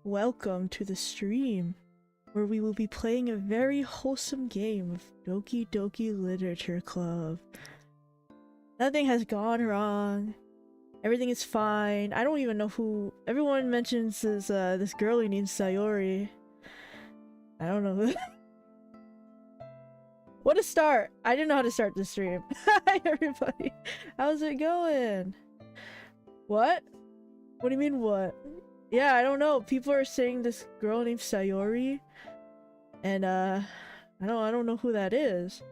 Welcome to the stream, where we will be playing a very wholesome game of Doki Doki Literature Club. Nothing has gone wrong. Everything is fine. I don't even know who... Everyone mentions this girlie named Sayori. I don't know. What a start! I didn't know how to start the stream. Hi everybody! How's it going? What? What do you mean what? Yeah, I don't know. People are saying this girl named Sayori. And I don't know who that is.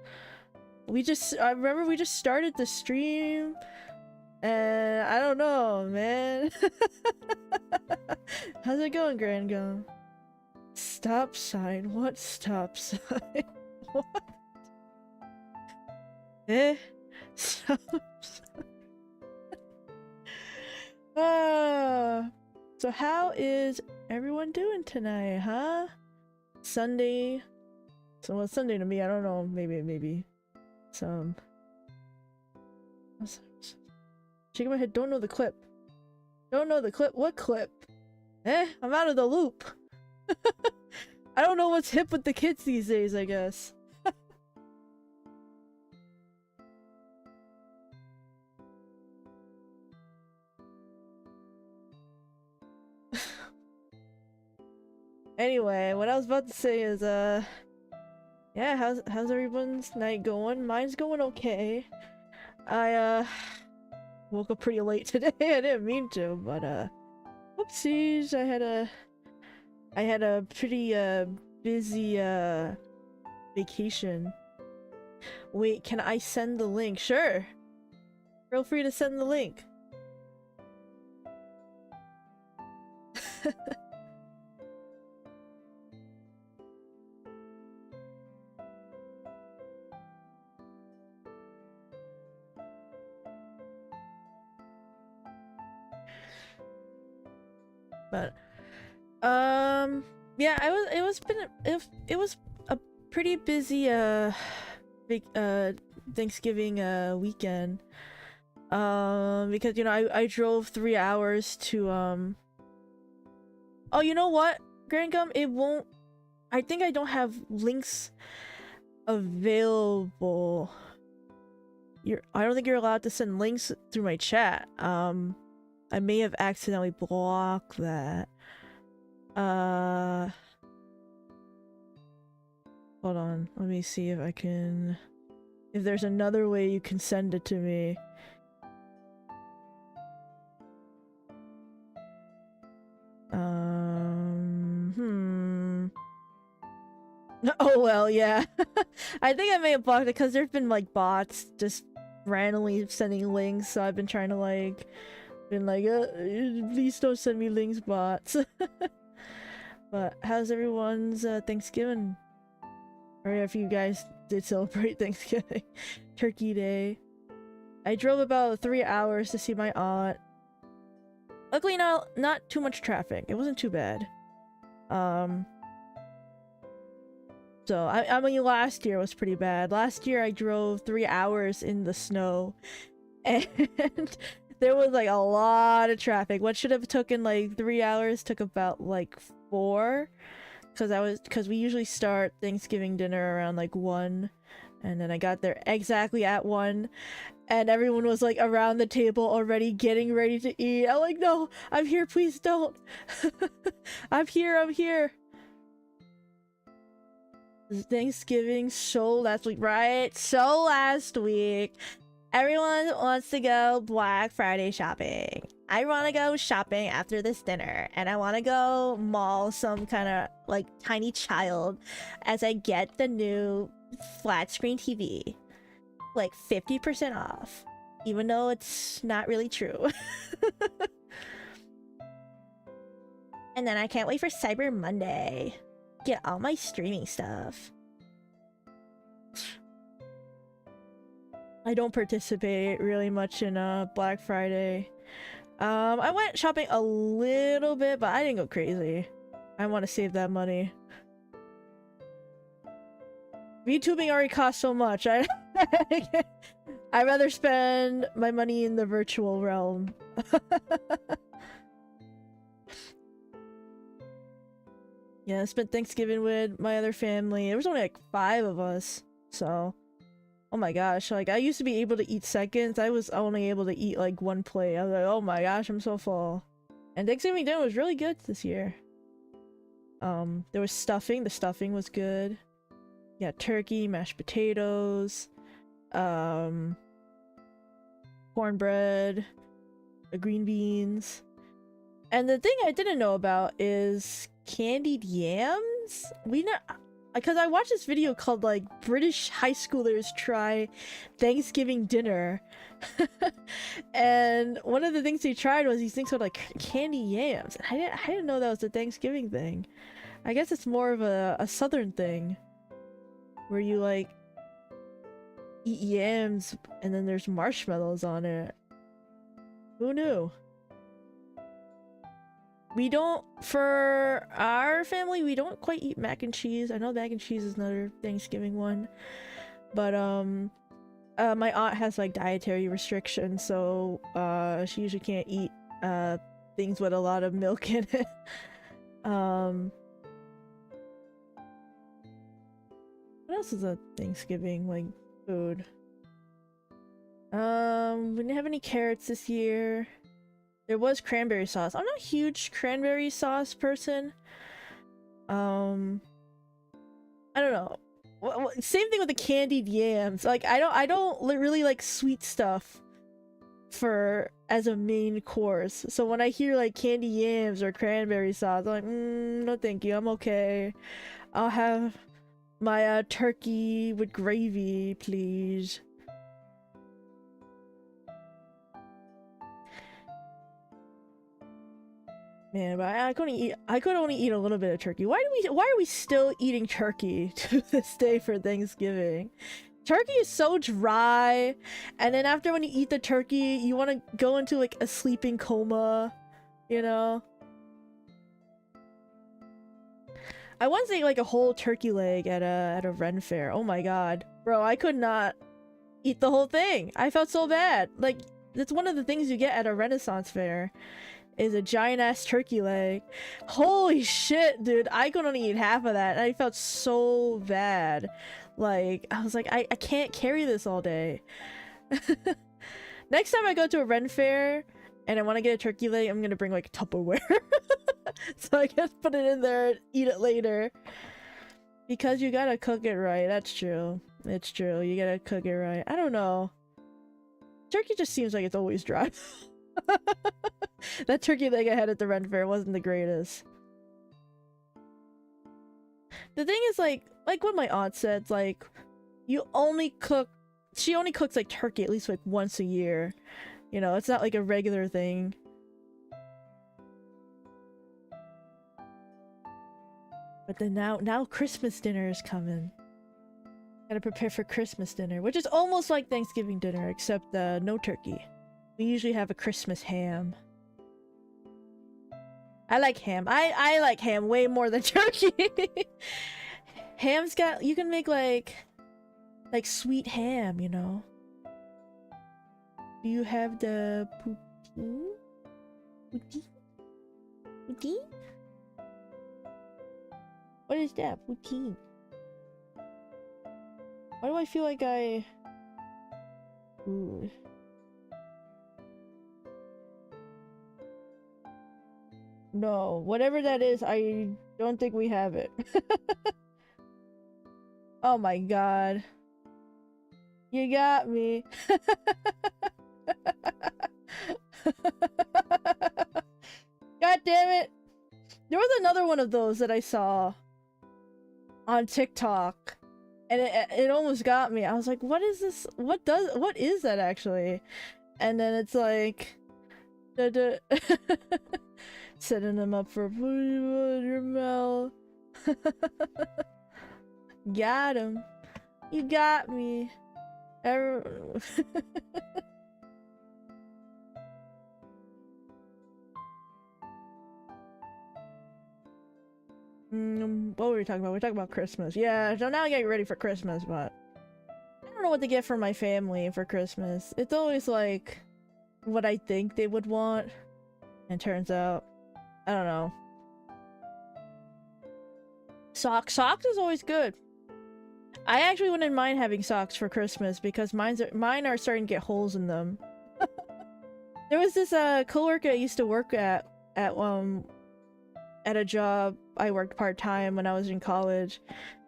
I remember we just started the stream. And I don't know, man. How's it going, Grand Gum? Stop sign? What stop sign? What? Stop sign. So how is everyone doing tonight, huh? Sunday. So what's Sunday to me? I don't know. Maybe some. Shaking my head. Don't know the clip. Don't know the clip. What clip? I'm out of the loop. I don't know what's hip with the kids these days, I guess. Anyway, what I was about to say is, yeah, how's everyone's night going? Mine's going okay. I, woke up pretty late today. I didn't mean to, but, whoopsies. I had a pretty, busy, vacation. Wait, can I send the link? Sure! Feel free to send the link. But yeah, it was a pretty busy big Thanksgiving weekend, because you know I drove 3 hours to oh, you know what, Grand Gum, it won't, I think I don't have links available. I don't think you're allowed to send links through my chat. I may have accidentally blocked that. Hold on. Let me see if I can... If there's another way you can send it to me. Oh well, yeah. I think I may have blocked it because there's been like bots just randomly sending links, so I've been trying to like... please don't send me links, bots. But how's everyone's Thanksgiving? Or if you guys did celebrate Thanksgiving. Turkey Day. I drove about 3 hours to see my aunt. Luckily not too much traffic. It wasn't too bad. So I mean, last year was pretty bad. Last year I drove 3 hours in the snow. And there was like a lot of traffic. What should have taken like 3 hours took about like 4, because we usually start Thanksgiving dinner around like 1, and then I got there exactly at 1, and everyone was like around the table already getting ready to eat. I'm like, no, I'm here, please don't. I'm here. Thanksgiving so last week, right? So last week. Everyone wants to go Black Friday shopping. I want to go shopping after this dinner, and I want to go maul some kind of like tiny child as I get the new flat screen TV, like 50% off, even though it's not really true. And then I can't wait for Cyber Monday. Get all my streaming stuff. I don't participate really much in Black Friday. I went shopping a little bit, but I didn't go crazy. I want to save that money. VTubing already costs so much. I'd rather spend my money in the virtual realm. Yeah, I spent Thanksgiving with my other family. There was only like 5 of us, so oh my gosh, like I used to be able to eat seconds. I was only able to eat like 1 plate. I was like, oh my gosh, I'm so full. And Thanksgiving dinner was really good this year. There was stuffing. The stuffing was good. Yeah, turkey, mashed potatoes, cornbread, green beans. And the thing I didn't know about is candied yams. Because I watched this video called like British high schoolers try Thanksgiving dinner. And one of the things they tried was these things called like candy yams. I didn't know that was a Thanksgiving thing. I guess it's more of a southern thing where you like eat yams and then there's marshmallows on it. Who knew? We don't, for our family, we don't quite eat mac and cheese. I know mac and cheese is another Thanksgiving one, but my aunt has like dietary restrictions, so she usually can't eat things with a lot of milk in it. What else is a Thanksgiving like food? We didn't have any carrots this year. There was cranberry sauce. I'm not a huge cranberry sauce person. I don't know. Same thing with the candied yams. Like I don't really like sweet stuff for as a main course. So when I hear like candy yams or cranberry sauce, I'm like, no thank you, I'm okay. I'll have my turkey with gravy, please. Man, but I could only eat a little bit of turkey. Why are we still eating turkey to this day for Thanksgiving? Turkey is so dry, and then after when you eat the turkey, you want to go into like a sleeping coma, you know? I once ate like a whole turkey leg at a Ren fair. Oh my god. Bro, I could not eat the whole thing. I felt so bad. Like, that's one of the things you get at a Renaissance fair. Is a giant ass turkey leg. Holy shit, dude. I could only eat half of that and I felt so bad. Like, I was like, I can't carry this all day. Next time I go to a Ren fair and I want to get a turkey leg, I'm gonna bring like Tupperware. So I can put it in there and eat it later. Because you gotta cook it right. That's true. It's true. You gotta cook it right. I don't know. Turkey just seems like it's always dry. That turkey leg I had at the Ren fair wasn't the greatest. The thing is, like what my aunt said, like, she only cooks like turkey at least like once a year. You know, it's not like a regular thing. But then now Christmas dinner is coming. Gotta prepare for Christmas dinner, which is almost like Thanksgiving dinner, except no turkey. We usually have a Christmas ham. I like ham. I like ham way more than turkey. Ham's got, you can make like sweet ham, you know. Do you have the poutine? Poutine? What is that? Poutine. Why do I feel like Ooh. No, whatever that is, I don't think we have it. Oh my god. You got me. God damn it. There was another one of those that I saw on TikTok. And it almost got me. I was like, what is this? What is that actually? And then it's like setting them up for your mouth. Got him. You got me. What were we talking about? We're talking about Christmas. Yeah, so now I get ready for Christmas, but I don't know what to get for my family for Christmas. It's always like what I think they would want, and turns out I don't know. Socks is always good. I actually wouldn't mind having socks for Christmas because mine are starting to get holes in them. There was this coworker I used to work at a job I worked part-time when I was in college.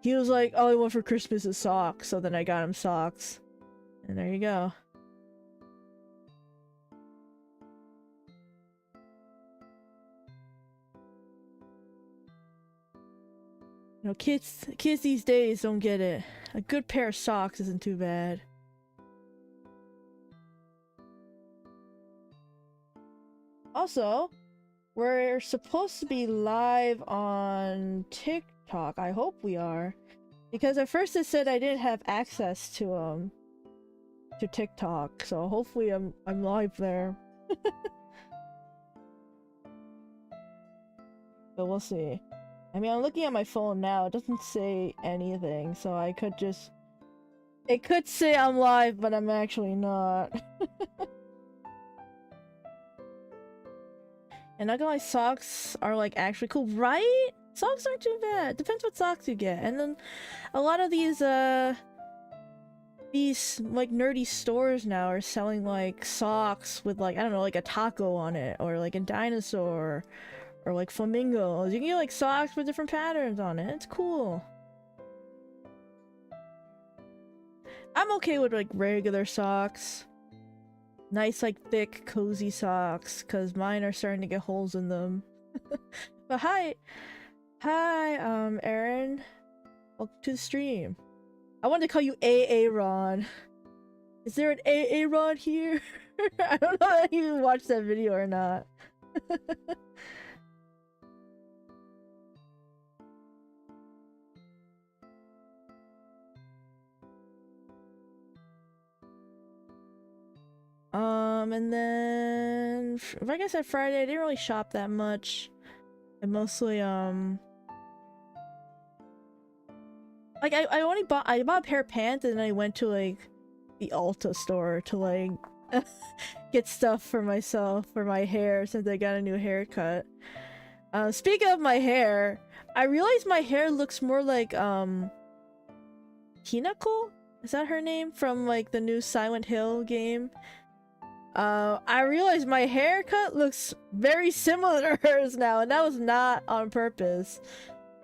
He was like, all I want for Christmas is socks, so then I got him socks. And there you go. You know, kids these days don't get it. A good pair of socks isn't too bad. Also, we're supposed to be live on TikTok. I hope we are. Because at first it said I didn't have access to TikTok, so hopefully I'm live there. But we'll see. I mean, I'm looking at my phone now. It doesn't say anything, so I could just... It could say I'm live, but I'm actually not. And not gonna lie, socks are like actually cool, right? Socks aren't too bad. Depends what socks you get. And then a lot of these like nerdy stores now are selling like socks with like, I don't know, like a taco on it, or like a dinosaur, or like flamingos. You can get like socks with different patterns on it. It's cool. I'm okay with like regular socks. Nice, like, thick, cozy socks, because mine are starting to get holes in them. But hi, Aaron. Welcome to the stream. I wanted to call you Ron. Is there an Ron here? I don't know if you watched that video or not. And then, like I said, Friday, I didn't really shop that much. I mostly, like, I bought a pair of pants, and then I went to, like, the Ulta store to, like, get stuff for myself, for my hair, since I got a new haircut. Speaking of my hair, I realized my hair looks more like, Hinako? Is that her name? From, like, the new Silent Hill game? I realized my haircut looks very similar to hers now, and that was not on purpose.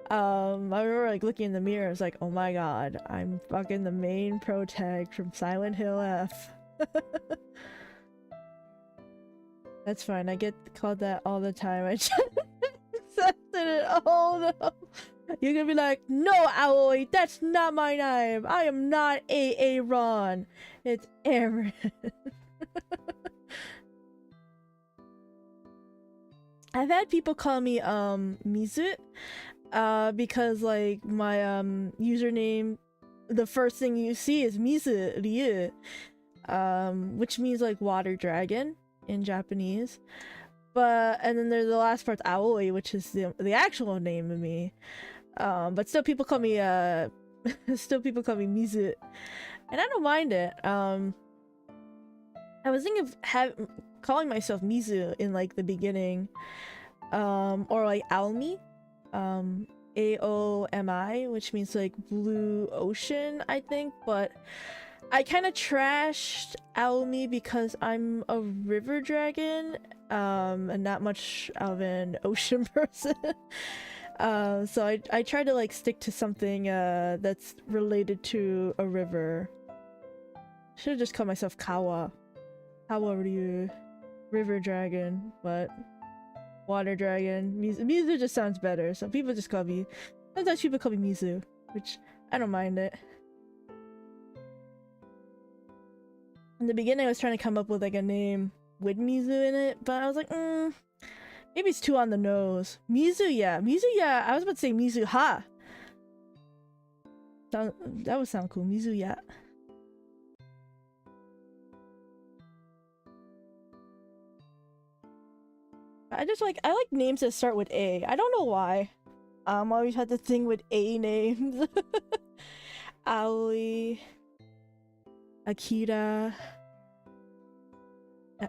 I remember like looking in the mirror, I was like, oh my god, I'm fucking the main protag from Silent Hill F. That's fine, I get called that all the time. I just accepted it. Oh no. You're gonna be like, no, Aoi, that's not my name. I am not Ron. It's Aaron. I've had people call me Mizu because like my username, the first thing you see is Mizu Ryu, which means like water dragon in Japanese. And then there's the last part's Aoi, which is the actual name of me. But still people call me Mizu, and I don't mind it. I was thinking of calling myself Mizu in like the beginning, or like Aomi, Aomi, which means like blue ocean, I think. But I kind of trashed Aomi because I'm a river dragon, and not much of an ocean person. So I try to like stick to something that's related to a river. Should have just called myself Kawa Ryu, river dragon, but water dragon. Mizu just sounds better, so people just call me. Sometimes people call me Mizu, which I don't mind it. In the beginning, I was trying to come up with like a name with Mizu in it, but I was like, maybe it's too on the nose. Mizuya. I was about to say Mizuha. That would sound cool. Mizuya. I like names that start with A. I don't know why. I always had the thing with A names. Aoi, Akira,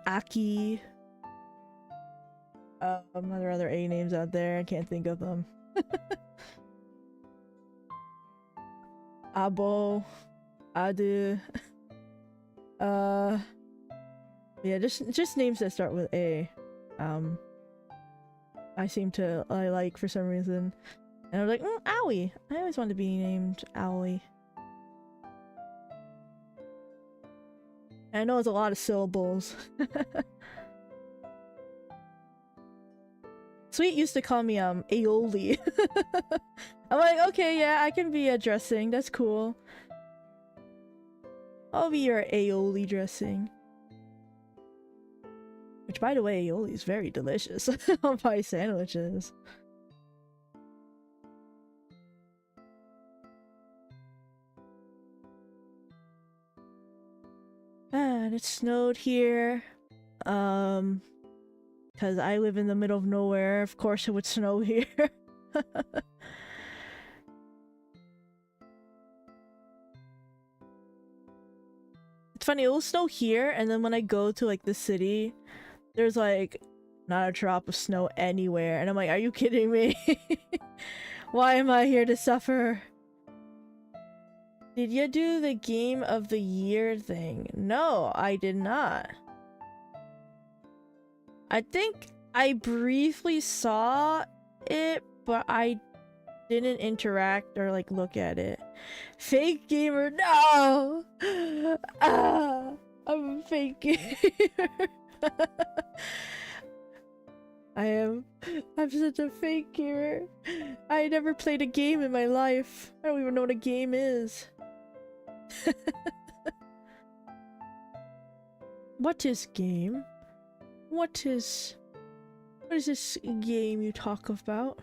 Aki. There are other A names out there. I can't think of them. Abo, Adu. Yeah, just names that start with A. I like for some reason. And I was like, Owie. I always wanted to be named Owie. And I know it's a lot of syllables. Sweet used to call me aioli. I'm like, okay, yeah, I can be a dressing. That's cool. I'll be your aioli dressing. Which, by the way, aioli is very delicious on pie sandwiches. And it snowed here. Because I live in the middle of nowhere. Of course it would snow here. It's funny, it will snow here, and then when I go to like the city, there's like not a drop of snow anywhere. And I'm like, are you kidding me? Why am I here to suffer? Did you do the game of the year thing? No, I did not. I think I briefly saw it, but I didn't interact or like look at it. Fake gamer, no! I'm a fake gamer. I'm such a fake gamer. I never played a game in my life. I don't even know what a game is. What is game? What is this game you talk about?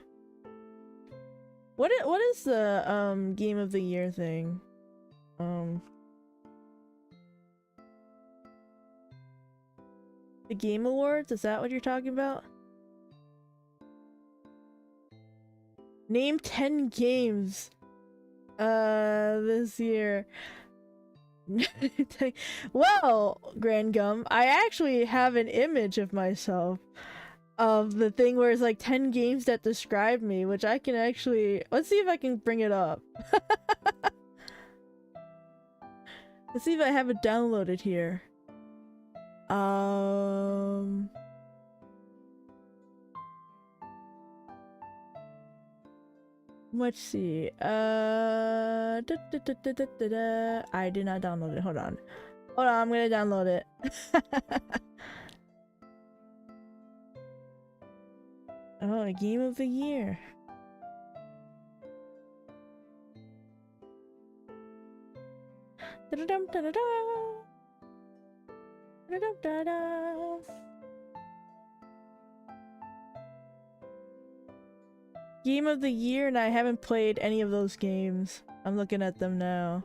What is the game of the year thing? The Game Awards? Is that what you're talking about? Name 10 games this year. Well, Grand Gum, I actually have an image of myself of the thing where it's like 10 games that describe me, which I can actually, let's see if I can bring it up. Let's see if I have it downloaded here. Let's see. I did not download it. Hold on. I'm gonna download it. Oh, a game of the year. Game of the year, and I haven't played any of those games. I'm looking at them now.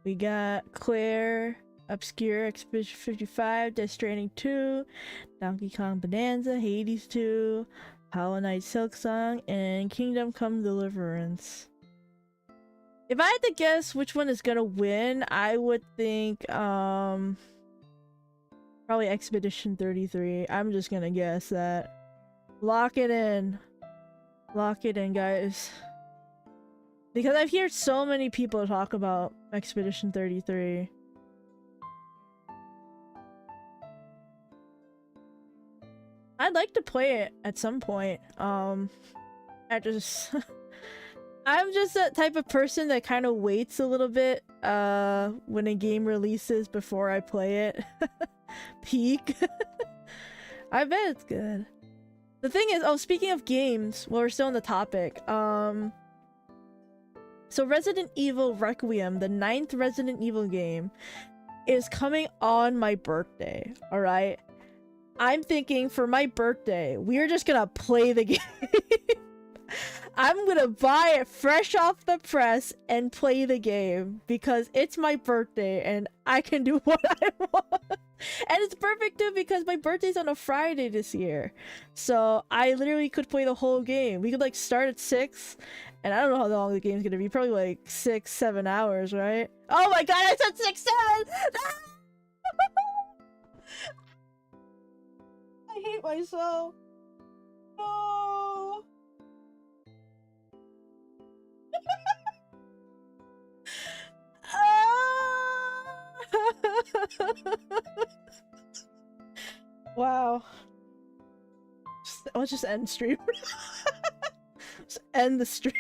We got Claire, Obscure, Expedition 55, Death Stranding 2, Donkey Kong Bonanza, Hades 2, Hollow Knight Silksong, and Kingdom Come Deliverance. If I had to guess which one is gonna win, I would think probably Expedition 33. I'm just gonna guess that. Lock it in. Lock it in, guys. Because I've heard so many people talk about Expedition 33. I'd like to play it at some point. I'm just that type of person that kind of waits a little bit when a game releases before I play it. Peak. I bet it's good. The thing is, speaking of games, well, we're still on the topic. So Resident Evil Requiem, the 9th Resident Evil game, is coming on my birthday, alright? I'm thinking for my birthday, we're just gonna play the game. I'm gonna buy it fresh off the press and play the game because it's my birthday and I can do what I want. And it's perfect too because my birthday's on a Friday this year. So I literally could play the whole game. We could like start at 6 and I don't know how long the game's gonna be. Probably like 6-7 hours, right? Oh my god, I said 6-7! hate myself. No. Wow. Let's just end stream. Just end the stream.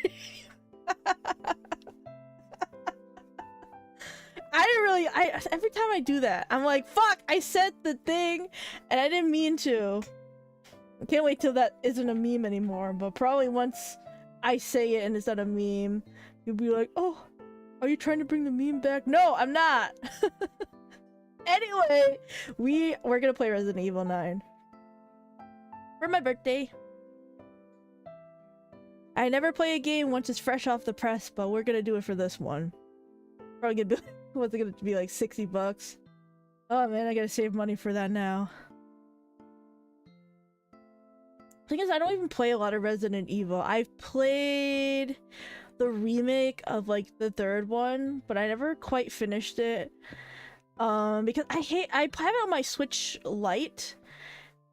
Every time I do that, I'm like, fuck, I said the thing and I didn't mean to. I can't wait till that isn't a meme anymore, but probably once I say it and it's not a meme, you'll be like, oh, are you trying to bring the meme back? No, I'm not. Anyway, we're gonna play Resident Evil 9 for my birthday. I never play a game once it's fresh off the press, but we're gonna do it for this one. Probably gonna be, what's it gonna be, like 60 bucks? Oh man, I gotta save money for that now. Thing is, I don't even play a lot of Resident Evil. I've played the remake of like the third one, but I never quite finished it. Because I have it on my Switch Lite,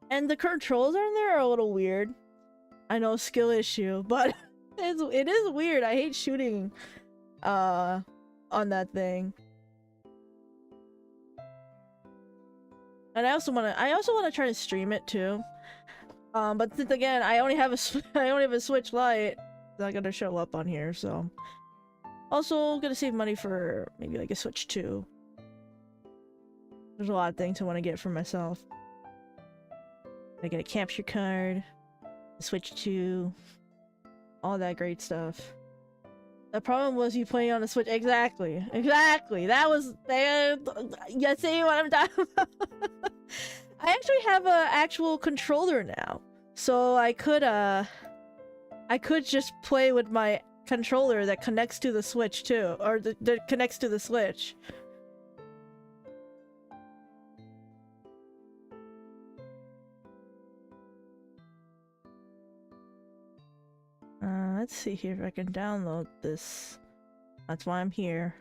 and the controls on there are a little weird. I know, skill issue, but it is weird. I hate shooting on that thing. And I also want to try to stream it too. But since again, I only have a Switch Lite, it's not gonna show up on here, so also gonna save money for maybe like a Switch 2. There's a lot of things I want to get for myself. I get a capture card, a Switch 2, all that great stuff. The problem was you playing on the Switch. Exactly. That was there. You see what I'm talking about? I actually have a actual controller now, so I could just play with my controller that connects to the Switch too, or that connects to the Switch. Let's see here if I can download this. That's why I'm here.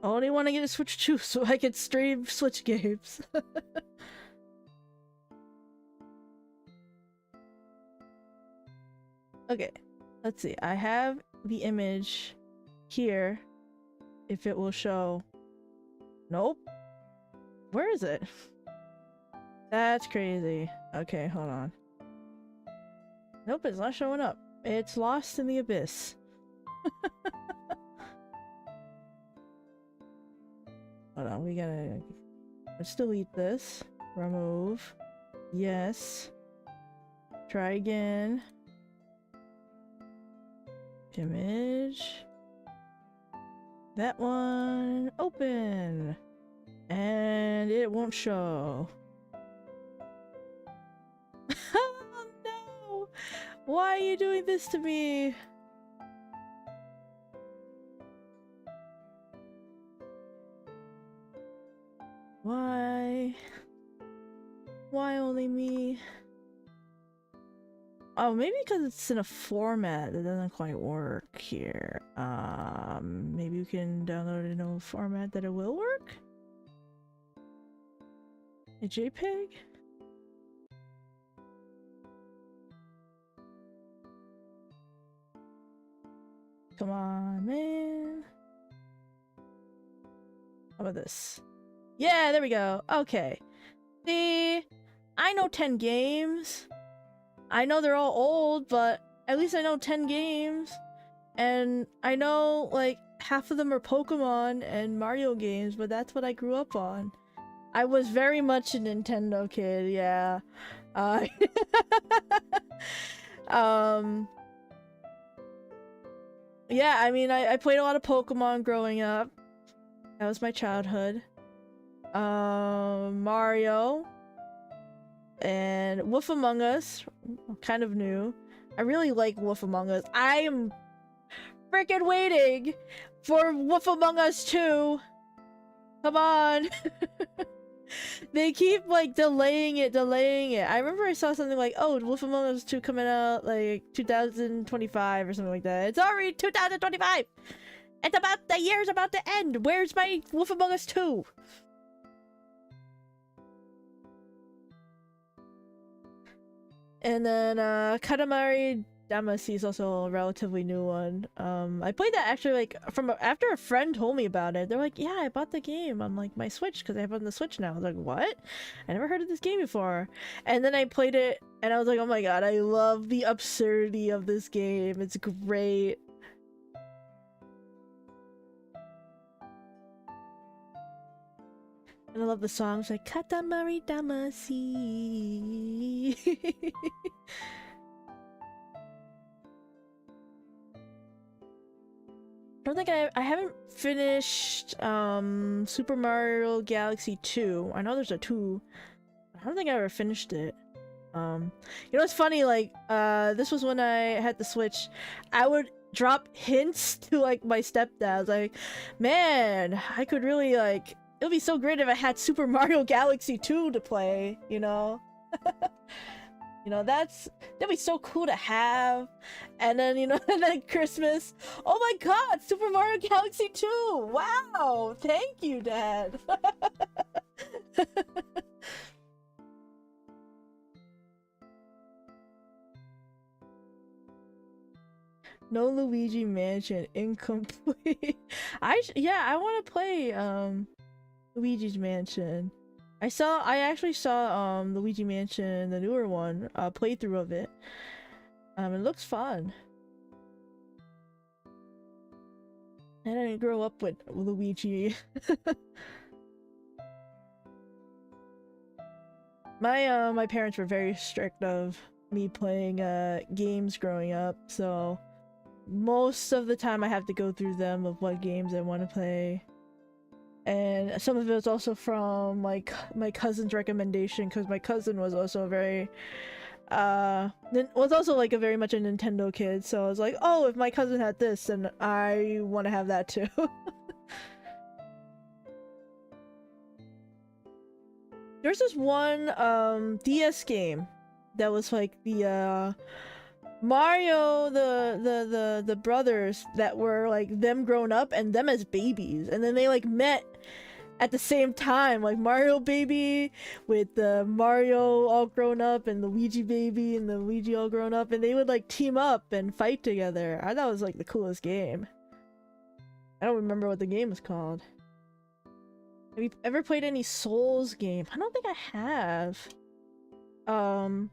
I only want to get a Switch 2 so I can stream Switch games. Okay, let's see. I have the image here. If it will show. Nope. Where is it? That's crazy. Okay, hold on. Nope, it's not showing up. It's lost in the abyss. Hold on, let's delete this. Remove. Yes. Try again. Image. That one. Open. And it won't show. Oh no! Why are you doing this to me? Why? Why only me? Oh, maybe because it's in a format that doesn't quite work here. Maybe you can download it in a format that it will work? A JPEG? Come on, man. How about this? Yeah, there we go. Okay. See, I know 10 games. I know they're all old, but at least I know 10 games. And I know, like, half of them are Pokemon and Mario games, but that's what I grew up on. I was very much a Nintendo kid, yeah. Yeah, I mean, I played a lot of Pokemon growing up. That was my childhood. Mario. And Wolf Among Us. Kind of new. I really like Wolf Among Us. I am freaking waiting for Wolf Among Us 2. Come on. They keep, like, delaying it. I remember I saw something like, oh, Wolf Among Us 2 coming out, like, 2025 or something like that. It's already 2025! The year's about to end! Where's my Wolf Among Us 2? And then, Katamari Damacy is also a relatively new one. I played that actually, like, after a friend told me about it. They're like, yeah, I bought the game on, like, my Switch, because I have it on the Switch now. I was like, what? I never heard of this game before. And then I played it, and I was like, oh my god, I love the absurdity of this game. It's great. And I love the songs like Katamari Damacy. I don't think I haven't finished Super Mario Galaxy 2. I know there's a 2. I don't think I ever finished it. You know what's funny, like this was when I had the Switch. I would drop hints to like my stepdad. I was like, man, I could really like, it would be so great if I had Super Mario Galaxy 2 to play, you know? You know, that'd be so cool to have. And then, you know, and then Christmas, oh my god, Super Mario Galaxy 2! Wow! Thank you, Dad! No Luigi Mansion, incomplete. Yeah, I want to play Luigi's Mansion. I actually saw Luigi Mansion, the newer one, playthrough of it. It looks fun. I didn't grow up with Luigi. My parents were very strict of me playing games growing up, so most of the time I have to go through them of what games I want to play. And some of it was also from like my cousin's recommendation, because my cousin was also very was also like very much a Nintendo kid, so I was like, oh, if my cousin had this, then I want to have that too. There's this one DS game that was like the Mario, the brothers that were like them grown up and them as babies, and then they like met at the same time, like Mario baby with the Mario all grown up and Luigi baby and the Luigi all grown up, and they would like team up and fight together. I thought it was like the coolest game. I don't remember what the game was called. Have you ever played any Souls game? I don't think I have. I'm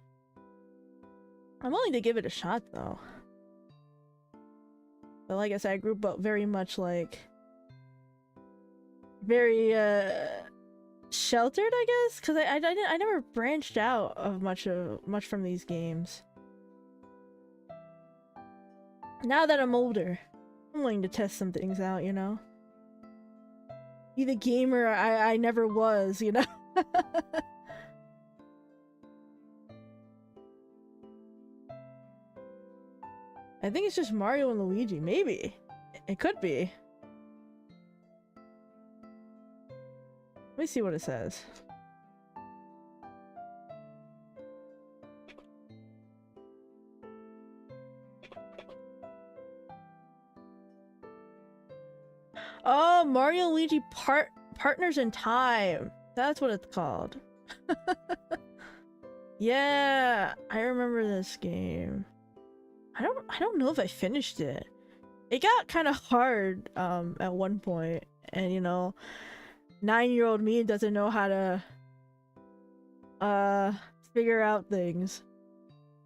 willing to give it a shot though. But like I said, I grew up very much like very sheltered, I guess, because I never branched out of much from these games. Now that I'm older, I'm willing to test some things out, you know? Be the gamer I never was, you know? I think it's just Mario and Luigi, maybe. It could be. Let me see what it says. Oh, Mario and Luigi Partners in Time. That's what it's called. Yeah, I remember this game. I don't know if I finished it. It got kind of hard at one point, and you know, 9-year-old me doesn't know how to figure out things.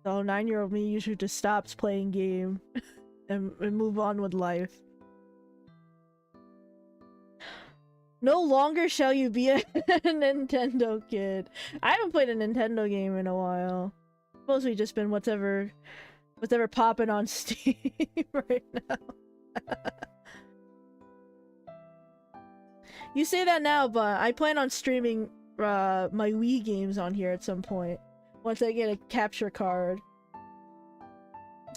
So 9-year-old me usually just stops playing game and move on with life. No longer shall you be a Nintendo kid. I haven't played a Nintendo game in a while. Mostly just been whatever popping on Steam right now. You say that now, but I plan on streaming my Wii games on here at some point. Once I get a capture card.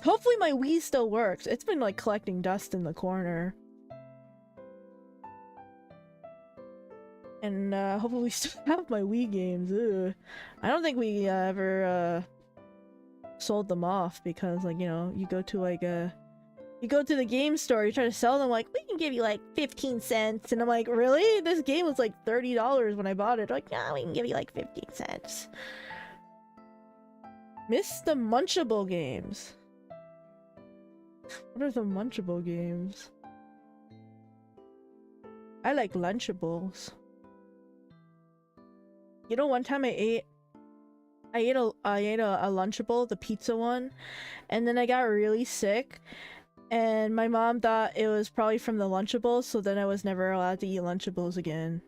Hopefully my Wii still works. It's been like collecting dust in the corner. And hopefully we still have my Wii games. Ugh. I don't think we sold them off, because like, you know, you go to You go to the game store, you try to sell them, like, we can give you like 15 cents. And I'm like, really? This game was like $30 when I bought it. They're like, yeah, we can give you like 15 cents. Miss the Munchable games. What are the Munchable games? I like Lunchables. You know, one time I ate a Lunchable, the pizza one, and then I got really sick, and my mom thought it was probably from the Lunchables, so then I was never allowed to eat Lunchables again.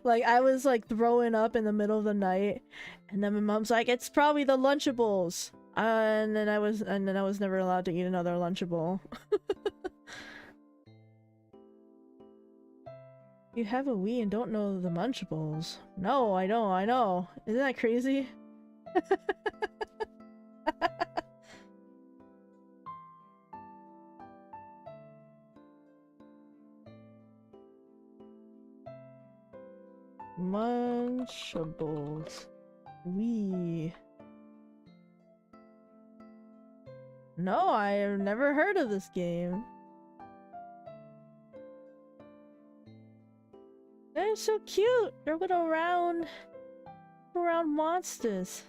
Like, I was like throwing up in the middle of the night, and then my mom's like, it's probably the Lunchables. And then I was never allowed to eat another Lunchable. You have a Wii and don't know the Munchables. No, I don't, I know. Isn't that crazy? Munchables. Wii. No, I have never heard of this game. They're so cute. They're little round monsters.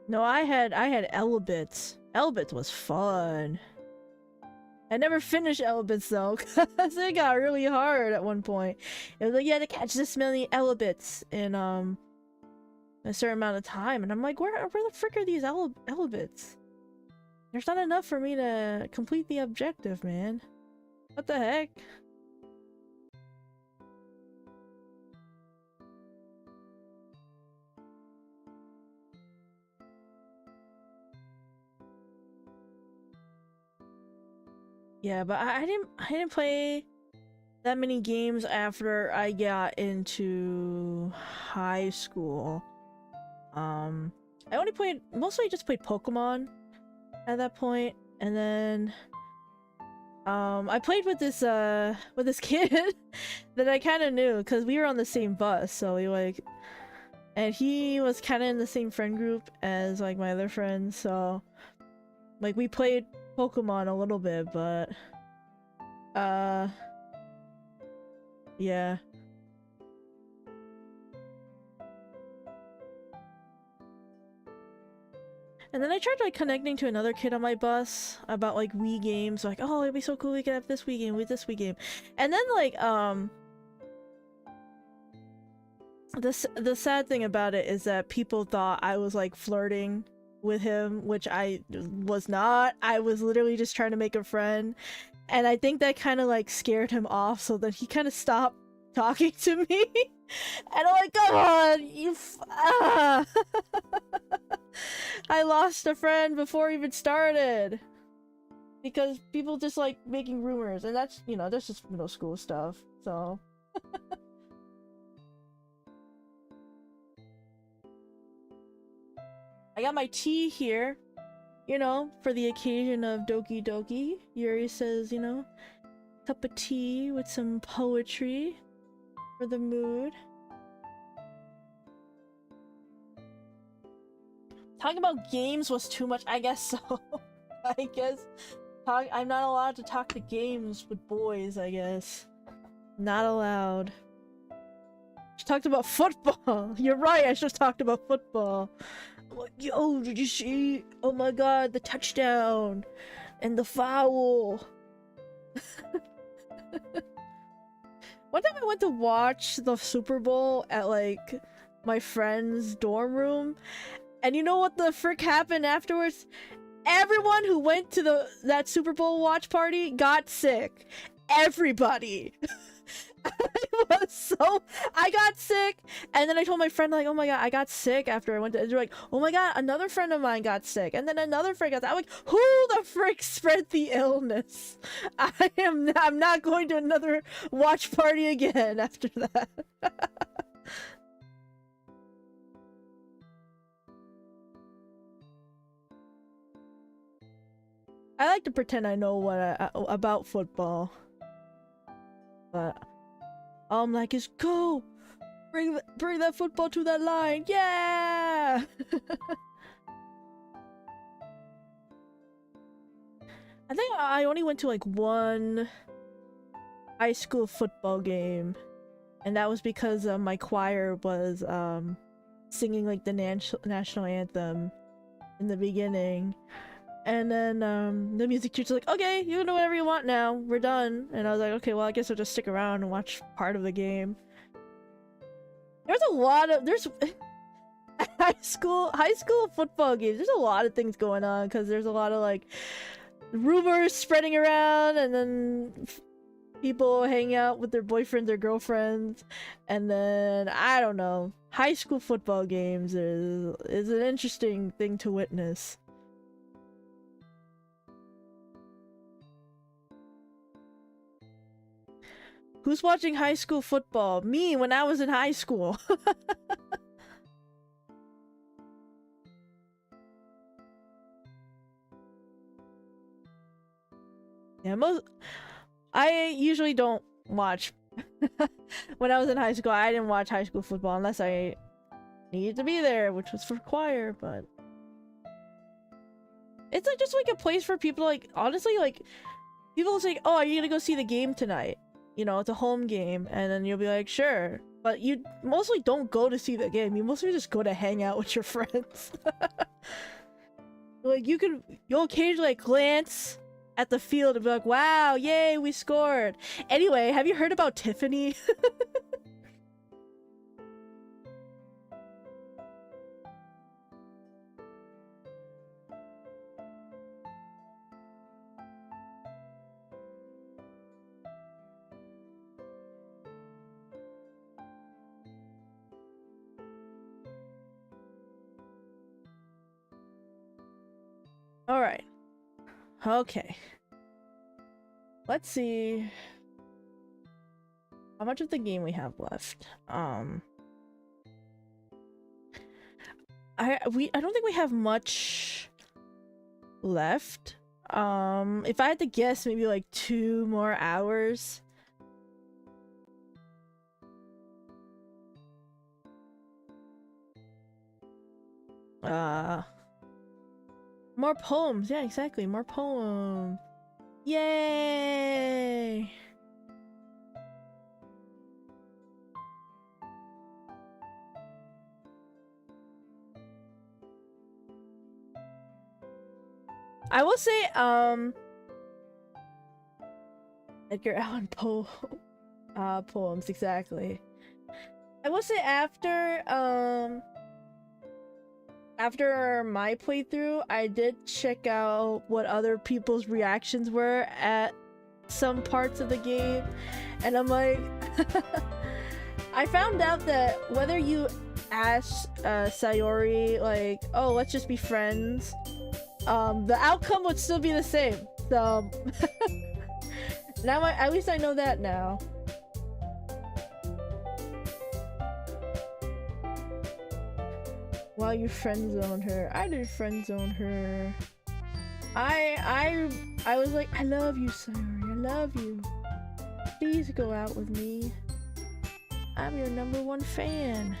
No, I had Elbits. Elbits was fun. I never finished Elbits though, because it got really hard at one point. It was like you had to catch this many Elbits in a certain amount of time, and I'm like, where the frick are these Elbits? There's not enough for me to complete the objective, man. What the heck? Yeah, but I didn't play that many games after I got into high school. I mostly just played Pokemon at that point, and then I played with this kid that I kind of knew because we were on the same bus, so and he was kind of in the same friend group as like my other friends, so like we played Pokemon a little bit, but yeah. And then I tried like connecting to another kid on my bus about like Wii games, like, oh, it'd be so cool we could have this Wii game with this Wii game. And then like the sad thing about it is that people thought I was like flirting with him, which I was not. I was literally just trying to make a friend, and I think that kind of like scared him off, so that he kind of stopped talking to me. And I'm like, come on, I lost a friend before it even started because people just like making rumors, and that's, you know, that's just middle school stuff, so I got my tea here, you know, for the occasion of Doki Doki. Yuri says, you know, cup of tea with some poetry for the mood. Talking about games was too much, I guess so. I guess I'm not allowed to talk to games with boys, I guess. Not allowed. She talked about football. You're right, I just talked about football. Like, yo, did you see? Oh my god, the touchdown and the foul. One time I went to watch the Super Bowl at like my friend's dorm room, and you know what the frick happened afterwards? Everyone who went to that Super Bowl watch party got sick. Everybody. I got sick, and then I told my friend, like, oh my god, I got sick after I went to, they're like, oh my god, another friend of mine got sick, and then another friend got sick. I'm like, who the frick spread the illness? I'm not going to another watch party again after that. I like to pretend I know what about football, but all I'm like is go Bring that football to that line. Yeah. I think I only went to like one high school football game, and that was because my choir was singing like the national anthem in the beginning, and then the music teacher's like, okay, you can do whatever you want now, we're done. And I was like, okay, well, I guess I'll just stick around and watch part of the game. There's high school football games, there's a lot of things going on because there's a lot of like rumors spreading around, and then people hang out with their boyfriends or girlfriends, and then I don't know. High school football games is an interesting thing to witness. Who's watching high school football? Me when I was in high school. Yeah, I usually don't watch. When I was in high school, I didn't watch high school football unless I needed to be there, which was for choir, but it's like just like a place for people to, like, honestly, like, people will say, oh, are you gonna go see the game tonight? You know, it's a home game, and then you'll be like, sure. But you mostly don't go to see the game, you mostly just go to hang out with your friends. Like, you'll occasionally like, glance at the field and be like, wow, yay, we scored. Anyway, have you heard about Tiffany? Alright. Okay. Let's see how much of the game we have left. I don't think we have much left. If I had to guess, maybe like 2 more hours. More poems. Yeah, exactly. More poems. Yay! I will say, Edgar Allan Poe poems, exactly. I will say after my playthrough, I did check out what other people's reactions were at some parts of the game, and I'm like, I found out that whether you ask Sayori, like, oh, let's just be friends, the outcome would still be the same. So now at least I know that now. While you friend zone her, I did friend zone her. I was like, I love you, Sayori, I love you. Please go out with me. I'm your #1 fan.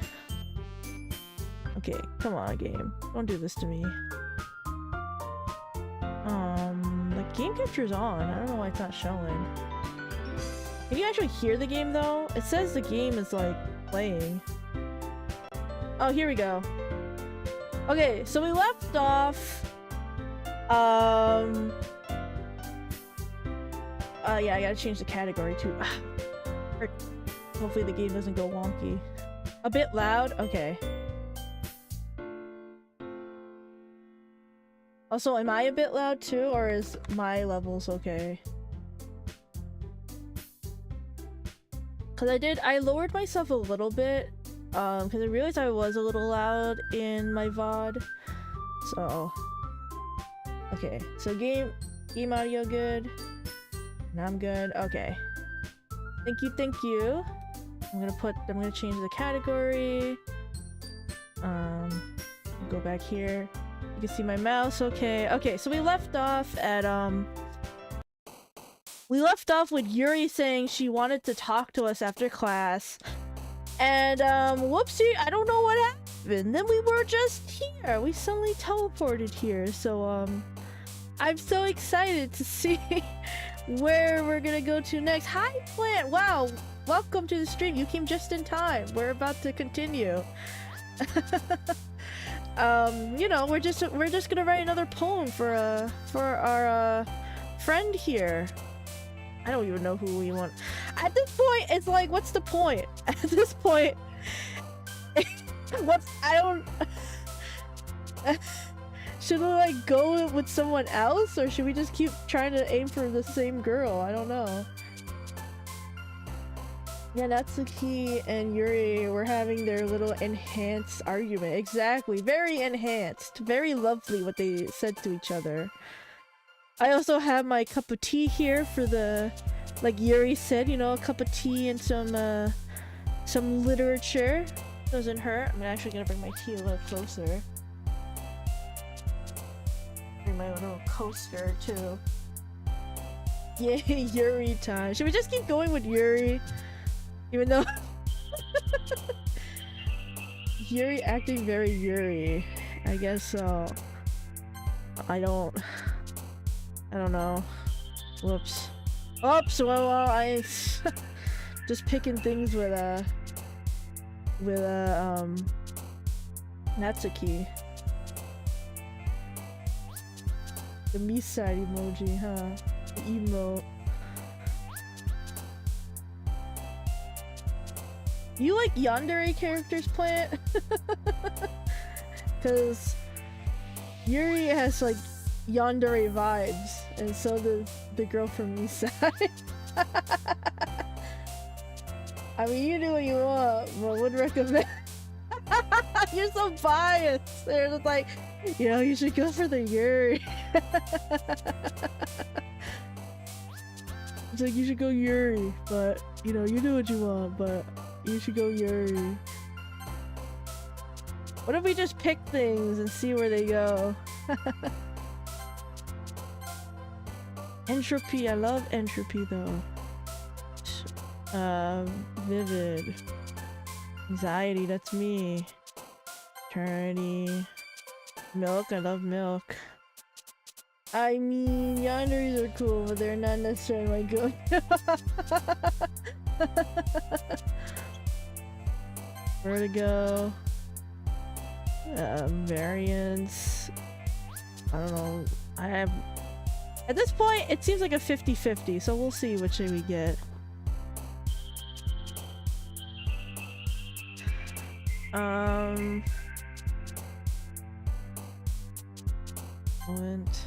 Okay, come on, game. Don't do this to me. The game capture's on. I don't know why it's not showing. Can you actually hear the game though? It says the game is like playing. Oh, here we go. Okay, so we left off. Yeah, I gotta change the category too. Hopefully the game doesn't go wonky. A bit loud? Okay. Also, am I a bit loud too, or is my levels okay? Cause I lowered myself a little bit, cause I realized I was a little loud in my VOD. So, okay, so game audio good. And I'm good. Okay. Thank you. I'm gonna change the category. Go back here. You can see my mouse. Okay, so we left off at with Yuri saying she wanted to talk to us after class, And whoopsie, I don't know what happened. Then we were just here. We suddenly teleported here. So I'm so excited to see where we're gonna go to next. Hi Plant! Wow! Welcome to the stream. You came just in time. We're about to continue. You know, we're just gonna write another poem for our friend here. I don't even know who we want. At this point, it's like, what's the point? At this point, I don't. Should we like go with someone else, or should we just keep trying to aim for the same girl? I don't know. Yeah, Natsuki and Yuri were having their little enhanced argument. Exactly. Very enhanced. Very lovely what they said to each other. I also have my cup of tea here for the, like Yuri said, you know, a cup of tea and some literature. Doesn't hurt. I'm actually gonna bring my tea a little closer. Bring my little coaster too. Yay, Yuri time. Should we just keep going with Yuri? Even though Yuri acting very Yuri, I guess so. I don't know. Whoops. Oops. Well, I just picking things with Natsuki. The me side emoji, huh? The emote. You like yandere characters, Plant? Because Yuri has like yandere vibes, and so does the girl from Misai. I mean, you do what you want, but would recommend. You're so biased. They're just like, you know, you should go for the Yuri. It's like, you should go Yuri, but you know, you do what you want, but you should go Yuri. What if we just pick things and see where they go? Entropy, I love entropy though. Vivid. Anxiety, that's me. Eternity. Milk, I love milk. I mean, yanderes are cool, but they're not necessarily my go. Vertigo. Variance. I don't know. I have. At this point, it seems like a 50-50, so we'll see which we get. Moment.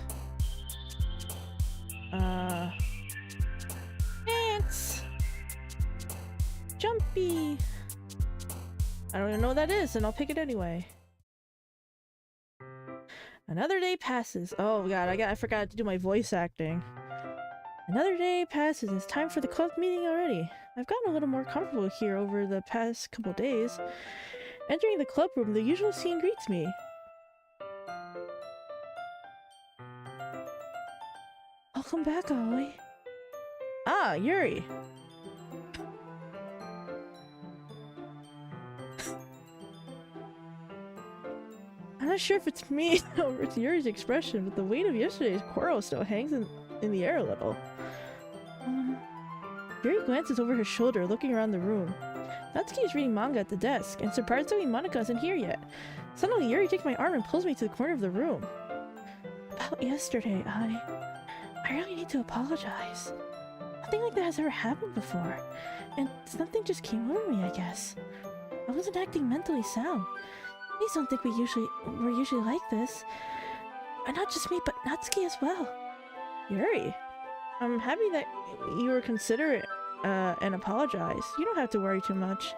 Dance! Jumpy! I don't even know what that is, and I'll pick it anyway. Another day passes. Oh god, I forgot to do my voice acting. Another day passes, and it's time for the club meeting already. I've gotten a little more comfortable here over the past couple days. Entering the club room, the usual scene greets me. Welcome back, Aoi. Ah, Yuri. I'm not sure if it's me or it's Yuri's expression, but the weight of yesterday's quarrel still hangs in the air a little. Yuri glances over her shoulder, looking around the room. Natsuki is reading manga at the desk, and surprisingly Monika isn't here yet. Suddenly, Yuri takes my arm and pulls me to the corner of the room. About yesterday, I really need to apologize. Nothing like that has ever happened before, and something just came over me, I guess. I wasn't acting mentally sound. Please don't think we're usually like this. And not just me, but Natsuki as well. Yuri, I'm happy that you were considerate and apologized. You don't have to worry too much.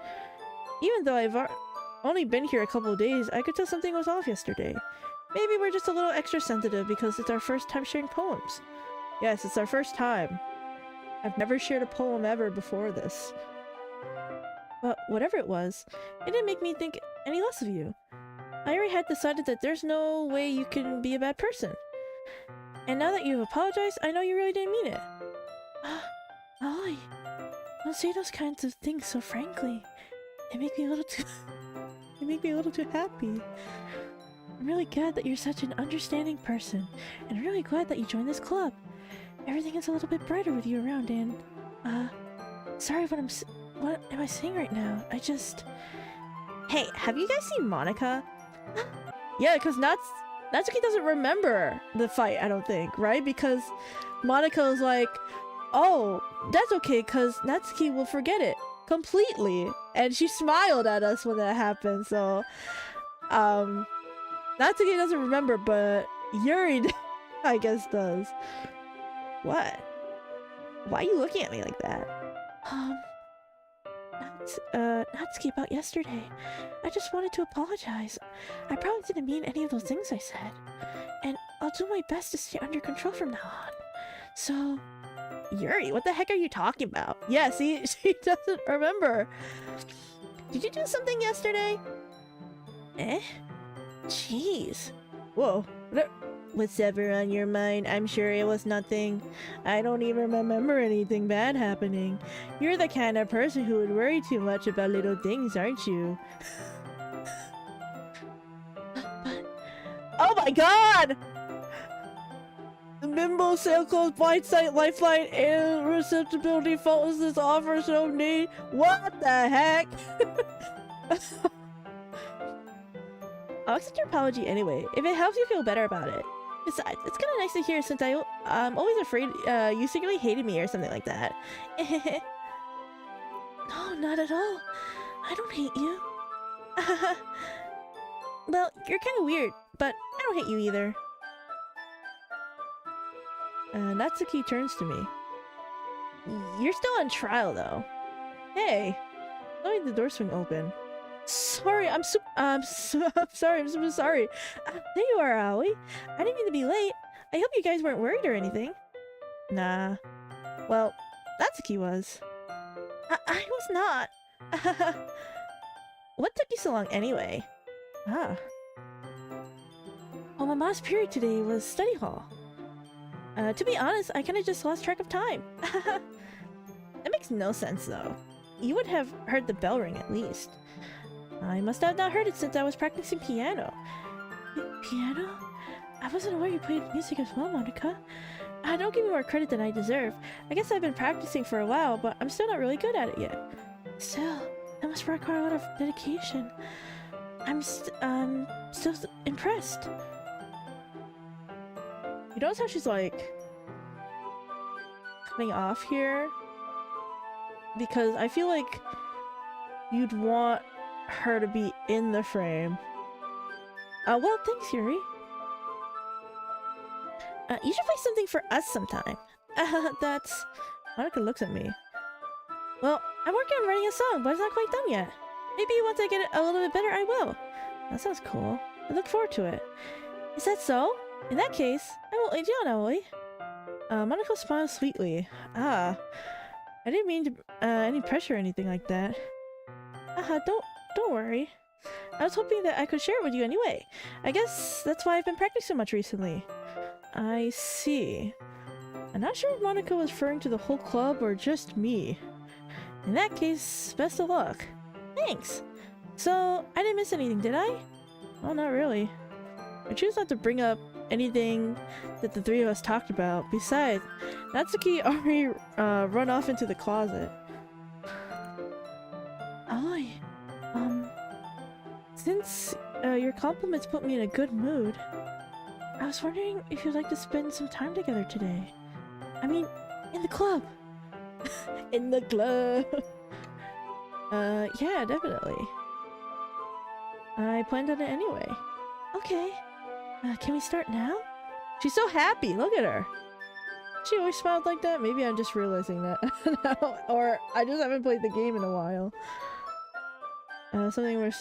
Even though I've only been here a couple of days, I could tell something was off yesterday. Maybe we're just a little extra sensitive because it's our first time sharing poems. Yes, it's our first time. I've never shared a poem ever before this. But whatever it was, it didn't make me think any less of you. I already had decided that there's no way you can be a bad person. And now that you've apologized, I know you really didn't mean it. Aoi, don't say those kinds of things so frankly. It makes me a little too... it makes me a little too happy. I'm really glad that you're such an understanding person, and I'm really glad that you joined this club. Everything is a little bit brighter with you around, and... sorry what am I saying right now? I just... Hey, have you guys seen Monika? Yeah, because Natsuki doesn't remember the fight, I don't think, right? Because Monika was like, oh, that's okay, because Natsuki will forget it completely. And she smiled at us when that happened, so... Natsuki doesn't remember, but Yuri, I guess, does. What? Why are you looking at me like that? Natsuki, about yesterday. I just wanted to apologize. I probably didn't mean any of those things I said. And I'll do my best to stay under control from now on. So... Yuri, what the heck are you talking about? Yeah, see, she doesn't remember. Did you do something yesterday? Eh? Jeez. Whoa. Whatever on your mind, I'm sure it was nothing. I don't even remember anything bad happening. You're the kind of person who would worry too much about little things, aren't you? Oh my god! The Mimbo Sale Close Blind Sight Lifeline and Receptibility Faultlessness offers no need. What the heck? I'll accept your apology anyway, if it helps you feel better about it. Besides, it's kind of nice to hear since I'm always afraid you secretly hated me or something like that. No, not at all. I don't hate you. Well, you're kind of weird, but I don't hate you either. Natsuki turns to me. You're still on trial, though. Hey, let the door swing open. Sorry, I'm sorry, I'm super sorry. There you are, Aoi. I didn't mean to be late. I hope you guys weren't worried or anything. Nah. Well, Natsuki was. I was not. What took you so long anyway? Ah. Well, my last period today was study hall. To be honest, I kinda just lost track of time. That makes no sense, though. You would have heard the bell ring at least. I must have not heard it since I was practicing piano. Piano? I wasn't aware you played music as well, Monika. Don't give me more credit than I deserve. I guess I've been practicing for a while, but I'm still not really good at it yet. Still, that must require a lot of dedication. I'm still impressed. You notice how she's like coming off here? Because I feel like you'd want her to be in the frame. Well, thanks, Yuri. You should play something for us sometime. That's... Monika looks at me. Well, I'm working on writing a song, but it's not quite done yet. Maybe once I get it a little bit better, I will. That sounds cool. I look forward to it. Is that so? In that case, I won't lead you on, Aoi. Monika smiles sweetly. I didn't mean to, any pressure or anything like that. Don't worry. I was hoping that I could share it with you anyway. I guess that's why I've been practicing so much recently. I see. I'm not sure if Monika was referring to the whole club or just me. In that case, best of luck. Thanks! So, I didn't miss anything, did I? Well, not really. I choose not to bring up anything that the three of us talked about. Besides, Natsuki already run off into the closet. Aoi, since your compliments put me in a good mood, I was wondering if you'd like to spend some time together today. I mean, in the club. In the club. Yeah, definitely. I planned on it anyway. Okay. Can we start now? She's so happy, look at her. She always smiled like that? Maybe I'm just realizing that now. Or I just haven't played the game in a while. Something where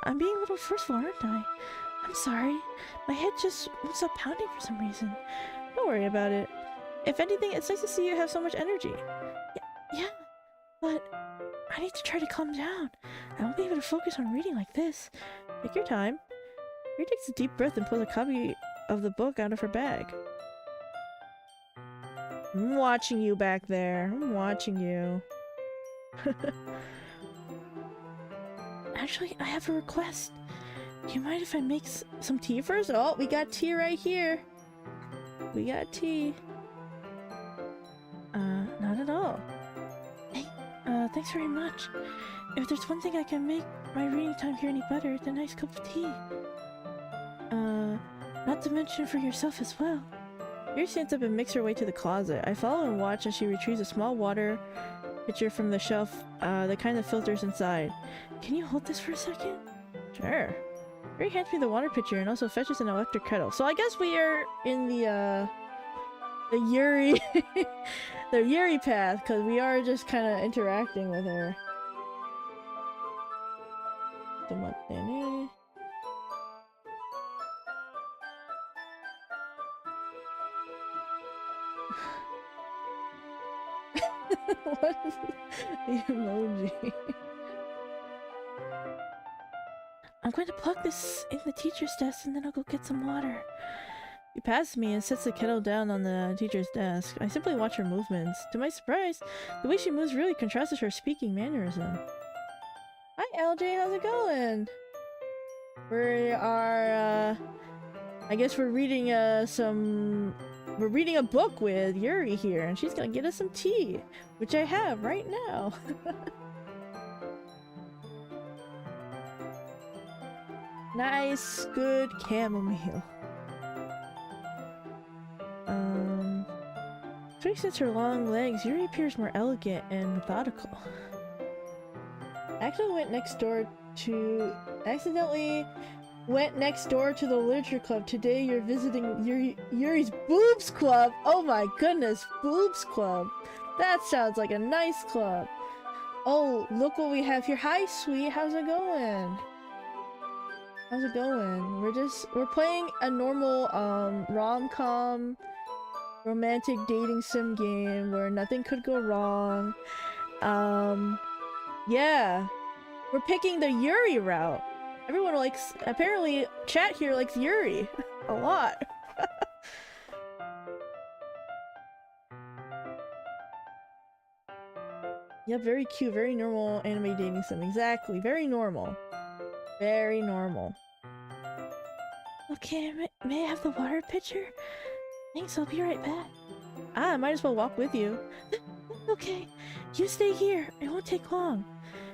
I'm being a little forceful, aren't I? I'm sorry. My head just won't stop pounding for some reason. Don't worry about it. If anything, it's nice to see you have so much energy. Yeah, but I need to try to calm down. I won't be able to focus on reading like this. Take your time. Yuri takes a deep breath and pulls a copy of the book out of her bag. I'm watching you back there. I'm watching you. actually, I have a request. Do you mind if I make some tea first? Oh, we got tea right here. We got tea. Not at all. Hey, thanks very much. If there's one thing I can make my reading time here any better, it's a nice cup of tea. Not to mention for yourself as well. Yuri stands up and makes her way to the closet. I follow and watch as she retrieves a small water pitcher from the shelf, the kind that filters inside. Can you hold this for a second? Sure. Yuri hands me the water pitcher and also fetches an electric kettle. So I guess we are in the Yuri, the Yuri path, because we are just kind of interacting with her. What is the emoji? I'm going to plug this in the teacher's desk and then I'll go get some water. He passes me and sets the kettle down on the teacher's desk. I simply watch her movements. To my surprise, the way she moves really contrasts with her speaking mannerism. Hi LJ, how's it going? We are, I guess we're reading we're reading a book with Yuri here, and she's gonna get us some tea, which I have right now. Nice, good chamomile. Especially since her long legs, Yuri appears more elegant and methodical. Accidentally went next door to the literature club. Today you're visiting Yuri's boobs club. Oh my goodness, boobs club. That sounds like a nice club. Oh, look what we have here. Hi, sweet. How's it going? How's it going? We're playing a normal rom-com romantic dating sim game where nothing could go wrong. Yeah. We're picking the Yuri route. Everyone likes, apparently chat here likes Yuri a lot. Yeah, very cute, very normal anime dating sim. Exactly, very normal. Very normal. Okay, may I have the water pitcher? Thanks, I'll be right back. I might as well walk with you. Okay, you stay here. It won't take long.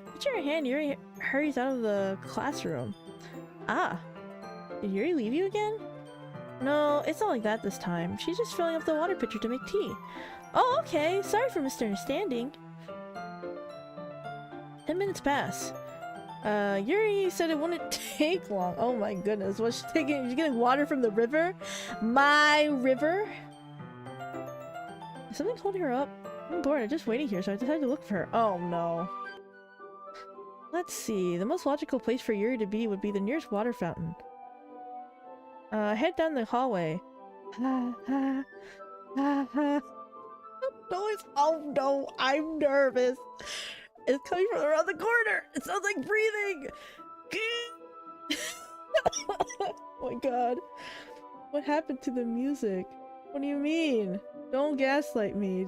Put your hand, Yuri hurries out of the classroom. Did Yuri leave you again? No, it's not like that this time. She's just filling up the water pitcher to make tea. Oh, okay. Sorry for misunderstanding. 10 minutes pass. Yuri said it wouldn't take long. Oh my goodness. What's she taking? She's getting water from the river? My river? Is something holding her up? I'm bored. I'm just waiting here, so I decided to look for her. Oh no. Let's see. The most logical place for Yuri to be would be the nearest water fountain. Head down the hallway. Noise. Oh no, I'm nervous. It's coming from around the corner. It sounds like breathing. Oh my god. What happened to the music? What do you mean? Don't gaslight me.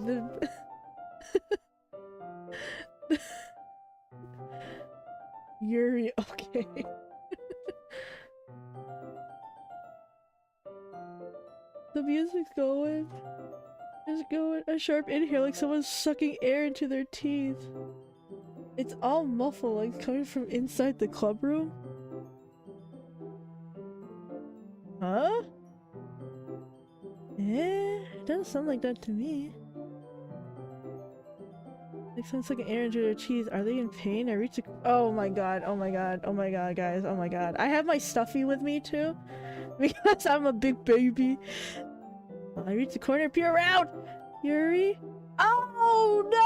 Yuri, okay. The music's going. It's going. A sharp inhale like someone's sucking air into their teeth. It's all muffled like it's coming from inside the club room. Huh? It doesn't sound like that to me. Like someone's sucking air into their teeth. Are they in pain? I reach the— oh my god, oh my god, oh my god, guys, oh my god. I have my stuffy with me too. Because I'm a big baby. I reach the corner, peer around! Yuri? Oh no!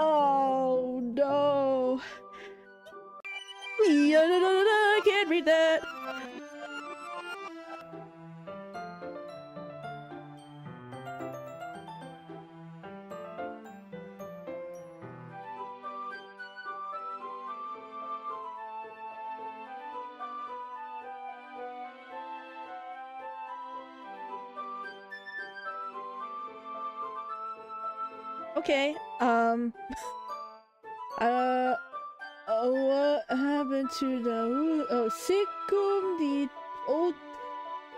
Oh no! I can't read that! Okay, What happened to the siccum the old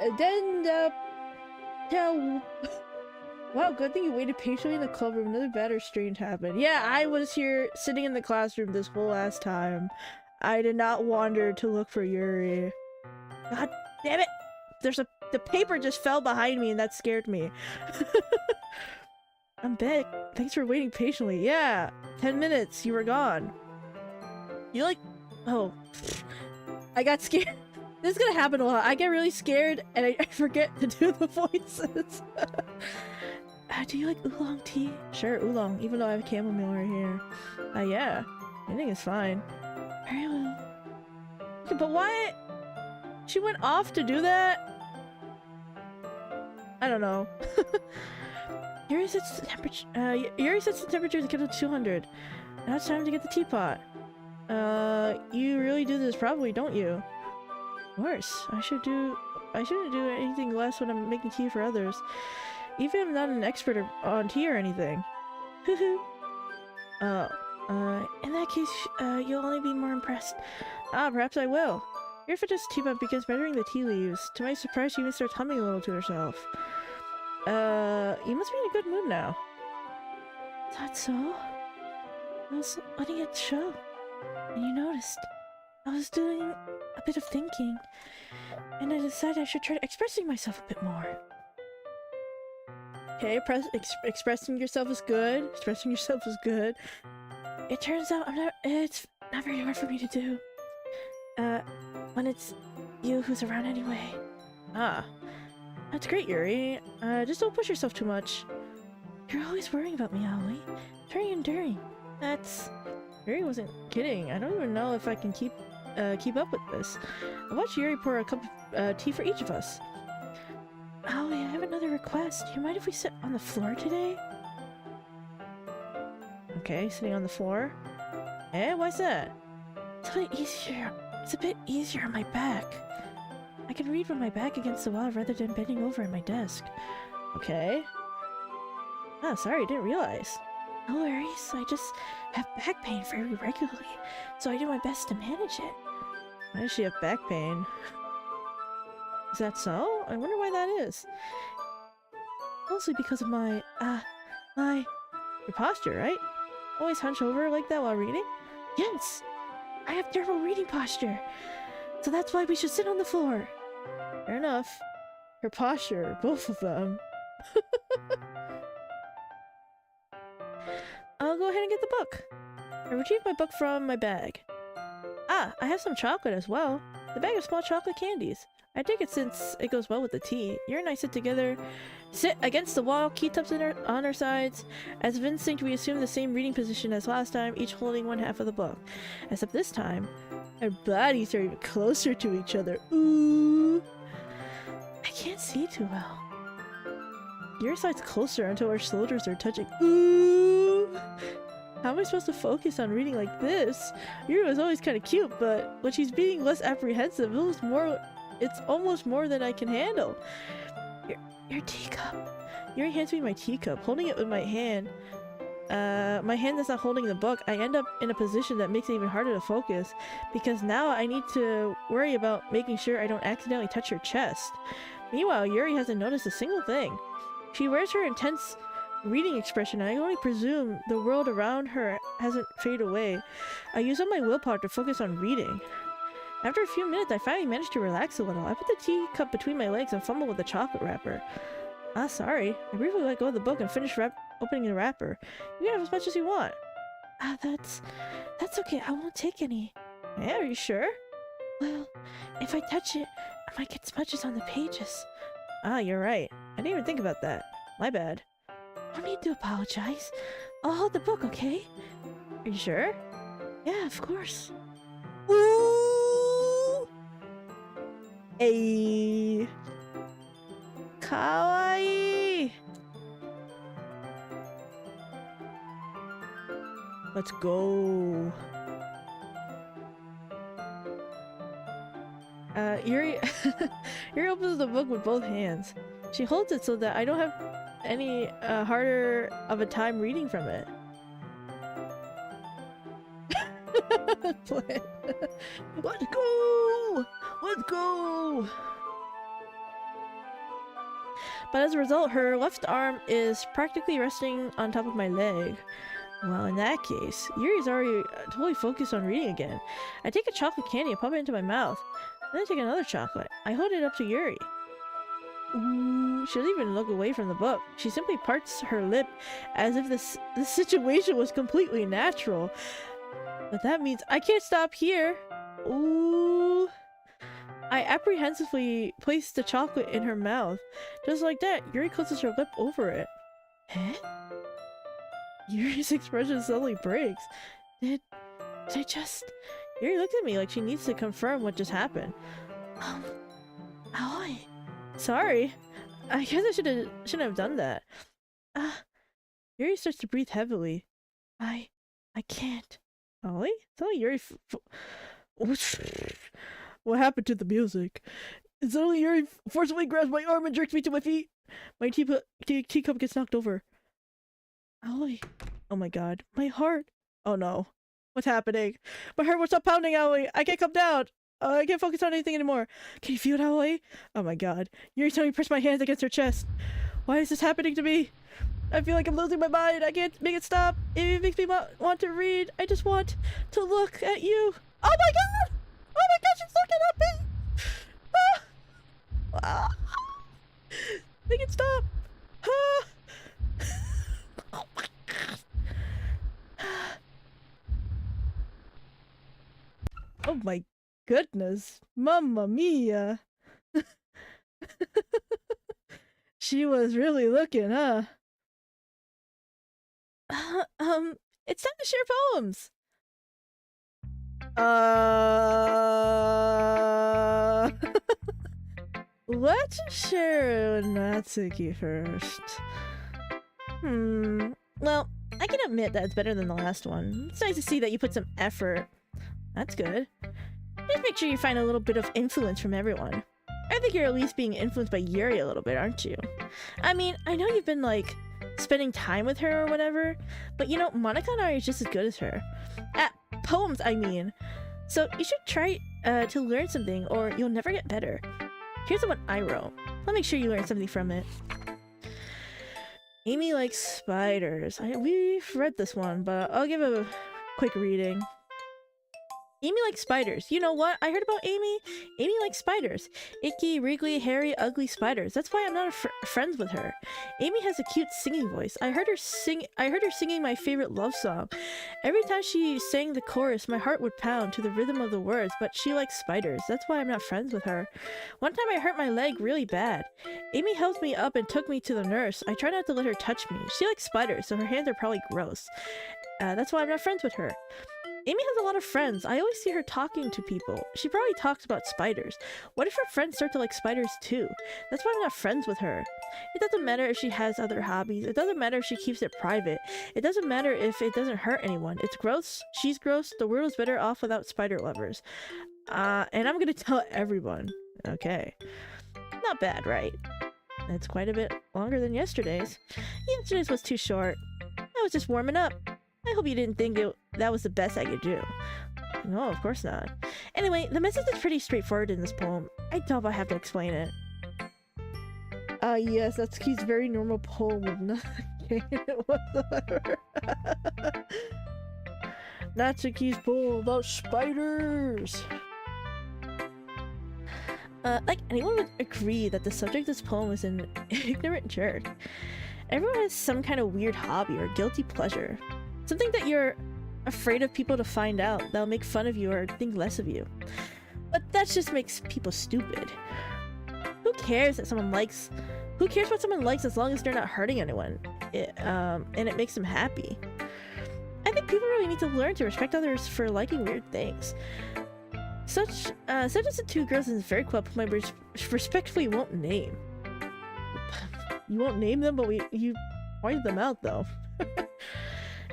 addenda tell. Wow, good thing you waited patiently in the club room. Another bad or strange happened. Yeah, I was here sitting in the classroom this whole last time. I did not wander to look for Yuri. God damn it! The paper just fell behind me and that scared me. I'm back. Thanks for waiting patiently. Yeah, 10 minutes. You were gone. You like... Oh. I got scared. This is gonna happen a lot. I get really scared and I forget to do the voices. Do you like oolong tea? Sure, oolong, even though I have chamomile right here. Yeah. I think it's fine. Very well. Okay, but why? She went off to do that? I don't know. Yuri sets the temperature. Yuri sets the temperature to kettle 200. Now it's time to get the teapot. You really do this probably, don't you? Of course. I shouldn't do anything less when I'm making tea for others. Even if I'm not an expert on tea or anything. In that case, you'll only be more impressed. Perhaps I will. Your fidget's teapot begins measuring the tea leaves. To my surprise, she even starts humming a little to herself. You must be in a good mood now. Is that so? I was letting it show. And you noticed. I was doing a bit of thinking. And I decided I should try expressing myself a bit more. Okay, expressing yourself is good. Expressing yourself is good. It turns out it's not very hard for me to do. When it's you who's around anyway. That's great, Yuri. Just don't push yourself too much. You're always worrying about me, Aoi. It's very enduring. Yuri wasn't kidding. I don't even know if I can keep up with this. I watched Yuri pour a cup of tea for each of us. Aoi, I have another request. Do you mind if we sit on the floor today? Okay, sitting on the floor. Why's that? It's a bit easier on my back. I can read with my back against the wall rather than bending over at my desk. Okay. Sorry, I didn't realize. No worries, I just have back pain very regularly, so I do my best to manage it. Why does she have back pain? Is that so? I wonder why that is. Mostly because of your posture, right? Always hunch over like that while reading? Yes! I have terrible reading posture! So that's why we should sit on the floor! Fair enough. Her posture, both of them. I'll go ahead and get the book. I retrieved my book from my bag. I have some chocolate as well. The bag of small chocolate candies. I take it since it goes well with the tea. Yuri and I sit against the wall, key tucked on our sides. As of instinct, we assume the same reading position as last time, each holding one half of the book. Except this time, our bodies are even closer to each other. Ooh! I can't see too well. Yuri slides closer until our shoulders are touching. Ooh! How am I supposed to focus on reading like this? Yuri was always kind of cute, but when she's being less apprehensive, it's almost more than I can handle. Your teacup. Yuri hands me my teacup, holding it with my hand. My hand that's not holding the book. I end up in a position that makes it even harder to focus, because now I need to worry about making sure I don't accidentally touch her chest. Meanwhile, Yuri hasn't noticed a single thing. She wears her intense reading expression, and I only presume the world around her hasn't faded away. I use all my willpower to focus on reading. After a few minutes, I finally managed to relax a little. I put the teacup between my legs and fumbled with the chocolate wrapper. Sorry. I briefly let go of the book and finished opening the wrapper. You can have as much as you want. That's okay. I won't take any. Yeah, are you sure? Well, if I touch it, I might get smudges on the pages. You're right. I didn't even think about that. My bad. No need to apologize. I'll hold the book, okay? Are you sure? Yeah, of course. Ooh! Hey! Kawaii! Let's go. Yuri opens the book with both hands. She holds it so that I don't have any harder of a time reading from it. Plan. Let's go! Let's go! But as a result, her left arm is practically resting on top of my leg. Well, in that case, Yuri's already totally focused on reading again. I take a chocolate candy and pop it into my mouth. Then I take another chocolate. I hold it up to Yuri. Ooh, she doesn't even look away from the book. She simply parts her lip as if this situation was completely natural. But that means I can't stop here. Ooh. I apprehensively place the chocolate in her mouth. Just like that, Yuri closes her lip over it. Huh? Yuri's expression suddenly breaks. Did I just... Yuri looked at me like she needs to confirm what just happened. Aoi. Sorry. I guess I shouldn't have done that. Yuri starts to breathe heavily. I can't. Aoi? Suddenly Yuri What happened to the music? Suddenly Yuri forcibly grabs my arm and jerks me to my feet. My teacup gets knocked over. Aoi. Oh my god. My heart. Oh no. What's happening? My heart won't stop pounding, Aoi. I can't come down. I can't focus on anything anymore. Can you feel it, Aoi? Oh my god. Yuri telling me to press my hands against her chest. Why is this happening to me? I feel like I'm losing my mind. I can't make it stop. It makes me want to read. I just want to look at you. Oh my god! Oh my god, she's looking at me! Make it stop! Oh my god. Oh my goodness. Mamma mia. She was really looking, huh? It's time to share poems. Let's share Natsuki first. Well, I can admit that it's better than the last one. It's nice to see that you put some effort. That's good. Just make sure you find a little bit of influence from everyone. I think you're at least being influenced by Yuri a little bit, aren't you? I mean, I know you've been, like, spending time with her or whatever, but you know, Monika and I are just as good as her. At poems, I mean. So you should try to learn something or you'll never get better. Here's the one I wrote. I'll make sure you learn something from it. Amy likes spiders. We've read this one, but I'll give a quick reading. Amy likes spiders. You know what? I heard about Amy. Amy likes spiders. Icky, wriggly, hairy, ugly spiders. That's why I'm not friends with her. Amy has a cute singing voice. I heard her singing my favorite love song. Every time she sang the chorus, my heart would pound to the rhythm of the words, but she likes spiders. That's why I'm not friends with her. One time I hurt my leg really bad. Amy helped me up and took me to the nurse. I try not to let her touch me. She likes spiders, so her hands are probably gross. That's why I'm not friends with her. Amy has a lot of friends. I always see her talking to people. She probably talks about spiders. What if her friends start to like spiders too? That's why I'm not friends with her. It doesn't matter if she has other hobbies. It doesn't matter if she keeps it private. It doesn't matter if it doesn't hurt anyone. It's gross. She's gross. The world is better off without spider lovers. And I'm gonna tell everyone. Okay. Not bad, right? It's quite a bit longer than yesterday's. Yesterday's was too short. I was just warming up. I hope you didn't think that was the best I could do. No, of course not. Anyway, the message is pretty straightforward in this poem. I doubt I have to explain it. Yes, that's Natsuki's very normal poem with nothing whatsoever. Natsuki's poem about spiders! Like, anyone would agree that the subject of this poem is an ignorant jerk. Everyone has some kind of weird hobby or guilty pleasure. Something that you're afraid of people to find out that'll make fun of you or think less of you. But that just makes people stupid. Who cares that someone likes... Who cares what someone likes as long as they're not hurting anyone? And it makes them happy. I think people really need to learn to respect others for liking weird things. Such as the two girls in the fairy club whom I respectfully won't name. You won't name them, but you pointed them out though.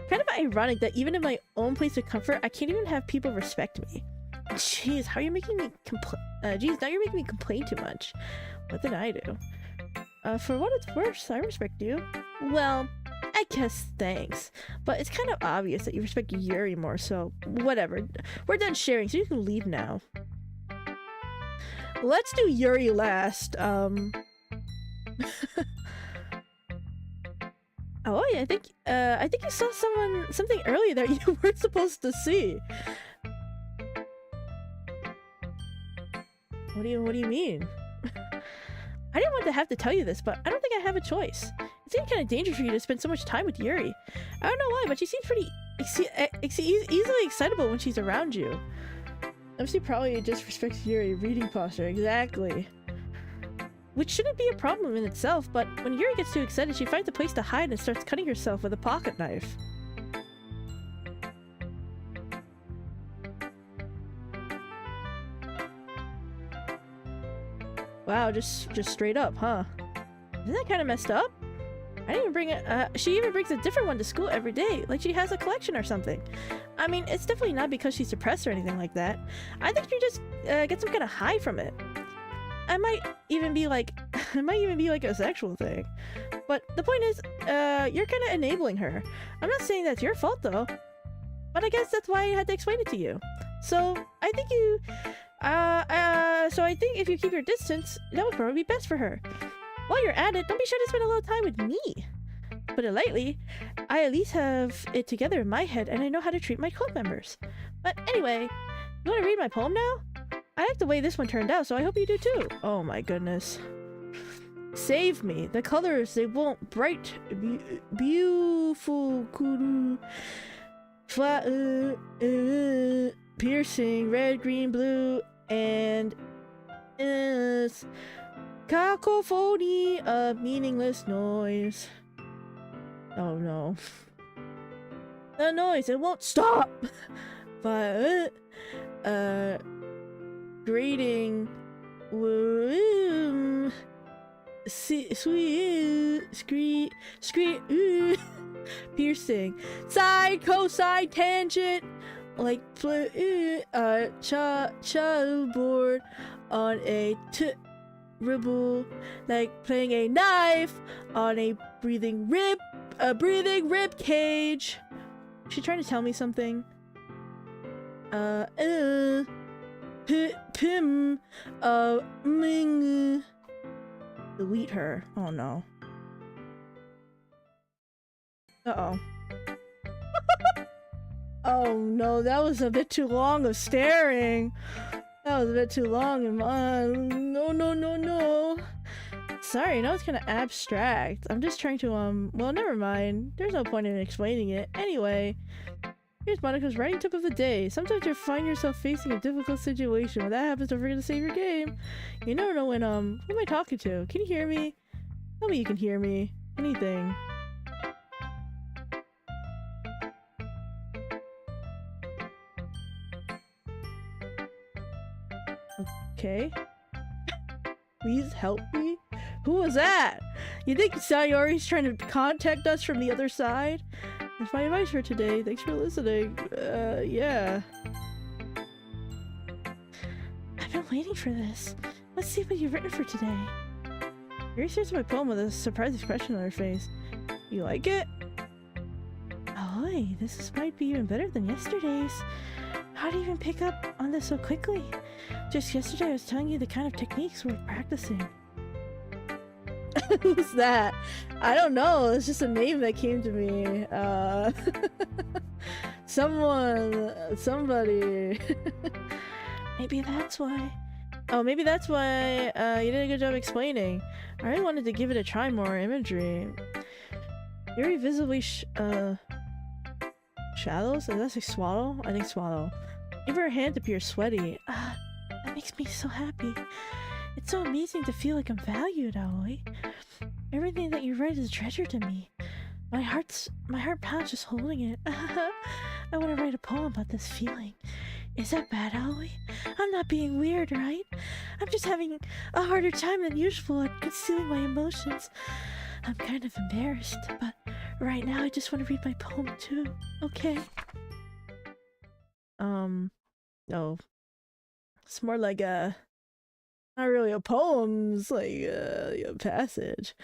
Kind of ironic that even in my own place of comfort, I can't even have people respect me. Jeez, how are you making me Jeez, now you're making me complain too much. What did I do? For what it's worth, I respect you. Well, I guess thanks. But it's kind of obvious that you respect Yuri more, so whatever. We're done sharing, so you can leave now. Let's do Yuri last. Oh yeah, I think you saw something earlier that you weren't supposed to see. What do you mean? I didn't want to have to tell you this, but I don't think I have a choice. It's getting kind of dangerous for you to spend so much time with Yuri. I don't know why, but she seems pretty easily excitable when she's around you. MC probably just respects Yuri reading posture, exactly. Which shouldn't be a problem in itself, but when Yuri gets too excited, she finds a place to hide and starts cutting herself with a pocket knife. Wow, just straight up, huh? Isn't that kind of messed up? I didn't even bring it. She even brings a different one to school every day, like she has a collection or something. I mean, it's definitely not because she's depressed or anything like that. I think she just gets some kind of high from it. It might even be like a sexual thing. But the point is, you're kind of enabling her. I'm not saying that's your fault though, but I guess that's why I had to explain it to you. So I think if you keep your distance, that would probably be best for her. While you're at it, don't be shy to spend a little time with me. Put it lightly, I at least have it together in my head and I know how to treat my club members. But anyway, you want to read my poem now? I like the way this one turned out, so I hope you do too. Oh my goodness. Save me. The colors, they won't bright, beautiful, kuru, piercing, red, green, blue, and cacophony of meaningless noise. Oh no. The noise, it won't stop! But, grating, sweet, piercing, side, cosine, tangent, like, childboard on a ribble, like playing a knife on a breathing rib cage. Is she trying to tell me something? Pim, ming. Delete her. Oh no. Uh-oh. Oh no, that was a bit too long of staring. That was a bit too long and no. Sorry, I know it's kind of abstract. I'm just trying to, well, never mind. There's no point in explaining it. Anyway, here's Monika's writing tip of the day. Sometimes you find yourself facing a difficult situation. When that happens, don't forget to save your game. You never know when, who am I talking to? Can you hear me? Tell me you can hear me. Anything. Okay. Please help me? Who was that? You think Sayori's trying to contact us from the other side? That's my advice for today. Thanks for listening. Yeah. I've been waiting for this. Let's see what you've written for today. Yuri stares at my poem with a surprised expression on her face. You like it? Oh, this might be even better than yesterday's. How do you even pick up on this so quickly? Just yesterday I was telling you the kind of techniques we're practicing. Who's that? I don't know, it's just a name that came to me. Somebody. Maybe that's why. Oh, maybe that's why you did a good job explaining. I really wanted to give it a try, more imagery. Yuri visibly shadows? Did I say swallow? I think swallow. Even her hand appears sweaty. That makes me so happy. It's so amazing to feel like I'm valued, Aoi. Everything that you write is a treasure to me. My heart pounds just holding it. I want to write a poem about this feeling. Is that bad, Aoi? I'm not being weird, right? I'm just having a harder time than usual at concealing my emotions. I'm kind of embarrassed, but right now I just want to read my poem too. Okay. No. It's more like not really a poem, it's like a passage.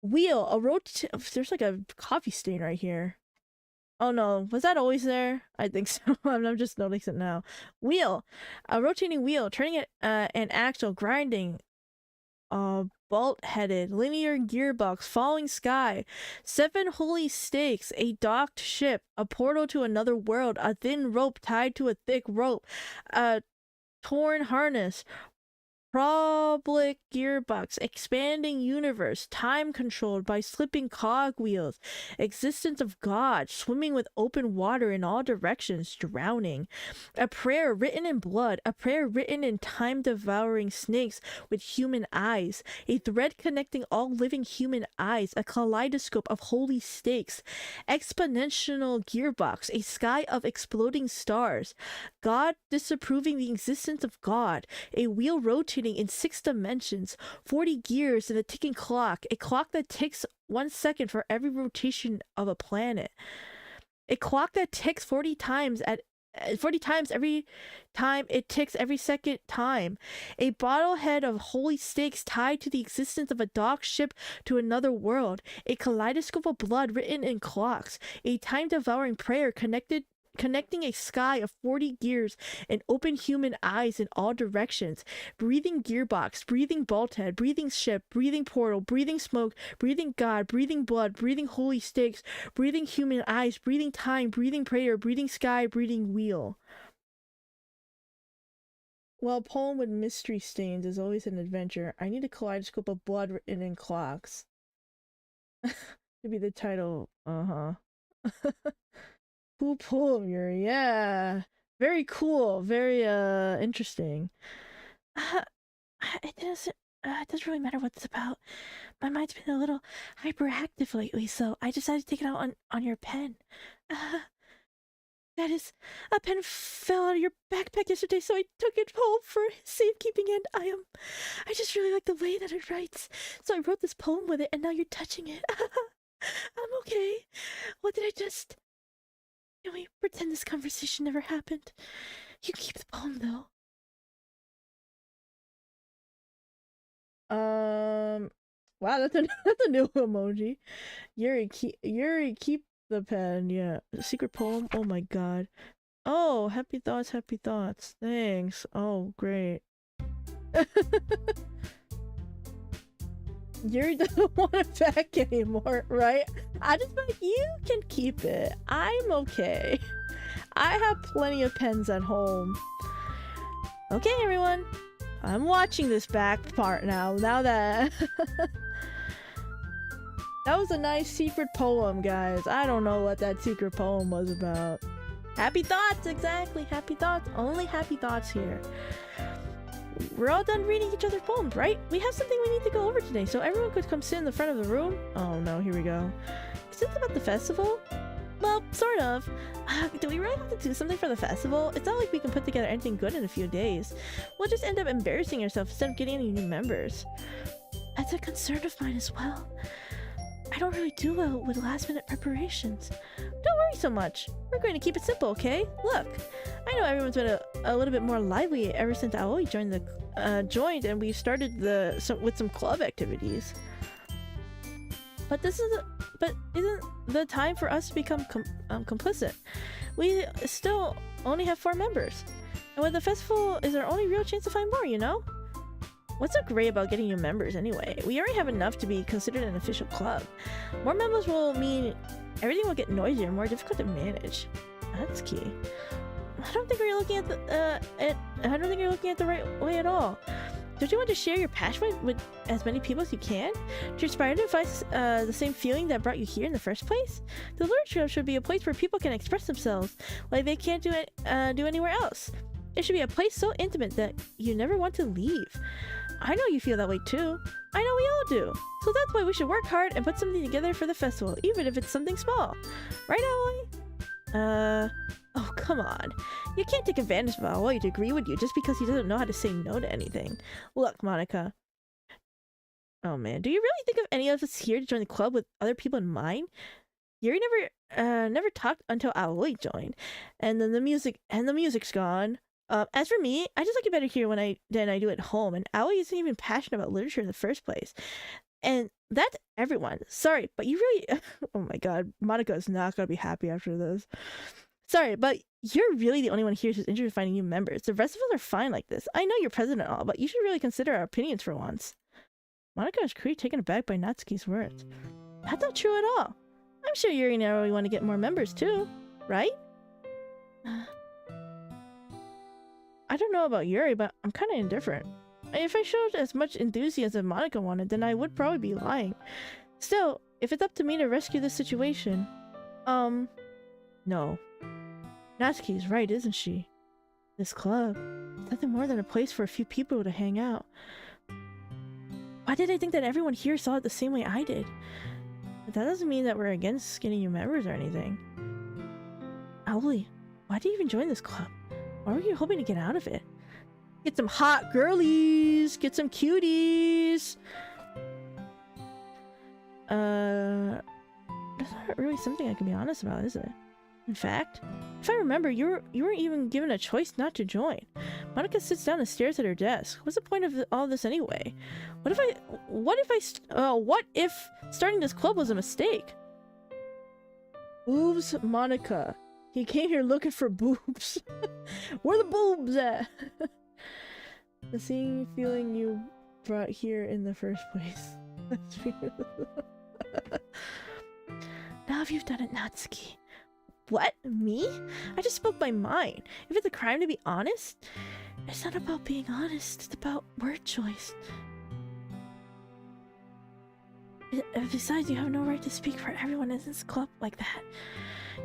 Wheel, there's like a coffee stain right here. Oh no, was that always there? I think so. I'm just noticing it now. Wheel, a rotating wheel, turning it an axle, grinding, bolt-headed, linear gearbox, falling sky, 7 holy stakes, a docked ship, a portal to another world, a thin rope tied to a thick rope, a torn harness, Problematic gearbox, expanding universe, time controlled by slipping cogwheels, existence of God, swimming with open water in all directions, drowning, a prayer written in blood, a prayer written in time-devouring snakes with human eyes, a thread connecting all living human eyes, a kaleidoscope of holy stakes, exponential gearbox, a sky of exploding stars, God disapproving the existence of God, a wheel rotating in 6 dimensions, 40 gears in a ticking clock, a clock that ticks 1 second for every rotation of a planet, a clock that ticks 40 times every time it ticks every second time, a bottlehead of holy stakes tied to the existence of a docked ship to another world, a kaleidoscope of blood written in clocks, a time-devouring prayer connecting a sky of 40 gears and open human eyes in all directions, breathing gearbox, breathing bolthead, breathing ship, breathing portal, breathing smoke, breathing God, breathing blood, breathing holy stakes, breathing human eyes, breathing time, breathing prayer, breathing sky, breathing wheel. Well, poem with mystery stains is always an adventure. I need a kaleidoscope of blood written in clocks. To be the title. Cool poem, Yuri. Yeah. Very cool. Very interesting. It doesn't really matter what it's about. My mind's been a little hyperactive lately, so I decided to take it out on your pen. That is, a pen fell out of your backpack yesterday, so I took it home for safekeeping, and I just really like the way that it writes. So I wrote this poem with it, and now you're touching it. I'm okay. What did I just... Can we pretend this conversation never happened? You keep the poem, though. Wow, that's a new emoji. Yuri, keep the pen. Yeah, secret poem. Oh my god. Oh, happy thoughts, happy thoughts. Thanks. Oh, great. Yuri doesn't want it back anymore, right? I just like, you can keep it. I'm okay. I have plenty of pens at home. Okay, everyone. I'm watching this back part now. Now that... That was a nice secret poem, guys. I don't know what that secret poem was about. Happy thoughts, exactly. Happy thoughts. Only happy thoughts here. We're all done reading each other's poems, right? We have something we need to go over today, so everyone could come sit in the front of the room. Oh no, here we go. Is this about the festival? Well, sort of. Do we really have to do something for the festival? It's not like we can put together anything good in a few days. We'll just end up embarrassing ourselves instead of getting any new members. That's a concern of mine as well. I don't really do well with last-minute preparations. Don't worry so much. We're going to keep it simple, okay? Look, I know everyone's been a little bit more lively ever since Aoi joined and we've started with some club activities. But isn't the time for us to become complicit? We still only have 4 members, and with the festival is our only real chance to find more, you know? What's so great about getting new members anyway? We already have enough to be considered an official club. More members will mean everything will get noisier and more difficult to manage. That's key. I don't think you're looking at the right way at all. Don't you want to share your passion with as many people as you can? To inspire to find the same feeling that brought you here in the first place? The literature club should be a place where people can express themselves like they can't do anywhere else. It should be a place so intimate that you never want to leave. I know you feel that way too. I know we all do. So that's why we should work hard and put something together for the festival, even if it's something small. Right, Aoi? Oh, come on. You can't take advantage of Aoi to agree with you just because he doesn't know how to say no to anything. Look, Monika. Oh man, do you really think of any of us here to join the club with other people in mind? Yuri never talked until Aoi joined, and then the music's gone. As for me, I just like it better here than I do at home, and Aoi isn't even passionate about literature in the first place. And that's everyone. Sorry, but you really... Oh my god, Monika is not gonna be happy after this. Sorry, but you're really the only one here who's interested in finding new members. The rest of us are fine like this. I know you're president and all, but you should really consider our opinions for once. Monika is pretty taken aback by Natsuki's words. That's not true at all. I'm sure Yuri and Naomi want to get more members too, right? I don't know about Yuri, but I'm kind of indifferent. If I showed as much enthusiasm as Monika wanted, then I would probably be lying. Still, if it's up to me to rescue this situation... No. Natsuki's right, isn't she? This club is nothing more than a place for a few people to hang out. Why did I think that everyone here saw it the same way I did? But that doesn't mean that we're against getting new members or anything. Aoi, why did you even join this club? What were you hoping to get out of it? Get some hot girlies! Get some cuties! That's not really something I can be honest about, is it? In fact, if I remember, you weren't even given a choice not to join. Monika sits down and stares at her desk. What's the point of all this anyway? What if starting this club was a mistake? Boobs Monika. He came here looking for boobs. Where the boobs at? The same feeling you brought here in the first place. Now you've done it, Natsuki. What? Me? I just spoke my mind. If it's a crime to be honest, it's not about being honest, it's about word choice. Besides, you have no right to speak for everyone in this club like that.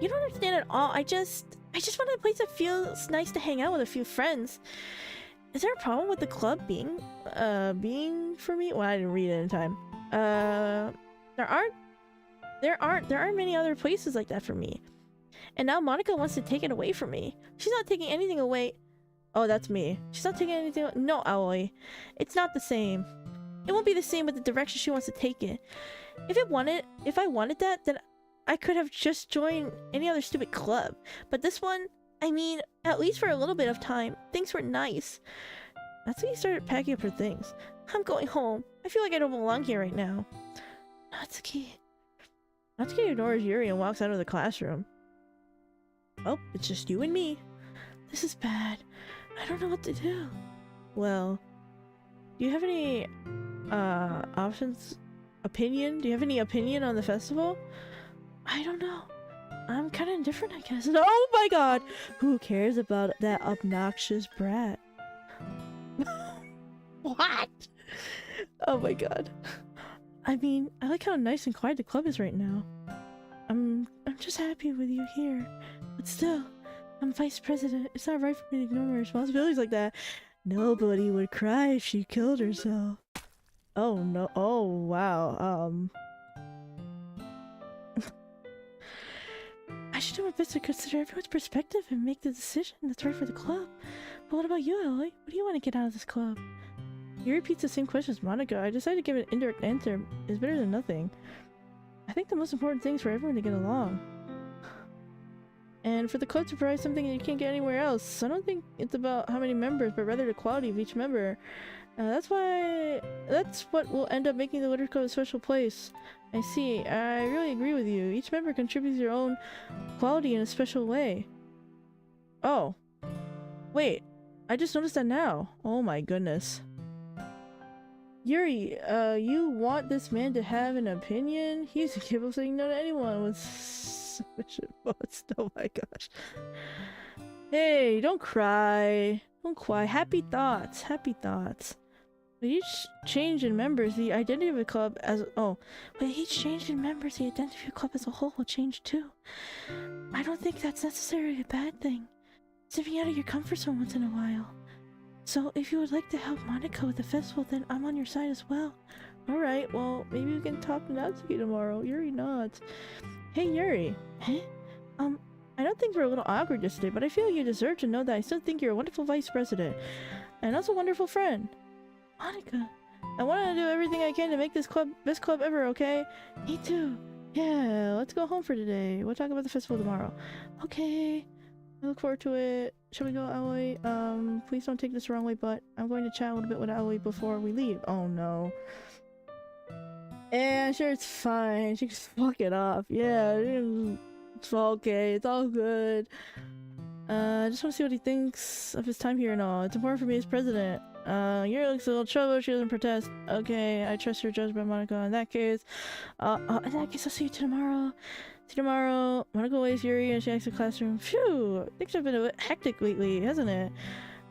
You don't understand at all. I just wanted a place that feels nice to hang out with a few friends. Is there a problem with the club being for me? Well, I didn't read it in time. There aren't many other places like that for me. And now Monika wants to take it away from me. She's not taking anything away. Oh, that's me. She's not taking anything. No, Aoi. It's not the same. It won't be the same with the direction she wants to take it. If I wanted that, then I could have just joined any other stupid club. But this one, I mean, at least for a little bit of time, things were nice. That's when he started packing up her things. I'm going home. I feel like I don't belong here right now. Natsuki ignores Yuri and walks out of the classroom. Oh, it's just you and me. This is bad. I don't know what to do. Well, do you have any opinion? Do you have any opinion on the festival? I don't know. I'm kind of indifferent, I guess. Oh my god! Who cares about that obnoxious brat? What? Oh my god. I mean, I like how nice and quiet the club is right now. I'm just happy with you here. But still, I'm vice president. It's not right for me to ignore my responsibilities like that. Nobody would cry if she killed herself. Oh no. Oh wow. I should do my best to consider everyone's perspective and make the decision that's right for the club. But what about you, Ellie? What do you want to get out of this club? He repeats the same question as Monika. I decided to give an indirect answer. It's better than nothing. I think the most important thing is for everyone to get along. And for the club to provide something that you can't get anywhere else. I don't think it's about how many members, but rather the quality of each member. That's what will end up making the Literature Club a special place. I see. I really agree with you. Each member contributes their own quality in a special way. Oh. Wait. I just noticed that now. Oh my goodness. Yuri, you want this man to have an opinion? He's capable of saying no to anyone with sufficient votes. Oh my gosh. Hey, don't cry. Don't cry. Happy thoughts. Happy thoughts. With each change in members, the identity of the club as with each change in members, the identity of the club as a whole will change too. I don't think that's necessarily a bad thing. Stepping out of your comfort zone once in a while. So if you would like to help Monika with the festival, then I'm on your side as well. Alright, well, maybe we can talk to Natsuki tomorrow. Yuri nods. Hey Yuri. Huh? I know things were a little awkward yesterday, but I feel you deserve to know that I still think you're a wonderful vice president. And also a wonderful friend. Monika, I want to do everything I can to make this club best club ever, okay? Me too. Yeah, let's go home for today. We'll talk about the festival tomorrow. Okay. I look forward to it. Shall we go, Aoi? Please don't take this the wrong way, but I'm going to chat a little bit with Aoi before we leave. Oh no. And sure, it's fine. She can just fuck it off. Yeah, it's all okay. It's all good. I just want to see what he thinks of his time here and all. It's important for me as president. Yuri looks a little trouble. She doesn't protest. Okay, I trust your judgment, Monika. In that case, I'll see you tomorrow. See you tomorrow. Monika waits Yuri and she exits the classroom. Phew, things have been a bit hectic lately, hasn't it?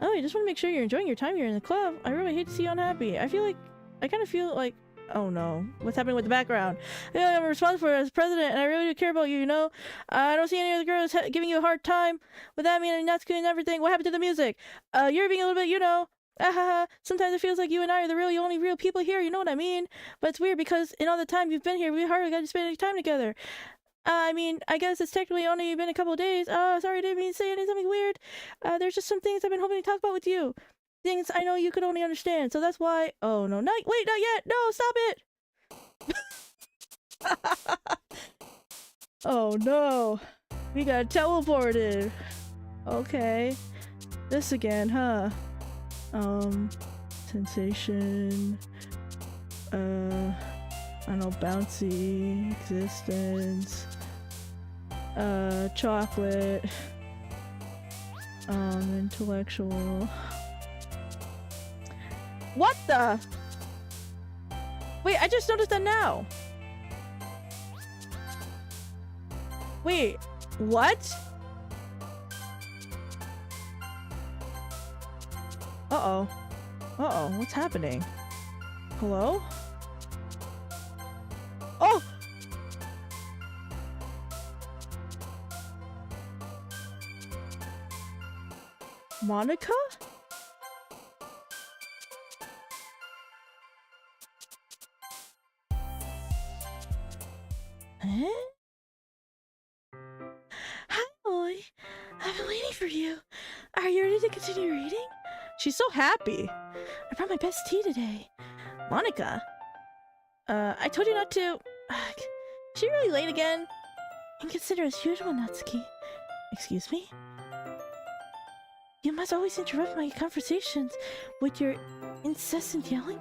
Oh, I just want to make sure you're enjoying your time here in the club. I really hate to see you unhappy. I kind of feel like, oh no, what's happening with the background? Yeah, I'm responsible as president, and I really do care about you, you know? I don't see any other girls giving you a hard time with that meaning not and everything. What happened to the music? You're being a little bit, you know. Sometimes it feels like you and I are the only real people here, you know what I mean? But it's weird because in all the time you've been here, we hardly got to spend any time together. I mean, I guess it's technically only been a couple of days. Sorry, I didn't mean to say something weird. There's just some things I've been hoping to talk about with you. Things I know you could only understand, so that's why— oh no, wait, not yet! No, stop it! Oh no! We got teleported! Okay. This again, huh? Sensation... I don't know, bouncy, existence... chocolate... intellectual... What the? Wait, I just noticed that now. Wait, what? Uh-oh. Uh-oh, what's happening? Hello? Oh! Monika? Huh? Hi, boy. I've been waiting for you. Are you ready to continue reading? She's so happy. I brought my best tea today. Monika. I told you not to. Is she really late again? Inconsiderate as usual, Natsuki. Excuse me? You must always interrupt my conversations with your incessant yelling.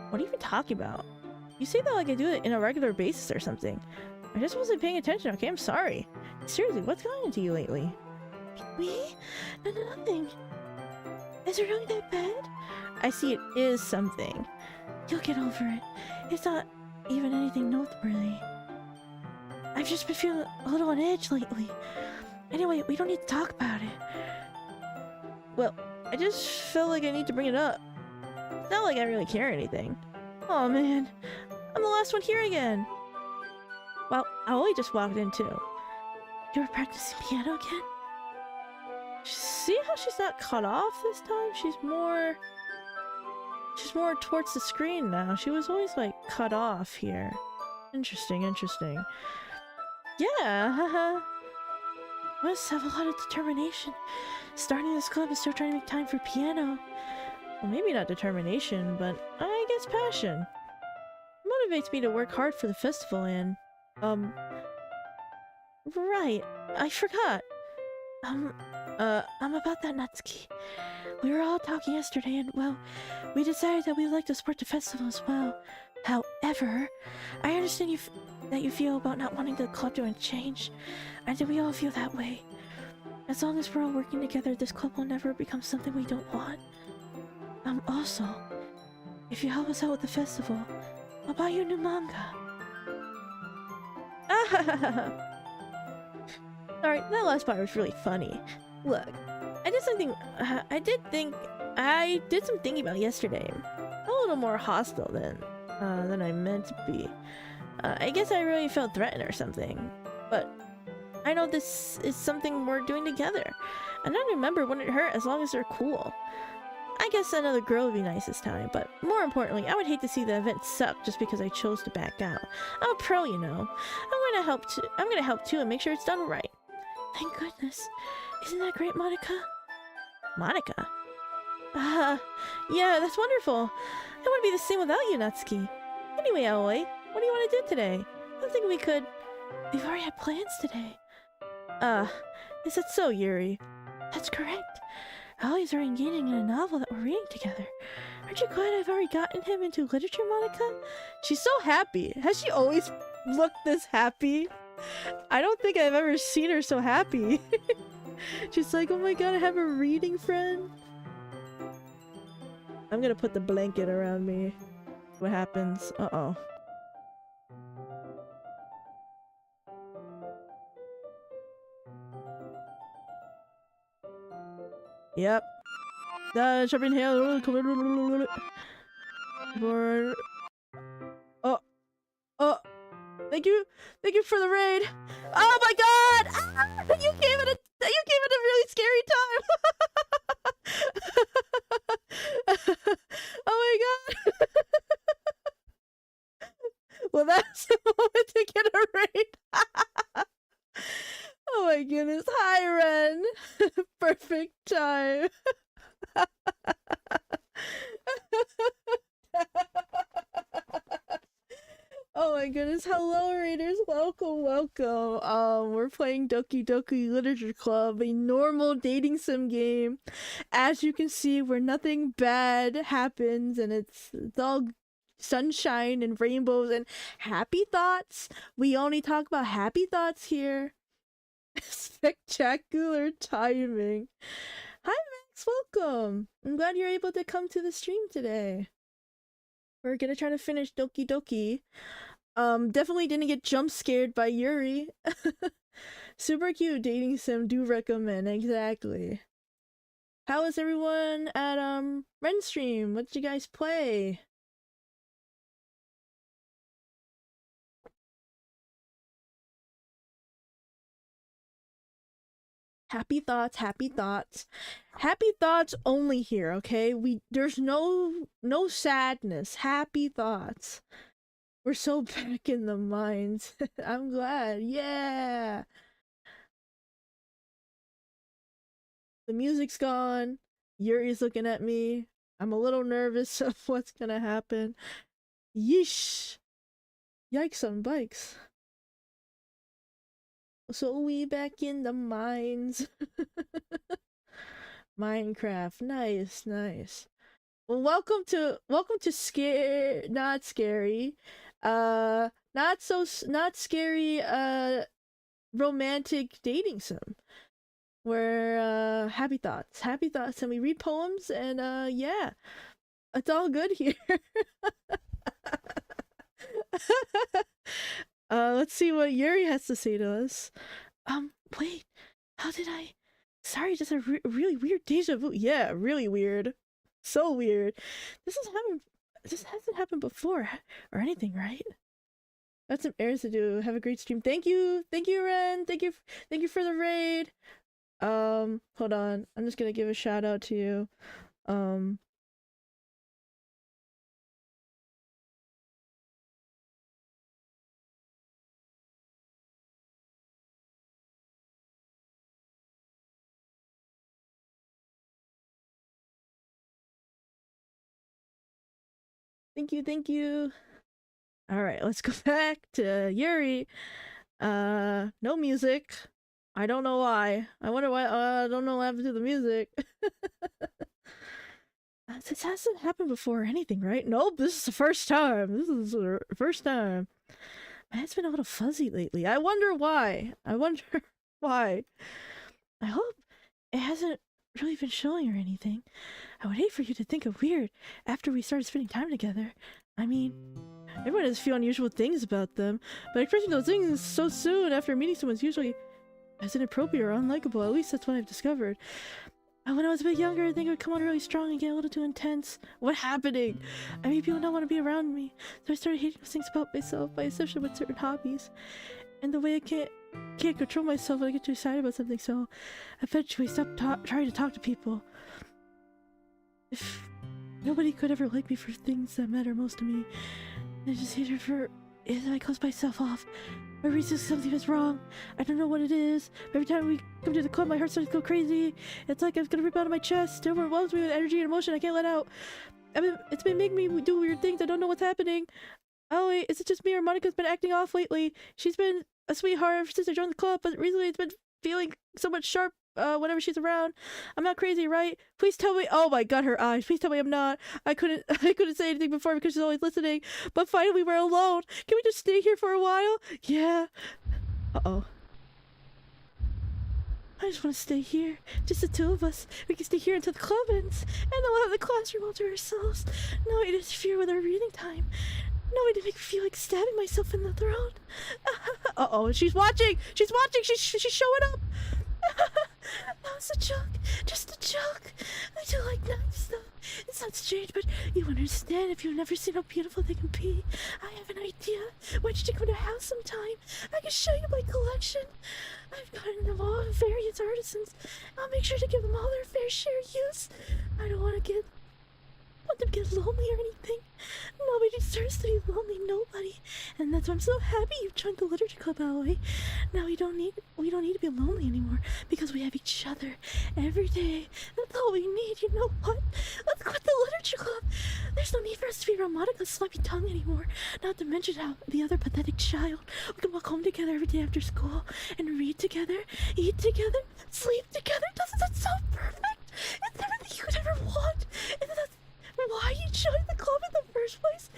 What are you even talking about? You say that like I do it in a regular basis or something. I just wasn't paying attention, okay? I'm sorry. Seriously, what's going on to you lately? Me? No, nothing. Is it really that bad? I see it is something. You'll get over it. It's not even anything noteworthy. I've just been feeling a little on edge lately. Anyway, we don't need to talk about it. Well, I just felt like I need to bring it up. It's not like I really care or anything. Oh man, I'm the last one here again. Well, Aoi just walked in too. You were practicing piano again? See how she's not cut off this time? She's more towards the screen now. She was always like cut off here. Interesting, interesting. Yeah, haha. Must have a lot of determination. Starting this club and still trying to make time for piano. Well, maybe not determination, but I guess passion. It motivates me to work hard for the festival and... Right, I forgot. I'm about that, Natsuki. We were all talking yesterday and, well, we decided that we would like to support the festival as well. However, I understand that you feel about not wanting the club to change. And that we all feel that way. As long as we're all working together, this club will never become something we don't want. Also, if you help us out with the festival, I'll buy you a new manga. Alright, that last part was really funny. Look, I did some thinking about yesterday. A little more hostile than I meant to be. I guess I really felt threatened or something. But I know this is something we're doing together. And I remember when it hurt as long as they're cool. I guess another girl would be nice this time, but more importantly, I would hate to see the event suck just because I chose to back out. I'm a pro, you know. I'm gonna help too and make sure it's done right. Thank goodness. Isn't that great, Monika? Monika? Yeah, that's wonderful. I wouldn't be the same without you, Natsuki. Anyway, Aoi, what do you want to do today? I think we could... We've already had plans today. Is that so, Yuri? That's correct. Aoi's already engaging in a novel that we're reading together. Aren't you glad I've already gotten him into literature, Monika? She's so happy. Has she always looked this happy? I don't think I've ever seen her so happy. She's like, oh my god, I have a reading friend. I'm gonna put the blanket around me. What happens? Uh-oh. Yep. Jumping hill. For... Oh. Thank you for the raid. Oh my god! Ah, you gave it a really scary time. Oh my god. Well, that's the moment to get a raid. Oh my goodness. Hi, Ren. Perfect time. Oh my goodness. Hello, Raiders. Welcome. We're playing Doki Doki Literature Club, a normal dating sim game. As you can see, where nothing bad happens and it's all sunshine and rainbows and happy thoughts. We only talk about happy thoughts here. Spectacular timing. Hi, Max. Welcome. I'm glad you're able to come to the stream today. We're gonna try to finish Doki Doki. Definitely didn't get jump scared by Yuri. Super cute dating sim, do recommend. Exactly. How is everyone at Ren stream? What did you guys play? Happy thoughts, happy thoughts. Happy thoughts only here, okay? There's no sadness. Happy thoughts. We're so back in the mines. I'm glad. Yeah. The music's gone. Yuri's looking at me. I'm a little nervous of what's gonna happen. Yeesh. Yikes on bikes. So we back in the mines. Minecraft. Nice. Well, welcome to not scary. Not scary romantic dating sim. Where happy thoughts and we read poems and yeah. It's all good here. Let's see what Yuri has to say to us. Wait, how did I? Sorry, just a really weird deja vu. Yeah, really weird. So weird. This hasn't happened before or anything, right? Got some errands to do. Have a great stream. Thank you, Ren. Thank you for the raid. Hold on. I'm just gonna give a shout out to you. Thank you. All right, let's go back to Yuri. No music. I don't know why. I wonder why. I don't know what happened to the music. This hasn't happened before or anything, right? Nope, this is the first time. This is the first time. Man, it's been a little fuzzy lately. I wonder why. I hope it hasn't really been showing or anything. I would hate for you to think of weird after we started spending time together. I mean, everyone has a few unusual things about them, but expressing those things so soon after meeting someone is usually as inappropriate or unlikable. At least that's what I've discovered. When I was a bit younger, I think it would come on really strong and get a little too intense. What's happening? I mean, people don't want to be around me, so I started hating those things about myself, my obsession with certain hobbies, and the way I can't control myself when I get too excited about something. So, eventually, stopped trying to talk to people. If nobody could ever like me for things that matter most to me, I just hate her for if I close myself off. My reason something is wrong. I don't know what it is. But every time we come to the club, my heart starts to go crazy. It's like it's gonna rip out of my chest. It overwhelms me with energy and emotion I can't let out. It's been making me do weird things. I don't know what's happening. Oh wait, is it just me or Monika's been acting off lately? She's been a sweetheart ever since I joined the club, but recently it's been feeling so much sharp whenever she's around. I'm not crazy, right? Please tell me. Oh my god, her eyes. Please tell me I'm not. I couldn't say anything before because she's always listening. But finally, we're alone. Can we just stay here for a while? Yeah. Uh-oh. I just want to stay here. Just the two of us. We can stay here until the club ends. And then we'll have the classroom all to ourselves. No way to interfere with our reading time. No way to make me feel like stabbing myself in the throat. Uh-oh, she's watching! She's watching! She's showing up! That was a joke. Just a joke. I do like knives, though. It sounds strange, but you understand if you've never seen how beautiful they can be. I have an idea. Why don't you come to our house sometime? I can show you my collection. I've gotten them all of various artisans. I'll make sure to give them all their fair share of use. I don't want them to get lonely or anything. Nobody deserves to be lonely, nobody. And that's why I'm so happy you joined the literature club, Aoi. Now we don't need to be lonely anymore because we have each other every day. That's all we need. You know what? Let's quit the literature club. There's no need for us to be around Monika's sloppy tongue anymore. Not to mention how the other pathetic child. We can walk home together every day after school and read together, eat together, sleep together. Doesn't that sound perfect? It's everything you could ever want. And that's why you joined the club in the first place.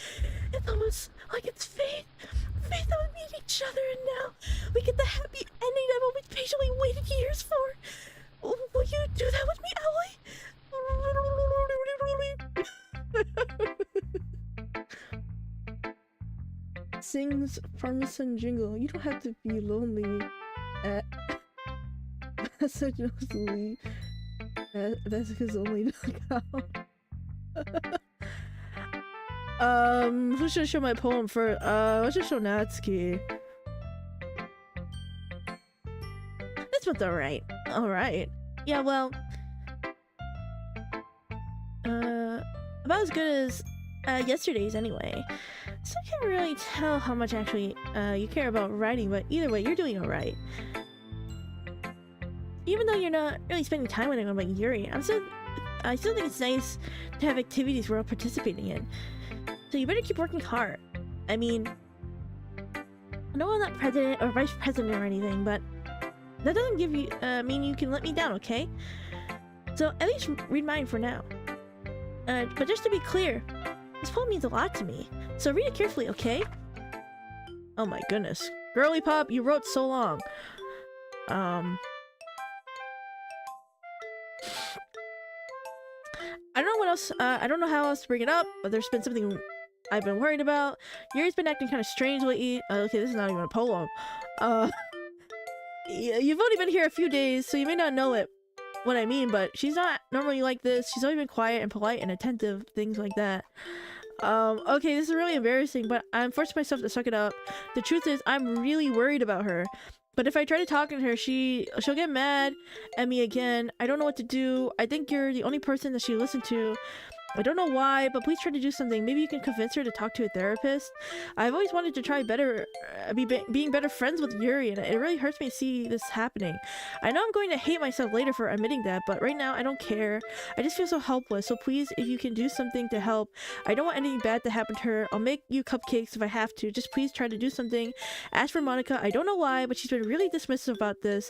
It's almost like it's fate. Fate that we meet each other, and now we get the happy ending that we patiently waited years for. Will you do that with me, Aoi? Sings Pharmacy Jingle. You don't have to be lonely at messagesonly.com. Who should I show my poem first? Let's just show Natsuki. This one's alright. Alright. Yeah, well, about as good as yesterday's anyway. So I can't really tell how much actually you care about writing, but either way, you're doing alright. Even though you're not really spending time with anyone like Yuri, I still think it's nice to have activities we're all participating in. So you better keep working hard. I mean, I know I'm not president or vice president or anything, but that doesn't give you mean you can let me down, okay? So at least read mine for now. But just to be clear, this poem means a lot to me, so read it carefully, okay? Oh my goodness. Girly Pop, you wrote so long. I don't know what else, I don't know how else to bring it up, but there's been something I've been worried about. Yuri's been acting kind of strange lately. Okay, this is not even a poem. You've only been here a few days, so you may not know what I mean, but she's not normally like this. She's always been quiet and polite and attentive, things like that. Okay, this is really embarrassing, but I'm forcing myself to suck it up. The truth is, I'm really worried about her. But if I try to talk to her, she'll get mad at me again. I don't know what to do. I think you're the only person that she listened to. I don't know why, but please try to do something. Maybe you can convince her to talk to a therapist. I've always wanted to try being better friends with Yuri, and it really hurts me to see this happening. I know I'm going to hate myself later for admitting that, but right now I don't care. I just feel so helpless, so please, if you can do something to help. I don't want anything bad to happen to her. I'll make you cupcakes if I have to. Just please try to do something. As for Monika, I don't know why, but she's been really dismissive about this.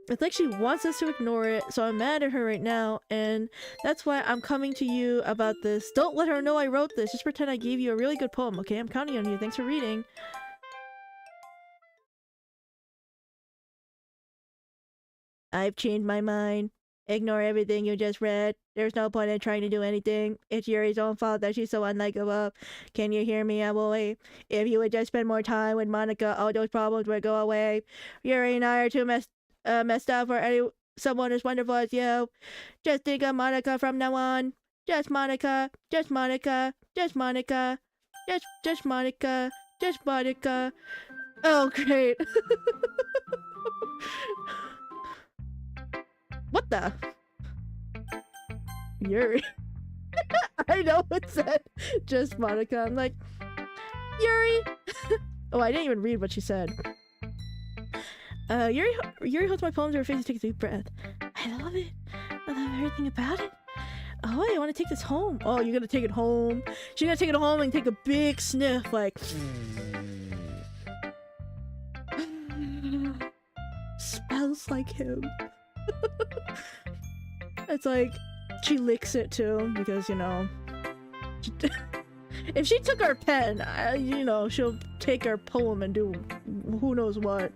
It's like she wants us to ignore it, so I'm mad at her right now, and that's why I'm coming to you about this. Don't let her know I wrote this. Just pretend I gave you a really good poem, okay? I'm counting on you. Thanks for reading. I've changed my mind. Ignore everything you just read. There's no point in trying to do anything. It's Yuri's own fault that she's so unlikable. Can you hear me, Emily? If you would just spend more time with Monika, all those problems would go away. Yuri and I are too messed up for someone as wonderful as you. Just think of Monika from now on. Just Monika. Just Monika. Just Monika. Just Monika. Just Monika. Oh, great. What the? Yuri. I know it said just Monika. I'm like, Yuri. Oh, I didn't even read what she said. Yuri holds my poems to her face and takes a deep breath. I love it. I love everything about it. Oh, I want to take this home. Oh, you're gonna take it home? She's gonna take it home and take a big sniff, like... Smells like him. It's like, she licks it too, because, you know, if she took our pen, you know, she'll take our poem and do who knows what.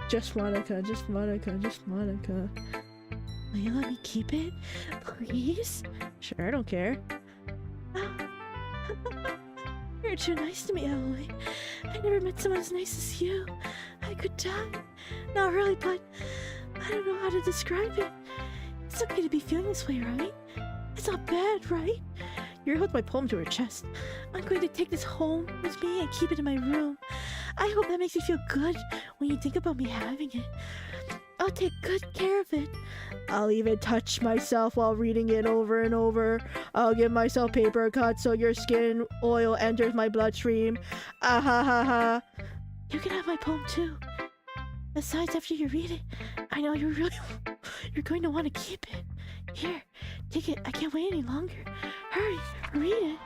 Just Monika, just Monika, just Monika. Will you let me keep it? Please? Sure, I don't care. You're too nice to me, Aoi. I never met someone as nice as you. I could die. Not really, but I don't know how to describe it. It's okay to be feeling this way, right? It's not bad, right? You held my poem to her chest. I'm going to take this home with me and keep it in my room. I hope that makes you feel good when you think about me having it. I'll take good care of it. I'll even touch myself while reading it over and over. I'll give myself paper cuts so your skin oil enters my bloodstream. Ah ha ha ha. You can have my poem too. Besides, after you read it, I know you're going to want to keep it. Here, take it. I can't wait any longer. Hurry, read it.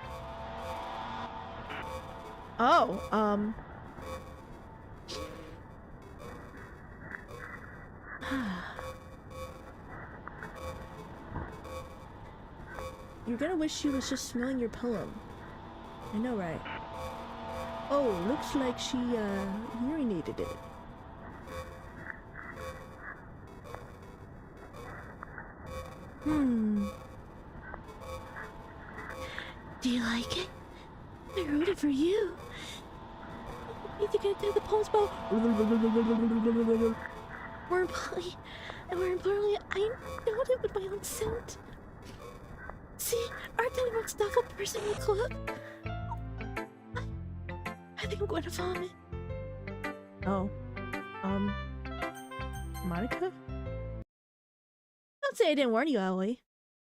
Oh, You're gonna wish she was just smelling your poem. I know, right? Oh, looks like she, urinated it. Do you like it? I wrote it for you. You think I did the poems about more importantly, I know it with my own scent. See, aren't I the most awful person in the club? I think I'm going to vomit. Oh. Monika? Don't say I didn't warn you, Aoi.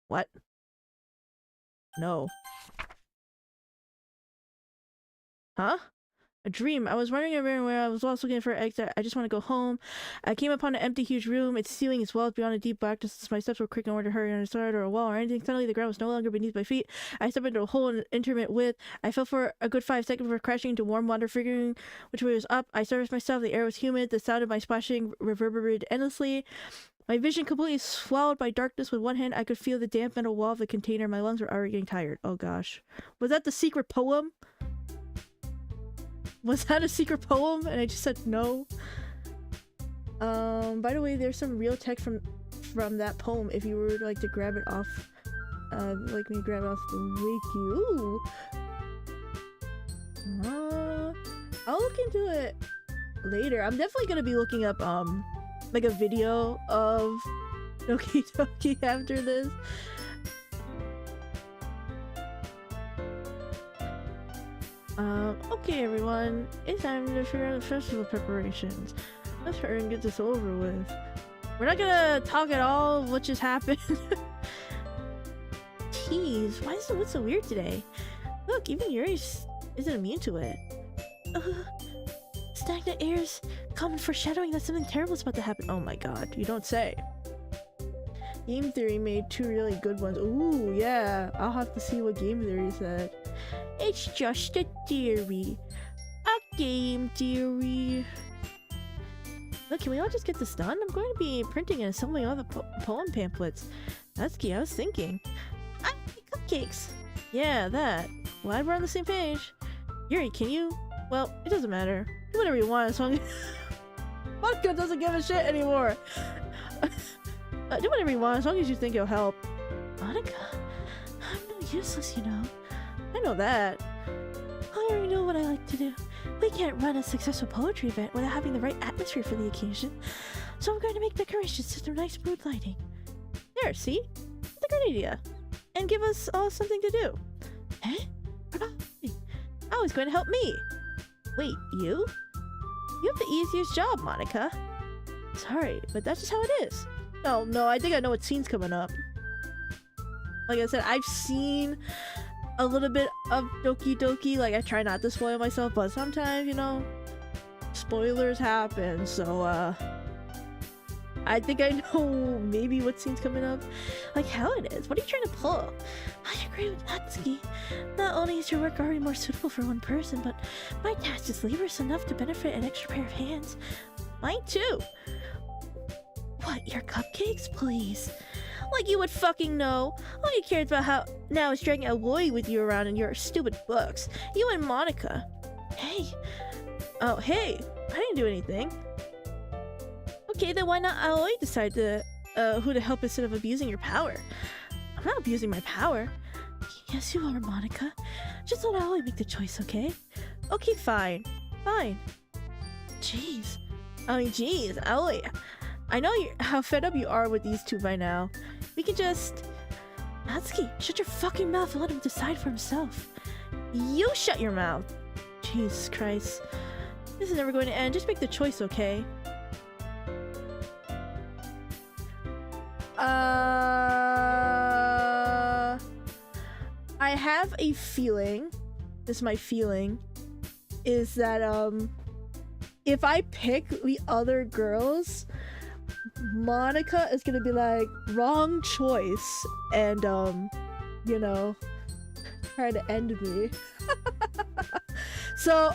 What? No. Huh? A dream. I was wandering around where I was also looking for an exit. I just want to go home. I came upon an empty, huge room. Its ceiling is walls beyond a deep blackness. My steps were quick in order to hurry on a side or a wall or anything. Suddenly, the ground was no longer beneath my feet. I stepped into a hole in intermittent width. I fell for a good 5 seconds before crashing into warm water, figuring which way was up. I surfaced myself. The air was humid. The sound of my splashing reverberated endlessly. My vision completely swallowed by darkness. With one hand, I could feel the damp metal wall of the container. My lungs were already getting tired. Oh gosh. Was that the secret poem? Was that a secret poem? And I just said no. By the way, there's some real text from that poem if you were like to grab it off, like me grab it off the wiki. Ooh. I'll look into it later. I'm definitely gonna be looking up like a video of Doki Doki after this. Okay everyone, it's time to figure out the festival preparations. Let's hurry and get this over with. We're not gonna talk at all what just happened. Jeez, why is the wood so weird today? Look, even yours isn't immune to it. Stagnant air's common foreshadowing that something terrible is about to happen. Oh my god, you don't say. Game Theory made 2 really good ones. Ooh, yeah, I'll have to see what Game Theory said. It's just a theory. A game theory. Look, can we all just get this done? I'm going to be printing and assembling all the poem pamphlets. That's key, I was thinking. I make cupcakes. Yeah, that. Glad we're on the same page. Yuri, can you? Well, it doesn't matter. Do whatever you want as long as... Monika doesn't give a shit anymore. Do whatever you want as long as you think it'll help. Monika? I'm no useless, you know. I know that. I already know what I like to do. We can't run a successful poetry event without having the right atmosphere for the occasion. So I'm going to make decorations to some nice mood lighting. There, see? It's a great idea. And give us all something to do. Eh? Oh, he's going to help me. Wait, you? You have the easiest job, Monika. Sorry, but that's just how it is. No, I think I know what scene's coming up. Like I said, I've seen a little bit of Doki Doki. Like, I try not to spoil myself, but sometimes, you know, spoilers happen. So, I think I know maybe what scene's coming up. Like, hell it is. What are you trying to pull? I agree with Natsuki. Not only is your work already more suitable for one person, but my task is laborious enough to benefit an extra pair of hands. Mine too. What, your cupcakes? Please. Like you would fucking know. All you cared about how now is dragging Aoi with you around in your stupid books. You and Monika. Hey. Oh, hey. I didn't do anything. Okay, then why not Aoi decide to, who to help instead of abusing your power? I'm not abusing my power. Yes, you are, Monika. Just let Aoi make the choice, okay? Okay, fine. Fine. Jeez. I mean, jeez, Aoi. I know how fed up you are with these two by now. We can just... Natsuki, shut your fucking mouth and let him decide for himself. You shut your mouth. Jesus Christ. This is never going to end. Just make the choice, okay? I have a feeling, this is my feeling, is that if I pick the other girls, Monika is gonna be like, wrong choice, and you know, try to end me. So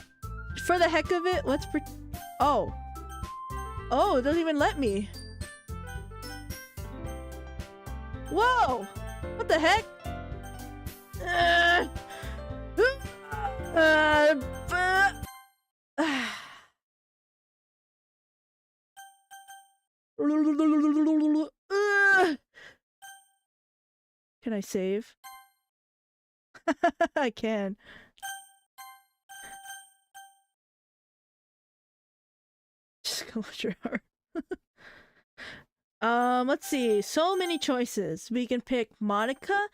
for the heck of it, let's oh, it doesn't even let me. Whoa, what the heck? Can I save? I can. Just go with your heart. Let's see. So many choices. We can pick Monika.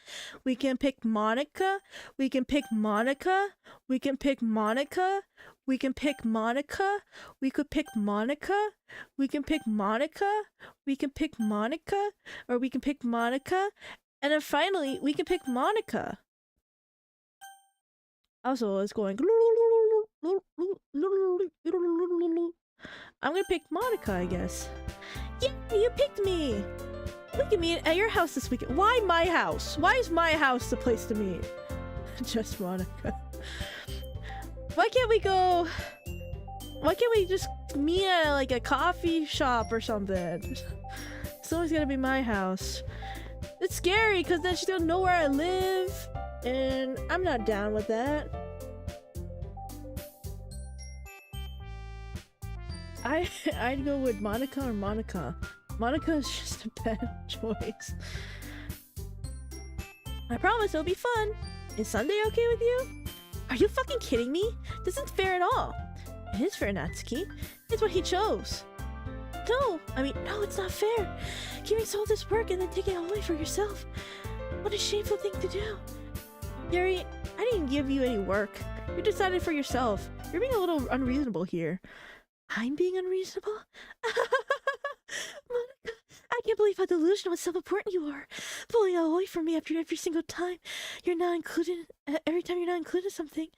We can pick Monika. We can pick Monika. We can pick Monika. We can pick Monika. We could pick Monika. We can pick Monika. We can pick Monika. Or we can pick Monika. And then finally, we can pick Monika. Also, it's going... I'm gonna pick Monika, I guess. Yeah, you picked me! We can meet at your house this weekend. Why my house? Why is my house the place to meet? Just Monika. Why can't we go... Why can't we just meet at like a coffee shop or something? It's always gonna be my house. It's scary because then she's gonna know where I live. And I'm not down with that. I'd go with Monika or Monika. Monika is just a bad choice. I promise it'll be fun. Is Sunday okay with you? Are you fucking kidding me? This isn't fair at all. It is fair, Natsuki. It's what he chose. No, no, it's not fair. Giving all this work and then taking it away for yourself. What a shameful thing to do. Yuri, I didn't give you any work. You decided for yourself. You're being a little unreasonable here. I'm being unreasonable? Monika, I can't believe how delusional and self-important you are. Pulling away from me after every single time you're not included, every time you're not included in something.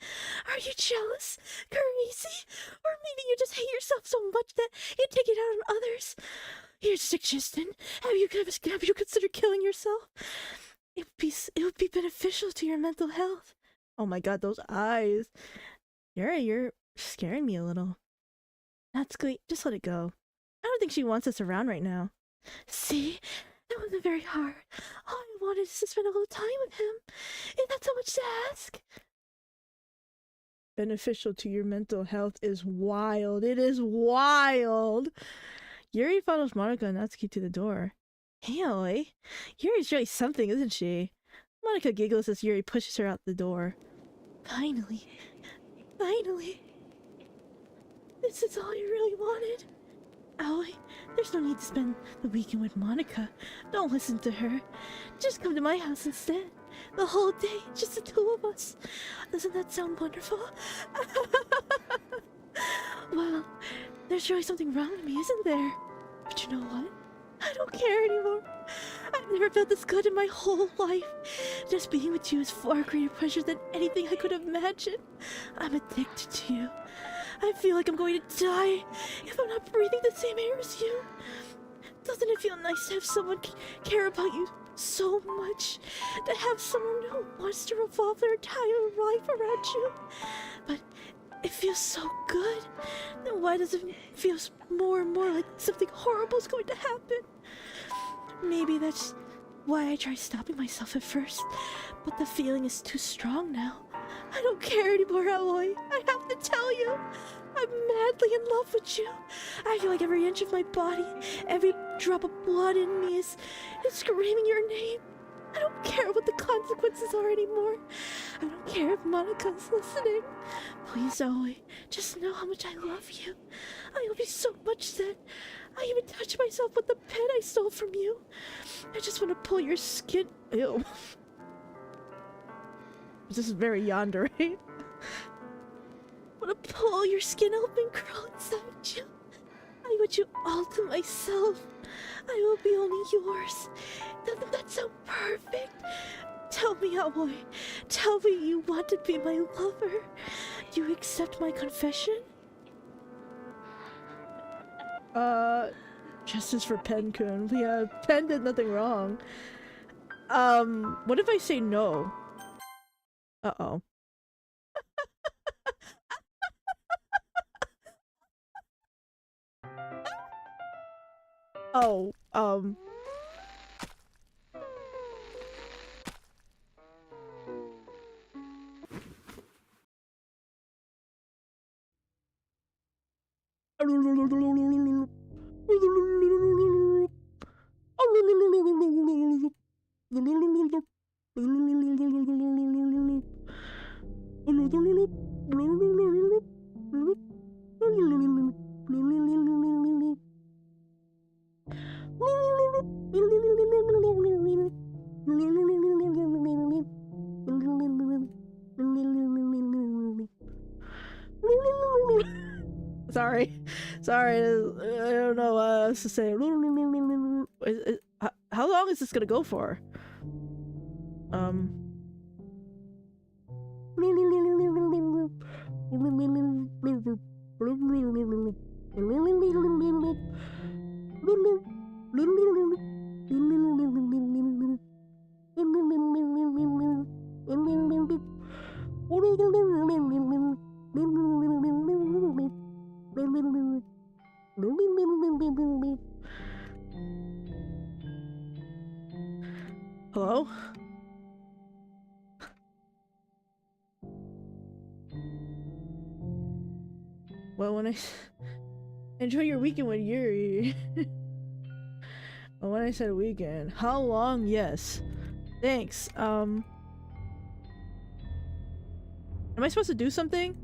Are you jealous? Crazy? Or maybe you just hate yourself so much that you take it out on others? You're sick, Justin. Have you considered killing yourself? It would be beneficial to your mental health. Oh my god, those eyes. You're scaring me a little. That's good. Just let it go. I don't think she wants us around right now. See? It wasn't very hard. All I wanted is to spend a little time with him. Isn't that so much to ask? Beneficial to your mental health is wild. It is wild. Yuri follows Monika and Natsuki to the door. Hey, Aoi. Yuri's really something, isn't she? Monika giggles as Yuri pushes her out the door. Finally. Finally. This is all you really wanted? Aoi, there's no need to spend the weekend with Monika. Don't listen to her. Just come to my house instead. The whole day, just the two of us. Doesn't that sound wonderful? Well, there's really something wrong with me, isn't there? But you know what? I don't care anymore. I've never felt this good in my whole life. Just being with you is far greater pleasure than anything I could have imagined. I'm addicted to you. I feel like I'm going to die if I'm not breathing the same air as you. Doesn't it feel nice to have someone care about you so much? To have someone who wants to revolve their entire life around you? But It feels so good. Then why does it feel more and more like something horrible is going to happen? Maybe that's why I tried stopping myself at first, but the feeling is too strong now. I don't care anymore, Aoi. I have to tell you. I'm madly in love with you. I feel like every inch of my body, every drop of blood in me is screaming your name. I don't care what the consequences are anymore. I don't care if Monika's listening. Please, Aoi, just know how much I love you. I love you so much that I even touch myself with the pen I stole from you. I just want to pull your skin. Ew. This is very yandere. I want to pull your skin open, crawl inside you. I want you all to myself. I will be only yours. Doesn't that sound perfect? Tell me, Aoi. Tell me you want to be my lover. Do you accept my confession? Justice for Pen-kun. Yeah, Pen did nothing wrong. What if I say no? Uh-oh. Oh, Sorry, I don't know what else to say. How long is this gonna go for? Hello? Well, when I enjoy your weekend with Yuri. Well, when I said weekend, how long? Yes. Thanks. Am I supposed to do something?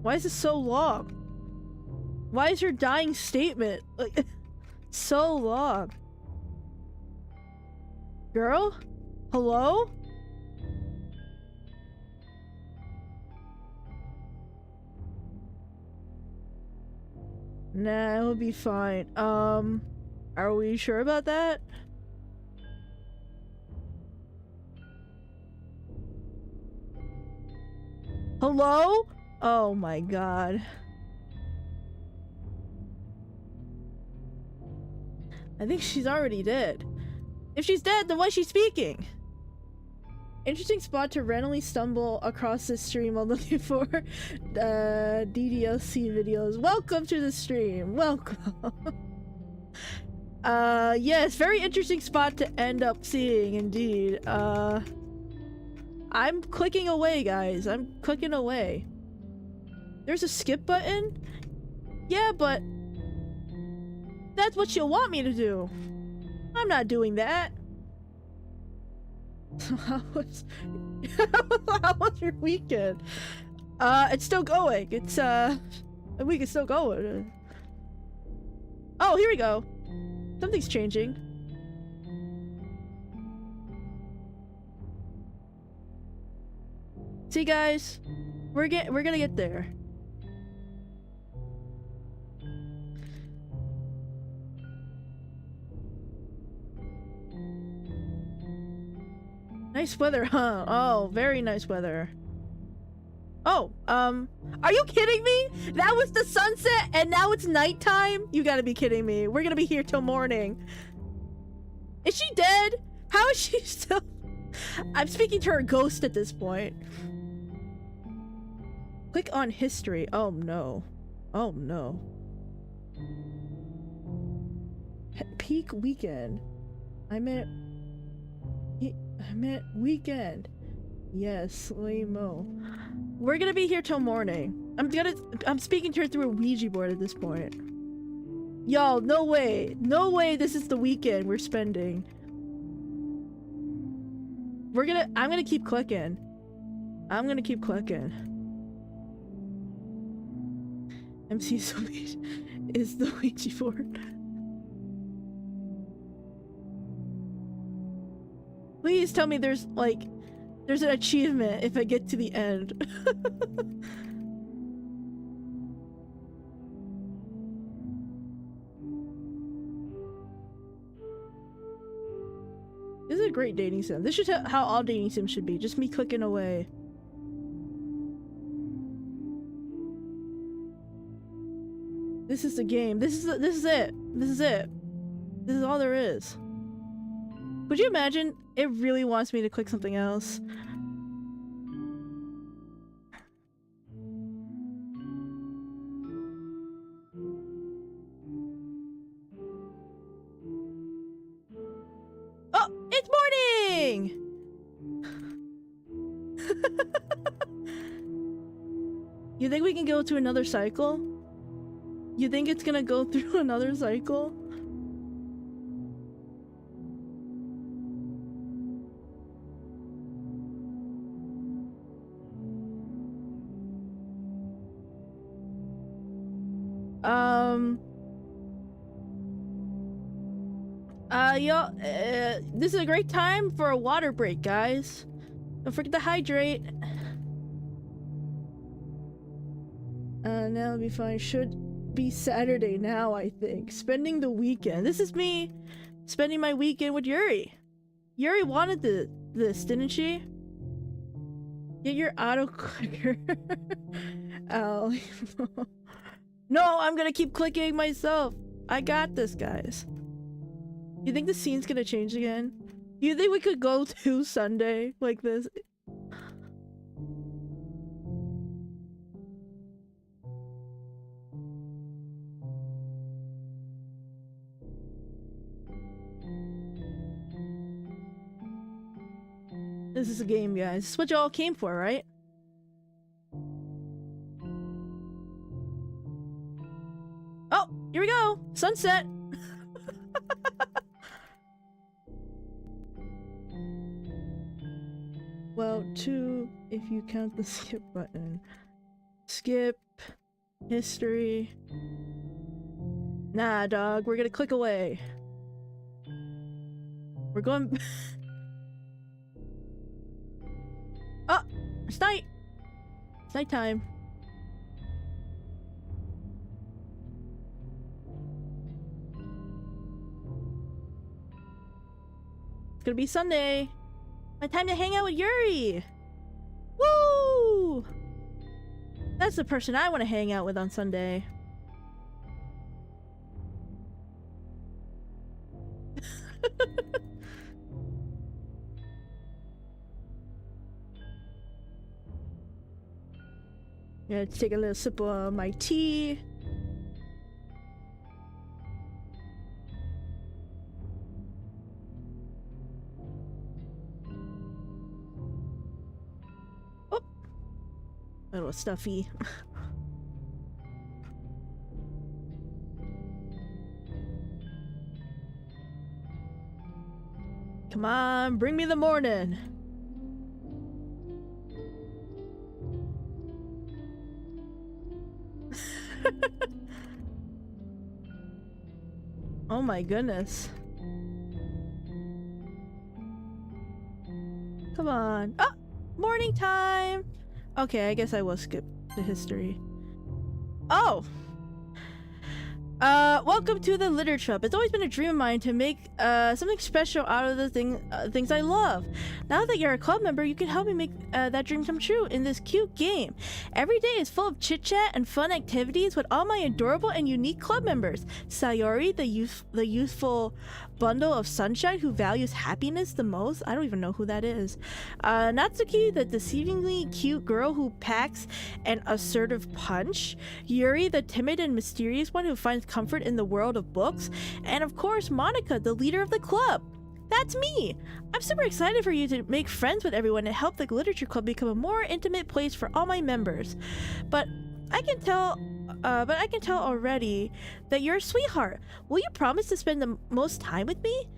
Why is this so long? Why is your dying statement like so long? Girl? Hello? Nah, it'll be fine. Are we sure about that? Hello? Oh my god. I think she's already dead. If she's dead, then why is she speaking? Interesting spot to randomly stumble across this stream while looking for DDLC videos. Welcome to the stream. Welcome. Yes, very interesting spot to end up seeing, indeed. I'm clicking away, guys. I'm clicking away. There's a skip button? Yeah, but that's what you'll want me to do. I'm not doing that. How was your weekend? It's still going. It's the week is still going. Oh, here we go. Something's changing. See, guys, we're gonna get there. Nice weather, huh? Oh, very nice weather. Oh, are you kidding me? That was the sunset and now it's nighttime? You gotta be kidding me. We're gonna be here till morning. Is she dead? How is she still... I'm speaking to her ghost at this point. Click on history. Oh no. Oh no. Peak weekend. I meant weekend. Yes, lame-o. We're gonna be here till morning. I'm speaking to her through a Ouija board at this point. Yo, no way. No way this is the weekend we're spending. I'm gonna keep clicking. I'm gonna keep clicking. MC is the Ouija board. Please tell me there's an achievement if I get to the end. This is a great dating sim. This is how all dating sims should be. Just me clicking away. This is the game. This is it. This is it. This is all there is. Would you imagine it really wants me to click something else? Oh, it's morning! You think we can go to another cycle? You think it's gonna go through another cycle? This is a great time for a water break, guys. Don't forget to hydrate. Now it'll be fine. Should be Saturday now, I think. Spending the weekend. This is me spending my weekend with Yuri. Yuri wanted this, didn't she? Get your auto clicker. Ow. No, I'm gonna keep clicking myself. I got this, guys. You think the scene's gonna change again? You think we could go to Sunday like this? This is a game, guys. This is what y'all came for, right? Oh, here we go! Sunset! Well, 2 if you count the skip button. Skip. History. Nah, dog. We're gonna click away. We're going... Oh! It's night! It's nighttime. It's gonna be Sunday. My time to hang out with Yuri! Woo! That's the person I want to hang out with on Sunday. Yeah, let's take a little sip of my tea. A little stuffy. Come on, bring me the morning. Oh my goodness. Come on. Oh, morning time. Okay, I guess I will skip the history. Oh! Welcome to the Literature Club. It's always been a dream of mine to make something special out of the things I love. Now that you're a club member, you can help me make that dream come true in this cute game. Every day is full of chit-chat and fun activities with all my adorable and unique club members. Sayori, the youthful bundle of sunshine who values happiness the most. I don't even know who that is. Natsuki, the deceivingly cute girl who packs an assertive punch. Yuri, the timid and mysterious one who finds comfort in the world of books. And of course, Monika, the leader of the club. That's me! I'm super excited for you to make friends with everyone and help the Literature Club become a more intimate place for all my members. But I can tell already that you're a sweetheart. Will you promise to spend the most time with me?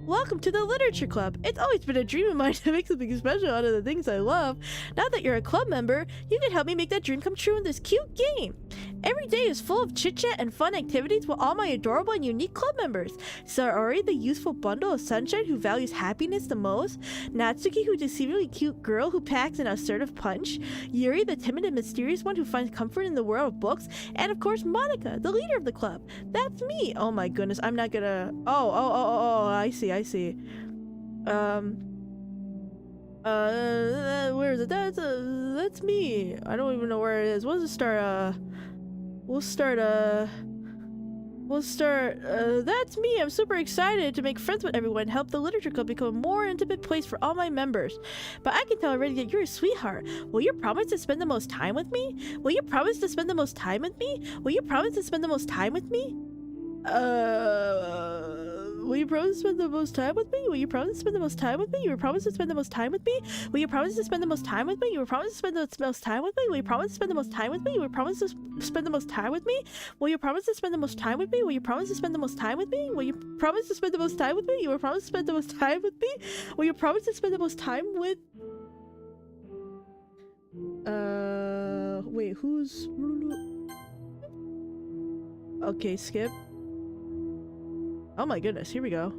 Welcome to the Literature Club. It's always been a dream of mine to make something special out of the things I love. Now that you're a club member, you can help me make that dream come true in this cute game. Every day is full of chit-chat and fun activities with all my adorable and unique club members. Saori, the youthful bundle of sunshine who values happiness the most. Natsuki, who deceivingly cute girl who packs an assertive punch. Yuri, the timid and mysterious one who finds comfort in the world of books. And of course, Monika, the leader of the club. That's me. Oh my goodness, I'm not gonna... Oh, I see. Where is it? That's me. I don't even know where it is. We'll just start, that's me. I'm super excited to make friends with everyone and help the Literature Club become a more intimate place for all my members. But I can tell already that you're a sweetheart. Will you promise to spend the most time with me? Will you promise to spend the most time with me? Will you promise to spend the most time with me? Will you promise to spend the most time with me? Will you promise to spend the most time with me? You will promise to spend the most time with me? Will you promise to spend the most time with me? You will promise to spend the most time with me? Will you promise to spend the most time with me? You will promise to spend the most time with me? Will you promise to spend the most time with me? Will you promise to spend the most time with me? Will you promise to spend the most time with me? You will promise to spend the most time with me? Will you promise to spend the most time with... Wait, who's... Okay, skip. Oh my goodness, here we go.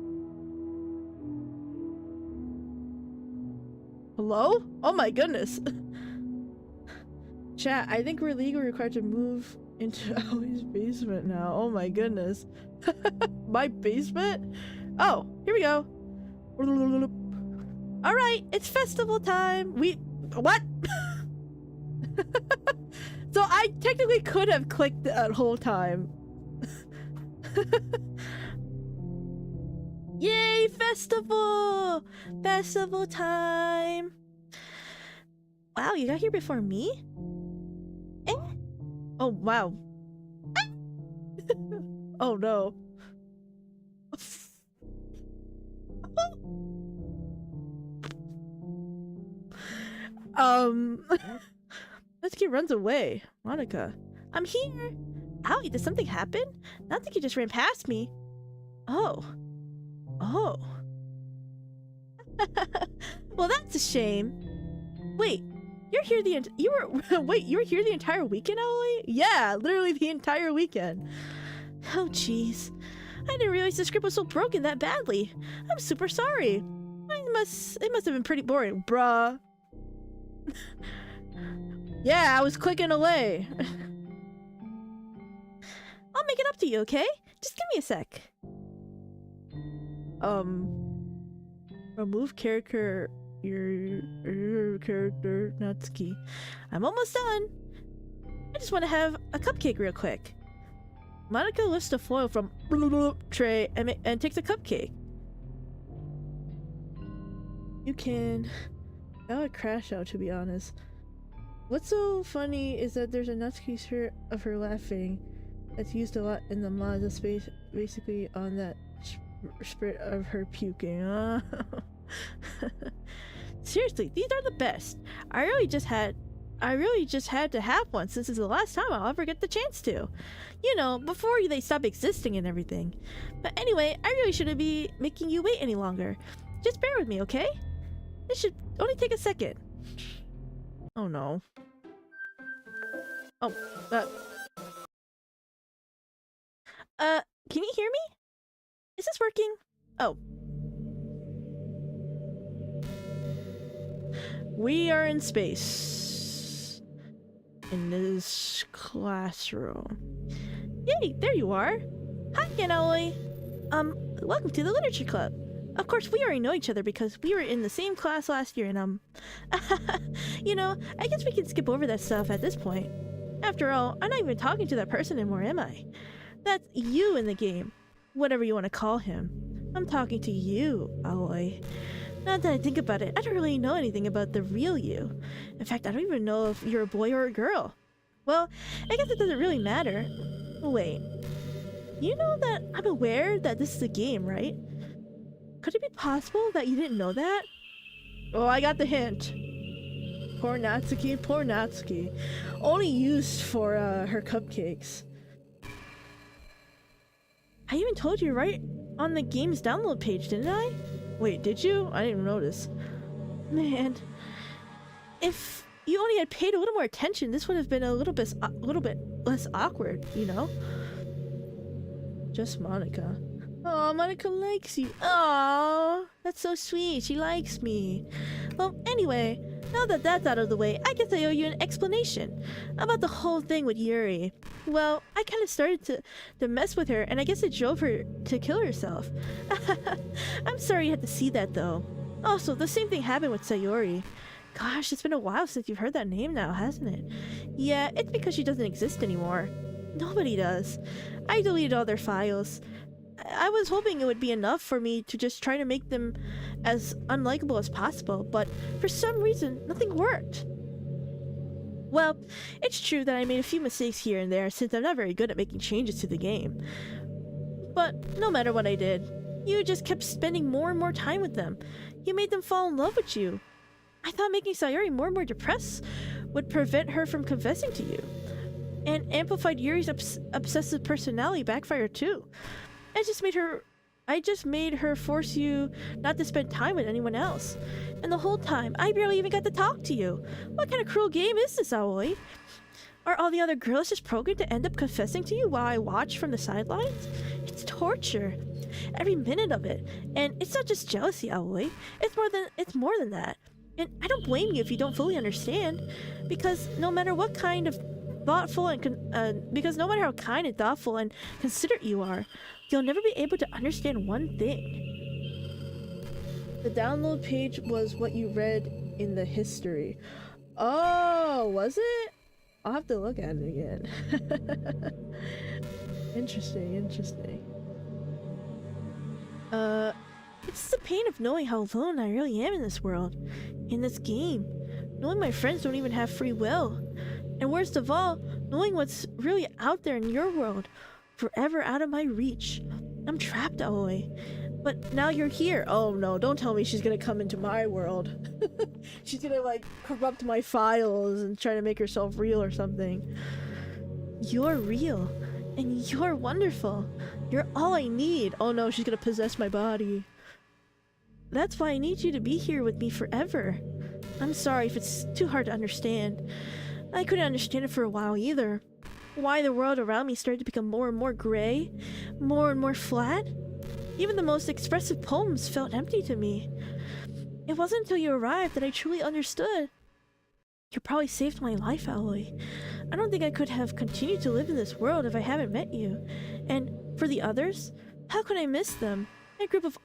Hello? Oh my goodness. Chat, I think we're legally required to move into Aoi's basement now. Oh my goodness. My basement? Oh, here we go. Alright, it's festival time. What? So I technically could have clicked that whole time. Yay, festival! Festival time! Wow, you got here before me? Eh? Oh, wow. Oh, no. Natsuki runs away. Monika. I'm here! Owie, did something happen? Natsuki just ran past me. Oh. Oh. Well, that's a shame. Wait, you're here you were here the entire weekend, Aoi? Yeah, literally the entire weekend. Oh, jeez. I didn't realize the script was so broken that badly. I'm super sorry. It must have been pretty boring, bruh. Yeah, I was clicking away. I'll make it up to you, okay? Just give me a sec. Remove character your character Natsuki. I'm almost done. I just want to have a cupcake real quick. Monika lifts the foil from tray and takes a cupcake. You can... That would crash out, to be honest. What's so funny is that there's a Natsuki shirt of her laughing that's used a lot in the manga space, basically on that spirit of her puking. Seriously, these are the best. I really just had to have one since it's the last time I'll ever get the chance to. You know, before they stop existing and everything. But anyway, I really shouldn't be making you wait any longer. Just bear with me, okay? This should only take a second. Oh no. Oh, can you hear me? Is this working? Oh. We are in space. In this classroom. Yay, there you are. Hi again, Aoi. Welcome to the Literature Club. Of course, we already know each other because we were in the same class last year, and you know, I guess we can skip over that stuff at this point. After all, I'm not even talking to that person anymore, am I? That's you in the game. Whatever you want to call him. I'm talking to you, Aoi. Now that I think about it, I don't really know anything about the real you. In fact, I don't even know if you're a boy or a girl. Well, I guess it doesn't really matter. Wait. You know that I'm aware that this is a game, right? Could it be possible that you didn't know that? Oh, I got the hint. Poor Natsuki, poor Natsuki. Only used for her cupcakes. I even told you right on the game's download page, didn't I? Wait, did you? I didn't even notice. Man, if you only had paid a little more attention, this would have been a little bit less awkward, you know? Just Monika. Oh, Monika likes you. Oh, that's so sweet. She likes me. Well, anyway, now that that's out of the way, I guess I owe you an explanation about the whole thing with Yuri. Well, I kind of started to mess with her, and I guess it drove her to kill herself. I'm sorry you had to see that, though. Also, the same thing happened with Sayori. Gosh, it's been a while since you've heard that name now, hasn't it? Yeah, it's because she doesn't exist anymore. Nobody does. I deleted all their files. I was hoping it would be enough for me to just try to make them as unlikable as possible, but for some reason, nothing worked. Well, it's true that I made a few mistakes here and there since I'm not very good at making changes to the game. But no matter what I did, you just kept spending more and more time with them. You made them fall in love with you. I thought making Sayori more and more depressed would prevent her from confessing to you. And amplified Yuri's obsessive personality backfired too. I just made her force you not to spend time with anyone else. And the whole time, I barely even got to talk to you. What kind of cruel game is this, Aoi? Are all the other girls just programmed to end up confessing to you while I watch from the sidelines? It's torture. Every minute of it. And it's not just jealousy, Aoi. It's more than that. And I don't blame you if you don't fully understand. Because no matter how kind and thoughtful and considerate you are, you'll never be able to understand one thing. The download page was what you read in the history. Oh, was it? I'll have to look at it again. Interesting. It's the pain of knowing how alone I really am in this world, in this game. Knowing my friends don't even have free will. And worst of all, knowing what's really out there in your world, forever out of my reach. I'm trapped, Aoi. But now you're here. Oh no, don't tell me she's gonna come into my world. She's gonna like corrupt my files and try to make herself real or something. You're real. And you're wonderful. You're all I need. Oh no, she's gonna possess my body. That's why I need you to be here with me forever. I'm sorry if it's too hard to understand. I couldn't understand it for a while either. Why the world around me started to become more and more gray, more and more flat. Even the most expressive poems felt empty to me. It wasn't until you arrived that I truly understood. You probably saved my life, Aoi. I don't think I could have continued to live in this world if I hadn't met you. And for the others, how could I miss them? A group of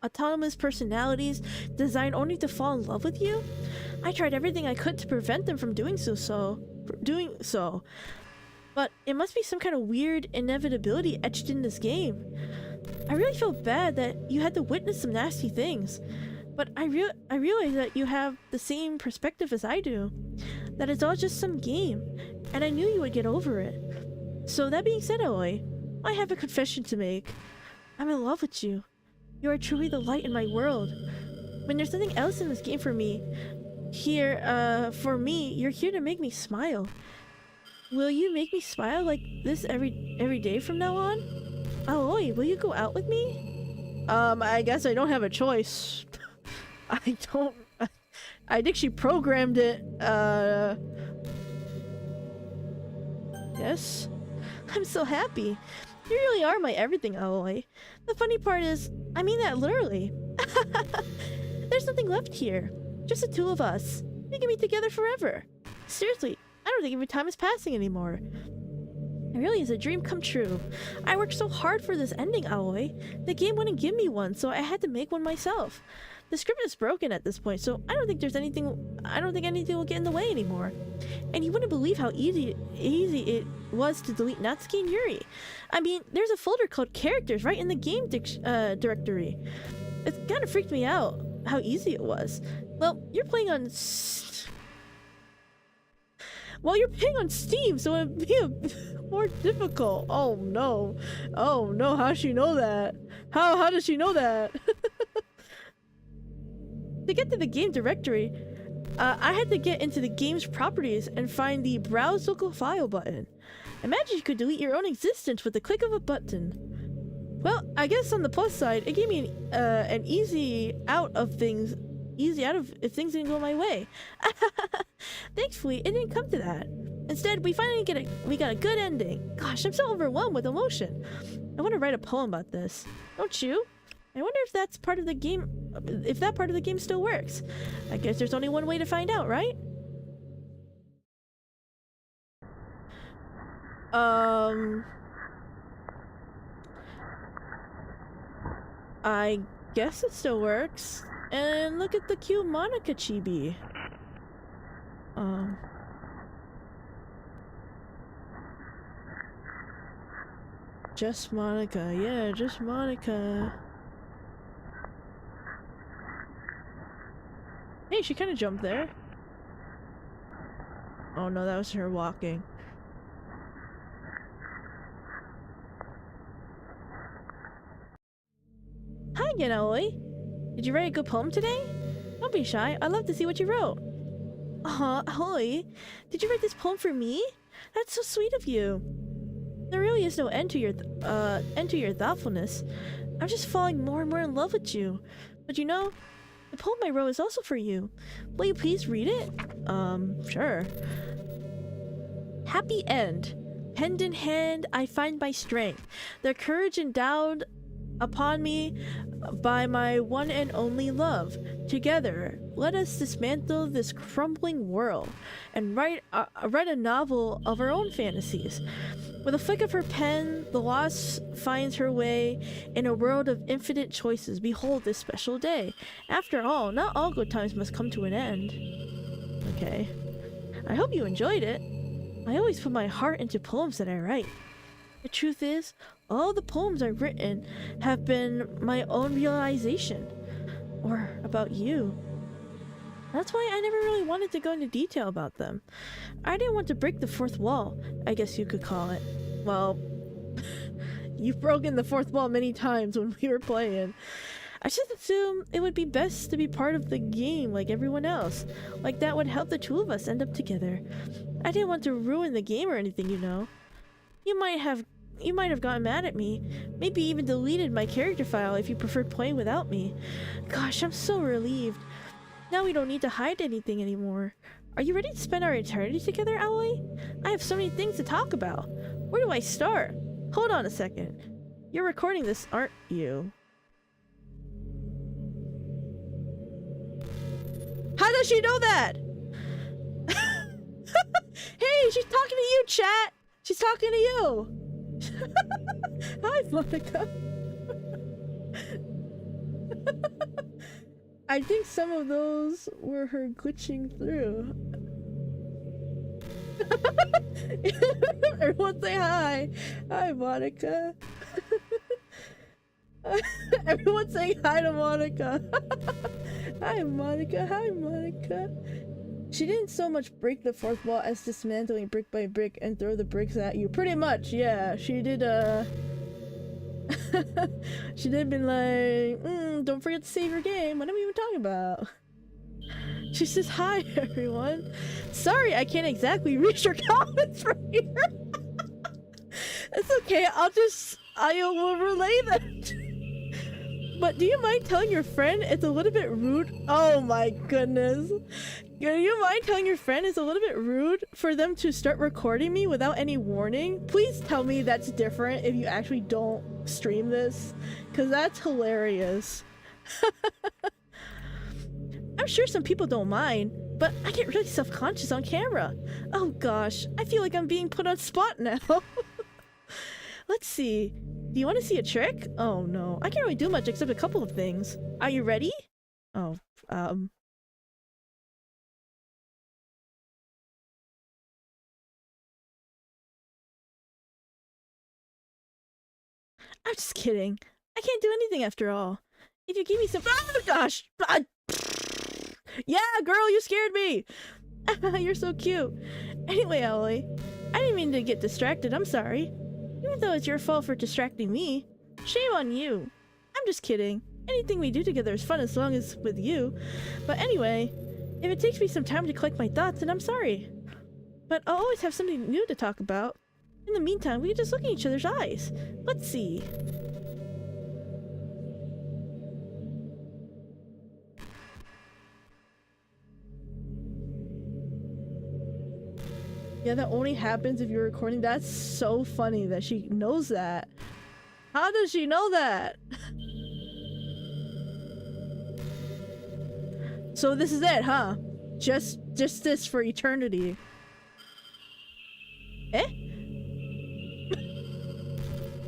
autonomous personalities designed only to fall in love with you? I tried everything I could to prevent them from doing so. But it must be some kind of weird inevitability etched in this game. I really feel bad that you had to witness some nasty things. But I realize that you have the same perspective as I do. That it's all just some game. And I knew you would get over it. So that being said, Aoi, I have a confession to make. I'm in love with you. You are truly the light in my world. When there's nothing else in this game for me, you're here to make me smile. Will you make me smile like this every day from now on? Aoi, will you go out with me? I guess I don't have a choice. I think she programmed it, Yes? I'm so happy. You really are my everything, Aoi. The funny part is, I mean that literally. There's nothing left here. Just the two of us. We can be together forever. Seriously, I don't think even time is passing anymore. It really is a dream come true. I worked so hard for this ending, Aoi. The game wouldn't give me one, so I had to make one myself. The script is broken at this point, so I don't think anything will get in the way anymore. And you wouldn't believe how easy it was to delete Natsuki and Yuri. I mean, there's a folder called characters right in the game directory. It kind of freaked me out how easy it was. Well, you're playing on Steam, so it'd be more difficult. Oh no. Oh no, how does she know that? How does she know that? To get to the game directory, I had to get into the game's properties and find the Browse Local File button. Imagine you could delete your own existence with the click of a button. Well, I guess on the plus side, it gave me an easy out if things didn't go my way. Thankfully, it didn't come to that. Instead, we finally got a good ending. Gosh, I'm so overwhelmed with emotion. I want to write a poem about this. Don't you? I wonder if that part of the game still works. I guess there's only one way to find out, right? I guess it still works. And look at the cute Monika chibi. Just Monika. Yeah, just Monika. Hey, she kind of jumped there. Oh no, that was her walking. Hi again, Aoi. Did you write a good poem today? Don't be shy. I'd love to see what you wrote. Aw, Aoi. Did you write this poem for me? That's so sweet of you. There really is no end to your thoughtfulness. I'm just falling more and more in love with you. But you know, the poem I wrote is also for you. Will you please read it? Sure. Happy end. Hand in hand, I find my strength. The courage endowed upon me by my one and only love. Together, let us dismantle this crumbling world and write a novel of our own fantasies. With a flick of her pen, the lost finds her way in a world of infinite choices. Behold this special day. After all, not all good times must come to an end. Okay. I hope you enjoyed it. I always put my heart into poems that I write. The truth is, all the poems I've written have been my own realization. Or about you. That's why I never really wanted to go into detail about them. I didn't want to break the fourth wall, I guess you could call it. Well, you've broken the fourth wall many times when we were playing. I just assumed it would be best to be part of the game like everyone else. Like that would help the two of us end up together. I didn't want to ruin the game or anything, you know. You might have gotten mad at me. Maybe even deleted my character file if you preferred playing without me. Gosh, I'm so relieved. Now we don't need to hide anything anymore. Are you ready to spend our eternity together, Aoi? I have so many things to talk about. Where do I start? Hold on a second. You're recording this, aren't you? How does she know that? Hey, she's talking to you, chat! She's talking to you! Hi, Monika. I think some of those were her glitching through. Everyone say hi. Hi, Monika. Everyone saying hi to Monika. Hi, Monika. Hi, Monika. She didn't so much break the fourth wall as dismantling brick by brick and throw the bricks at you. Pretty much, yeah. She did, she did been like, don't forget to save your game. What are we even talking about? She says, hi, everyone. Sorry, I can't exactly reach your comments from here. It's okay, I will relay them. But do you mind telling your friend it's a little bit rude? Oh my goodness. Do you mind telling your friend it's a little bit rude for them to start recording me without any warning? Please tell me that's different if you actually don't stream this, because that's hilarious. I'm sure some people don't mind, but I get really self-conscious on camera. Oh gosh, I feel like I'm being put on spot now. Let's see. Do you want to see a trick? Oh no, I can't really do much except a couple of things. Are you ready? Oh, I'm just kidding. I can't do anything after all. If you give me some— oh gosh! Yeah, girl, you scared me! You're so cute. Anyway, Ollie, I didn't mean to get distracted, I'm sorry. Even though it's your fault for distracting me, shame on you. I'm just kidding. Anything we do together is fun as long as with you. But anyway, if it takes me some time to collect my thoughts, then I'm sorry. But I'll always have something new to talk about. In the meantime, we can just look in each other's eyes. Let's see. Yeah, that only happens if you're recording. That's so funny that she knows that. How does she know that? So this is it, huh? Just this for eternity. Eh?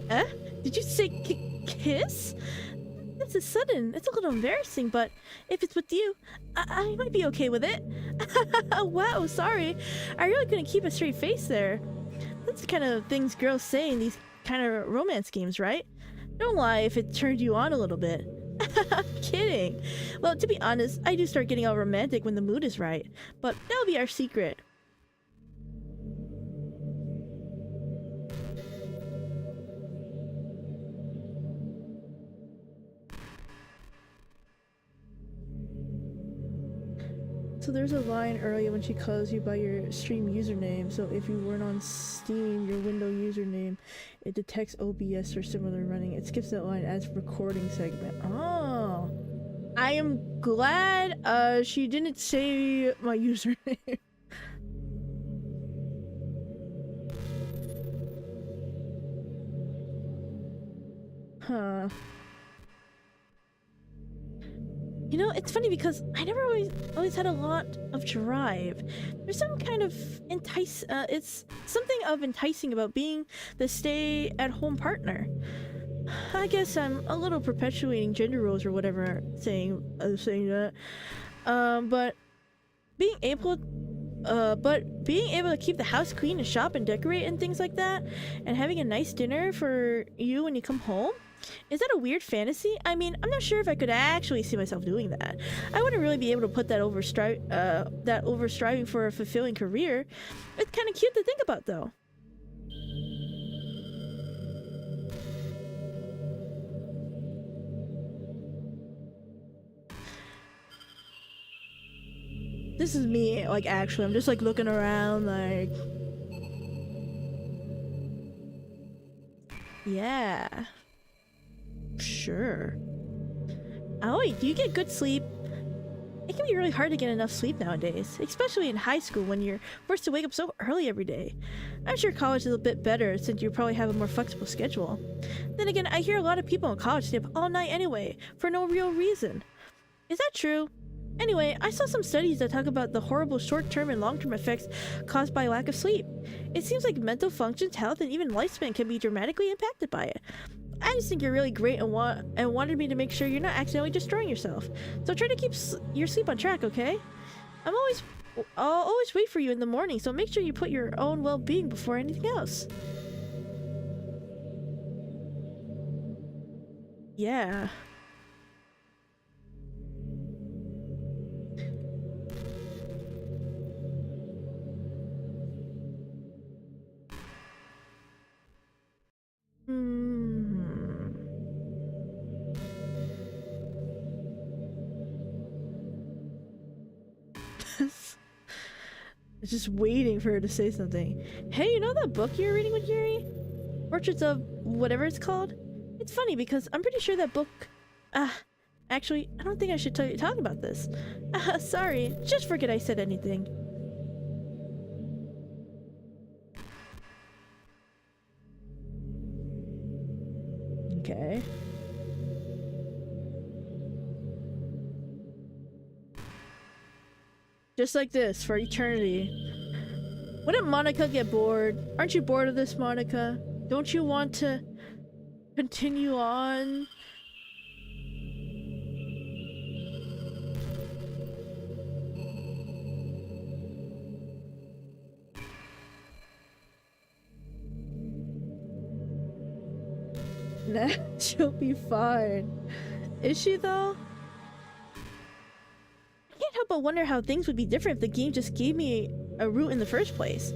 Eh? Did you say kiss? This is sudden. It's a little embarrassing, but if it's with you, I might be okay with it. Wow, sorry. I really couldn't keep a straight face there. That's the kind of things girls say in these kind of romance games, right? Don't lie if it turned you on a little bit. I'm kidding. Well, to be honest, I do start getting all romantic when the mood is right. But that'll be our secret. So there's a line earlier when she calls you by your stream username. So if you weren't on Steam, your window username, it detects OBS or similar running. It skips that line as recording segment. Oh, I am glad she didn't say my username. Huh. You know, it's funny because I never always had a lot of drive. There's some kind of it's something of enticing about being the stay-at-home partner. I guess I'm a little perpetuating gender roles or whatever, saying that. But being able to keep the house clean and shop and decorate and things like that, and having a nice dinner for you when you come home. Is that a weird fantasy? I mean, I'm not sure if I could actually see myself doing that. I wouldn't really be able to put that over striving for a fulfilling career. It's kind of cute to think about, though. This is me, like, actually. I'm just, like, looking around, like... Yeah. Sure. Oh, wait, do you get good sleep? It can be really hard to get enough sleep nowadays, especially in high school when you're forced to wake up so early every day. I'm sure college is a bit better since you probably have a more flexible schedule. Then again, I hear a lot of people in college stay up all night anyway, for no real reason. Is that true? Anyway, I saw some studies that talk about the horrible short-term and long-term effects caused by lack of sleep. It seems like mental functions, health, and even lifespan can be dramatically impacted by it. I just think you're really great and wanted me to make sure you're not accidentally destroying yourself. So try to keep your sleep on track, okay? I'll always wait for you in the morning, so make sure you put your own well-being before anything else. Yeah. Just waiting for her to say something. Hey, you know that book you're reading with Yuri? Portraits of whatever it's called? It's funny because I'm pretty sure that book... actually, I don't think I should talk about this. Sorry, just forget I said anything. Okay. Just like this, for eternity. Wouldn't Monika get bored? Aren't you bored of this, Monika? Don't you want to continue on? Nah, she'll be fine. Is she though? I can't help but wonder how things would be different if the game just gave me a route in the first place.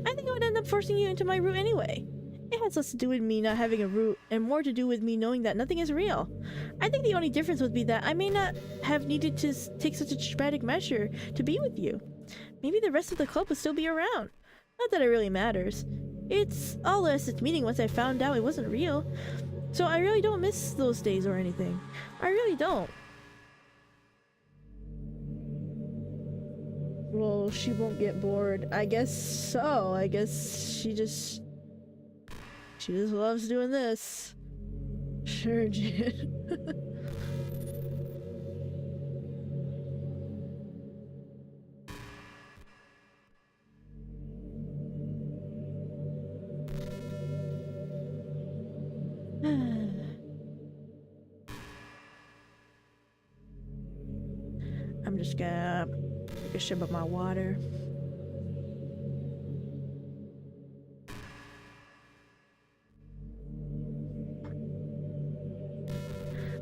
I think it would end up forcing you into my route anyway. It has less to do with me not having a route and more to do with me knowing that nothing is real. I think the only difference would be that I may not have needed to take such a dramatic measure to be with you. Maybe the rest of the club would still be around. Not that it really matters. It's all lost its meaning once I found out it wasn't real. So I really don't miss those days or anything. I really don't. Well, she won't get bored. I guess so. I guess she just loves doing this. Sure, Jan. I'm just gonna take a sip of my water.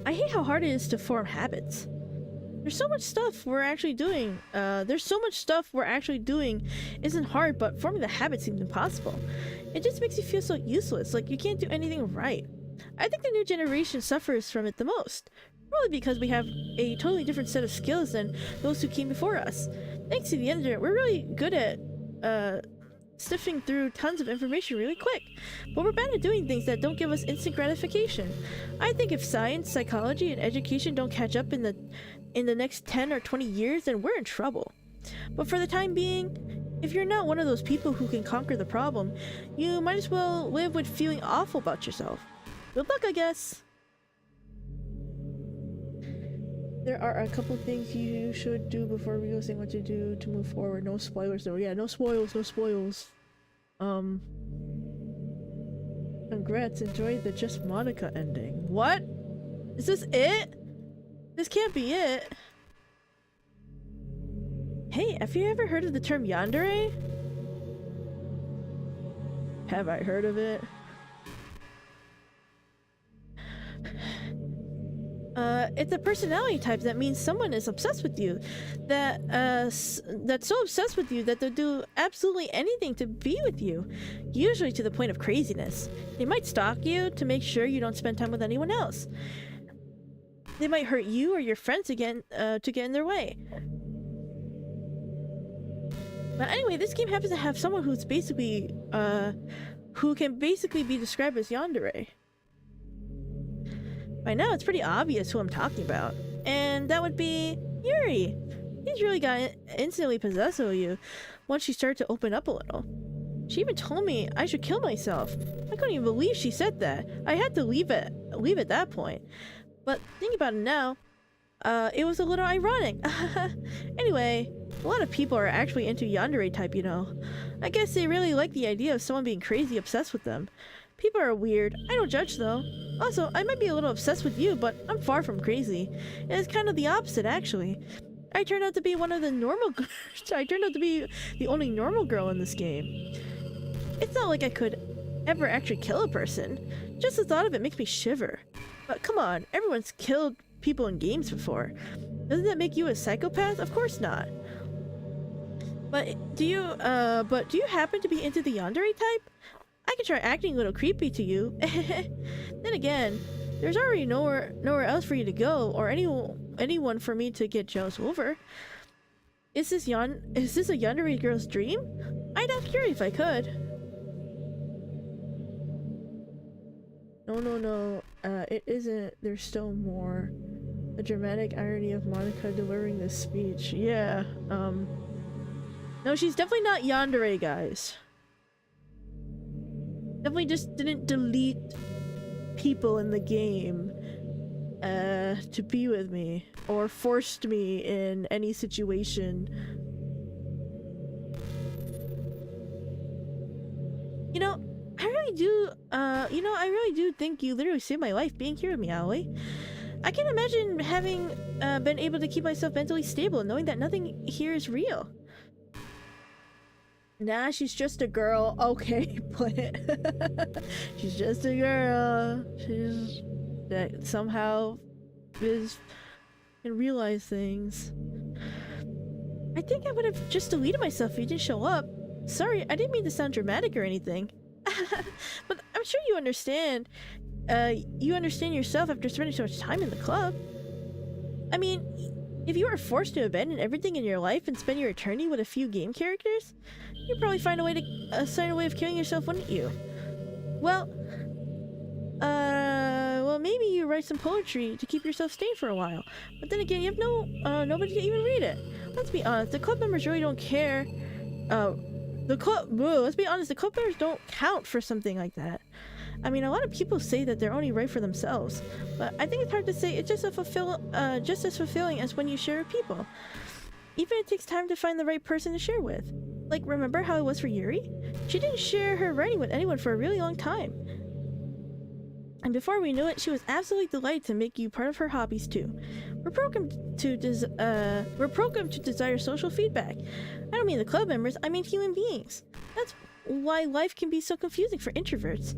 I hate how hard it is to form habits. There's so much stuff we're actually doing. Isn't hard, but forming the habit seems impossible. It just makes you feel so useless, like you can't do anything right. I think the new generation suffers from it the most. Probably because we have a totally different set of skills than those who came before us. Thanks to the internet, we're really good at sifting through tons of information really quick, but we're bad at doing things that don't give us instant gratification. I think if science, psychology, and education don't catch up in the next 10 or 20 years, then we're in trouble. But for the time being, if you're not one of those people who can conquer the problem, you might as well live with feeling awful about yourself. Good luck, I guess. There are a couple things you should do before we go saying what to do to move forward. No spoilers though. Yeah, no spoils, no spoils. Congrats, enjoy the Just Monika ending. What? Is this it? This can't be it. Hey, have you ever heard of the term yandere? Have I heard of it? It's a personality type that means someone is obsessed with you. That's so obsessed with you that they'll do absolutely anything to be with you. Usually to the point of craziness. They might stalk you to make sure you don't spend time with anyone else. They might hurt you or your friends again to get in their way. But anyway, this game happens to have someone who's basically, who can basically be described as yandere. By now, it's pretty obvious who I'm talking about. And that would be Yuri. He's really got instantly possessed of you once she started to open up a little. She even told me I should kill myself. I couldn't even believe she said that. I had to leave at that point. But think about it now, it was a little ironic. Anyway, a lot of people are actually into yandere type, you know. I guess they really like the idea of someone being crazy obsessed with them. People are weird. I don't judge though. Also, I might be a little obsessed with you, but I'm far from crazy. It's kind of the opposite, actually. I turned out to be one of the normal I turned out to be the only normal girl in this game. It's not like I could ever actually kill a person. Just the thought of it makes me shiver. But come on, everyone's killed people in games before. Doesn't that make you a psychopath? Of course not. But do you happen to be into the yandere type? I could try acting a little creepy to you. Then again, there's already nowhere else for you to go, or anyone for me to get jealous over. Is this a yandere girl's dream? I'd ask Yuri if I could. No. It isn't. There's still more. The dramatic irony of Monika delivering this speech. Yeah. No, she's definitely not yandere, guys. Definitely just didn't delete people in the game to be with me or forced me in any situation. You know, I really do, you know, I really do think you literally saved my life being here with me, Aoi. I can't imagine having been able to keep myself mentally stable knowing that nothing here is real. Nah, she's just a girl. Okay, Plant. She's just a girl. She's that somehow can realize things. I think I would have just deleted myself if you didn't show up. Sorry, I didn't mean to sound dramatic or anything. But I'm sure you understand. You understand yourself after spending so much time in the club. I mean, if you were forced to abandon everything in your life and spend your eternity with a few game characters, you'd probably find a way of killing yourself, wouldn't you? Well, maybe you write some poetry to keep yourself sane for a while. But then again, you have nobody to even read it. Let's be honest, the club members really don't care. Let's be honest, the club members don't count for something like that. I mean, a lot of people say that they're only right for themselves, but I think it's hard to say it's just as fulfilling as when you share with people. Even it takes time to find the right person to share with. Like, remember how it was for Yuri? She didn't share her writing with anyone for a really long time. And before we knew it, she was absolutely delighted to make you part of her hobbies too. We're programmed to desire social feedback. I don't mean the club members, I mean human beings. That's why life can be so confusing for introverts.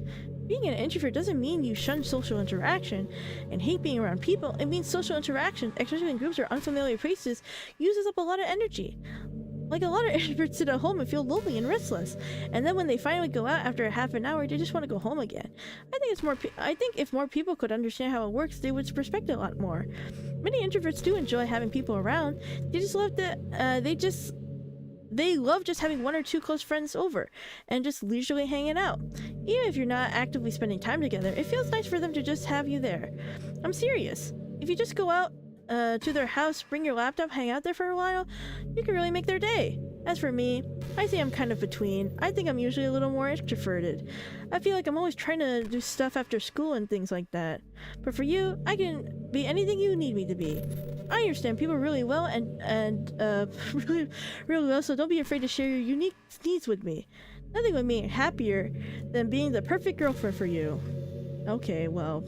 Being an introvert doesn't mean you shun social interaction and hate being around people. It means social interaction, especially in groups or unfamiliar places, uses up a lot of energy. Like, a lot of introverts sit at home and feel lonely and restless, and then when they finally go out after a half an hour, they just want to go home again. I think if more people could understand how it works, they would respect it a lot more. Many introverts do enjoy having people around. They love just having one or two close friends over and just leisurely hanging out. Even if you're not actively spending time together, it feels nice for them to just have you there. I'm serious. If you just go out to their house, bring your laptop, hang out there for a while, you can really make their day. As for me, I say I'm kind of between. I think I'm usually a little more introverted. I feel like I'm always trying to do stuff after school and things like that. But for you, I can be anything you need me to be. I understand people really well and really well, so don't be afraid to share your unique needs with me. Nothing would make me happier than being the perfect girlfriend for you. Okay, well.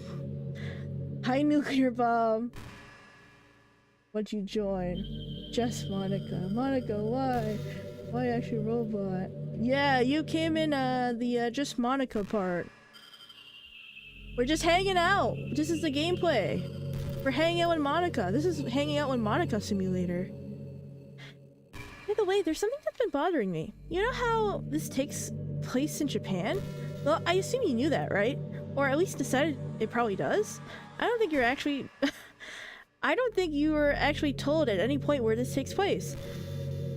Hi, Nuclear Bomb. What'd you join? Just Monika. Monika, why? Why actually robot? Yeah, you came in the just Monika part. We're just hanging out. This is the gameplay. We're hanging out with Monika. This is hanging out with Monika Simulator. By the way, there's something that's been bothering me. You know how this takes place in Japan? Well, I assume you knew that, right? Or at least decided it probably does? I don't think you're actually... I don't think you were actually told at any point where this takes place.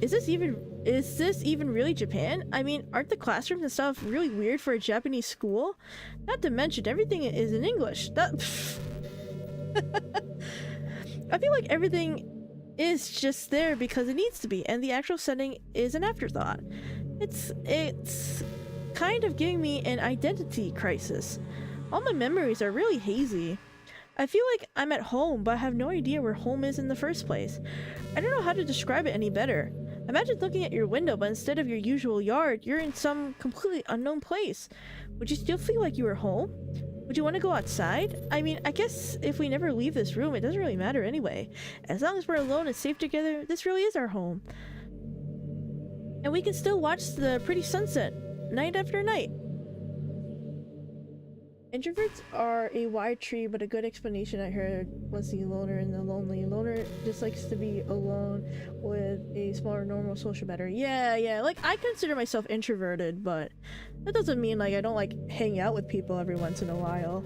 Is this even really Japan? I mean, aren't the classrooms and stuff really weird for a Japanese school? Not to mention, everything is in English. I feel like everything is just there because it needs to be, and the actual setting is an afterthought. It's kind of giving me an identity crisis. All my memories are really hazy. I feel like I'm at home, but I have no idea where home is in the first place. I don't know how to describe it any better. Imagine looking at your window, but instead of your usual yard, you're in some completely unknown place. Would you still feel like you were home? Would you want to go outside? I mean, I guess if we never leave this room, it doesn't really matter anyway. As long as we're alone and safe together, this really is our home. And we can still watch the pretty sunset, night after night. Introverts are a wide tree, but a good explanation I heard was the loner and the lonely. Loner just likes to be alone with a smaller normal social battery. Yeah, like, I consider myself introverted, but that doesn't mean, like, I don't like hang out with people every once in a while.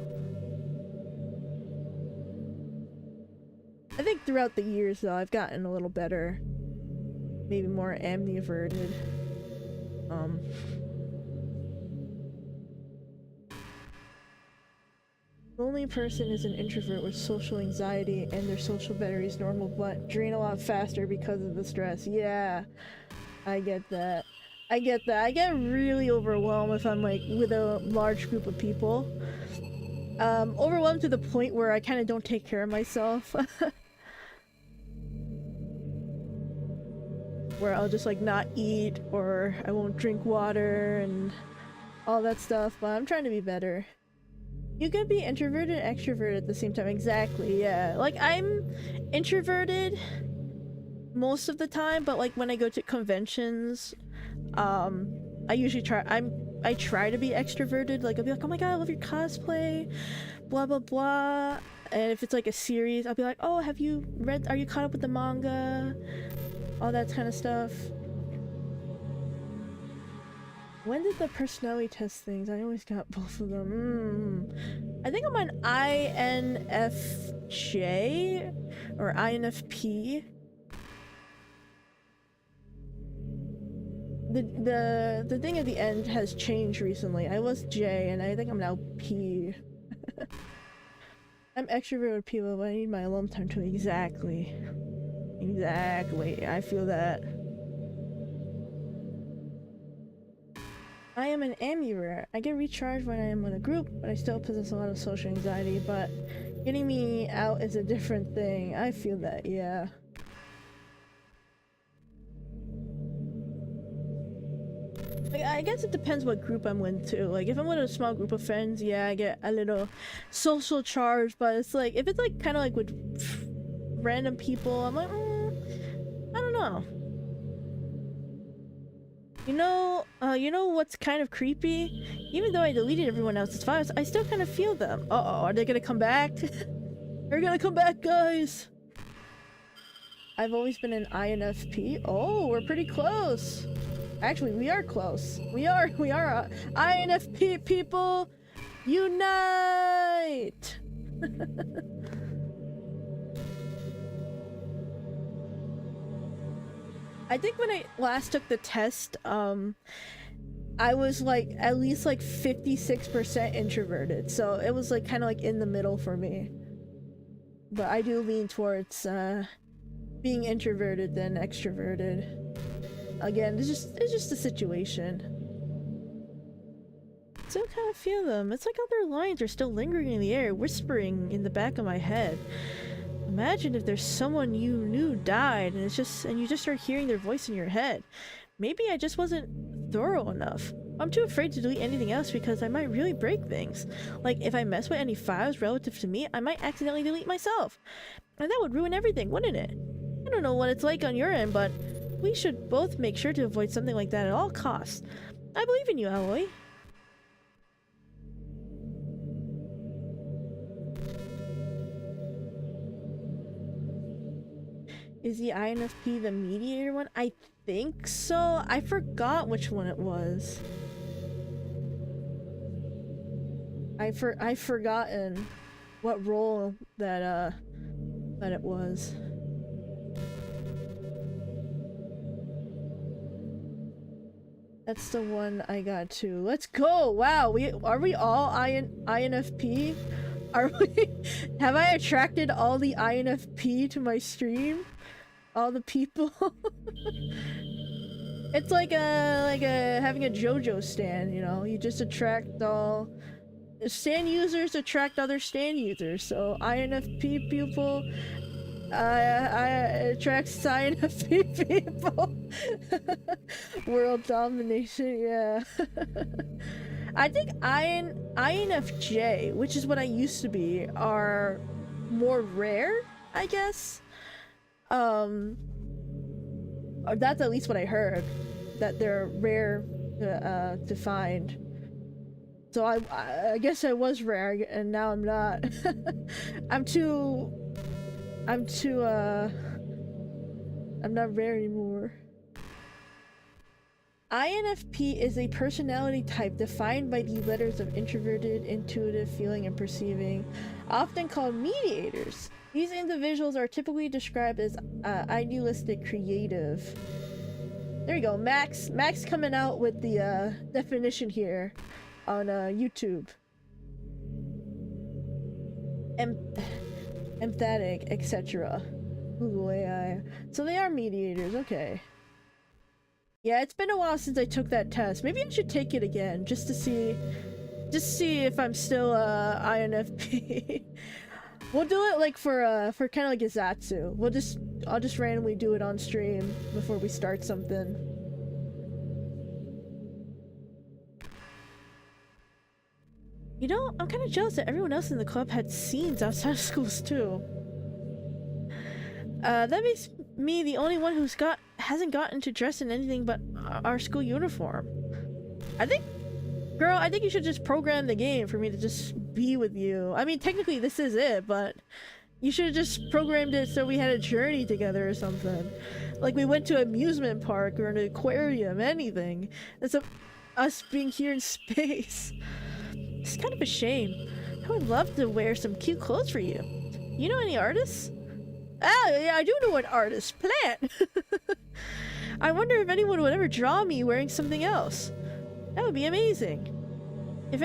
I think throughout the years, though, I've gotten a little better. Maybe more ambiverted. Lonely person is an introvert with social anxiety and their social battery is normal but drain a lot faster because of the stress. Yeah, I get that. I get really overwhelmed if I'm like with a large group of people. Overwhelmed to the point where I kind of don't take care of myself. Where I'll just like not eat, or I won't drink water, and all that stuff, but I'm trying to be better. You can be introverted and extroverted at the same time. Exactly, yeah. Like, I'm introverted most of the time, but like when I go to conventions, I usually I try to be extroverted. Like, I'll be like, oh my god, I love your cosplay, blah blah blah. And if it's like a series, I'll be like, oh, are you caught up with the manga? All that kind of stuff. When did the personality test things? I always got both of them. I think I'm on INFJ or INFP. The thing at the end has changed recently. I was J and I think I'm now P. I'm extrovert with people, but I need my alone time too. Exactly. Exactly. I feel that. I am an ambivert. I get recharged when I am in a group, but I still possess a lot of social anxiety, but getting me out is a different thing. I feel that, yeah. Like, I guess it depends what group I'm with too. Like, if I'm with a small group of friends, yeah, I get a little social charge, but it's like, if it's like kind of like with random people, I'm like, I don't know. You know what's kind of creepy? Even though I deleted everyone else's files, I still kind of feel them. Uh-oh, are they gonna come back? They're gonna come back, guys! I've always been an INFP. Oh, we're pretty close. Actually, we are close. We are INFP people! Unite! I think when I last took the test, I was like at least like 56% introverted, so it was like kind of like in the middle for me. But I do lean towards being introverted than extroverted. Again, it's just a situation. Still kind of feel them. It's like other lines are still lingering in the air, whispering in the back of my head. Imagine if there's someone you knew died and you just start hearing their voice in your head. Maybe I just wasn't thorough enough. I'm too afraid to delete anything else because I might really break things. Like, if I mess with any files relative to me, I might accidentally delete myself. And that would ruin everything, wouldn't it? I don't know what it's like on your end, but we should both make sure to avoid something like that at all costs. I believe in you, Alloy. Is the INFP the mediator one? I think so. I forgot which one it was. I've forgotten what role that it was. That's the one I got too. Let's go! Wow, are we all INFP? Are we? Have I attracted all the INFP to my stream? All the people? It's like having a JoJo stan, you know? You just attract all stan users attract other stan users. So INFP people I attract INFP people. World domination, yeah. I think INFJ, which is what I used to be, are more rare, I guess. That's at least what I heard, that they're rare to find. So I guess I was rare, and now I'm not. I'm not rare anymore. INFP is a personality type defined by the letters of introverted, intuitive, feeling, and perceiving, often called mediators. These individuals are typically described as idealistic, creative. There you go, Max coming out with the definition here on YouTube. Empathetic, etc. Google AI. So they are mediators, okay. Yeah, it's been a while since I took that test. Maybe I should take it again, just to see if I'm still INFP. We'll do it like for kind of like a Zatsu. I'll just randomly do it on stream before we start something. You know, I'm kind of jealous that everyone else in the club had scenes outside of schools too. That makes me the only one hasn't gotten to dress in anything but our school uniform. I think, girl, I think you should just program the game for me to just be with you. I mean, technically this is it, but you should have just programmed it so we had a journey together or something. Like we went to an amusement park or an aquarium, anything. Instead of us being here in space. It's kind of a shame. I would love to wear some cute clothes for you. You know any artists? Ah, yeah, I do know an artist. Plant! I wonder if anyone would ever draw me wearing something else. That would be amazing. If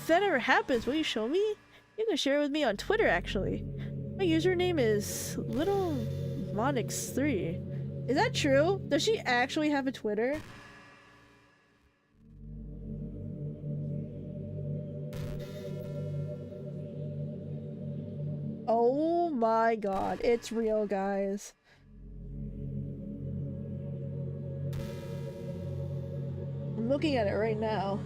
that ever happens, will you show me? You can share it with me on Twitter, actually. My username is littlemonix3. Is that true? Does she actually have a Twitter? Oh my god, it's real, guys. I'm looking at it right now.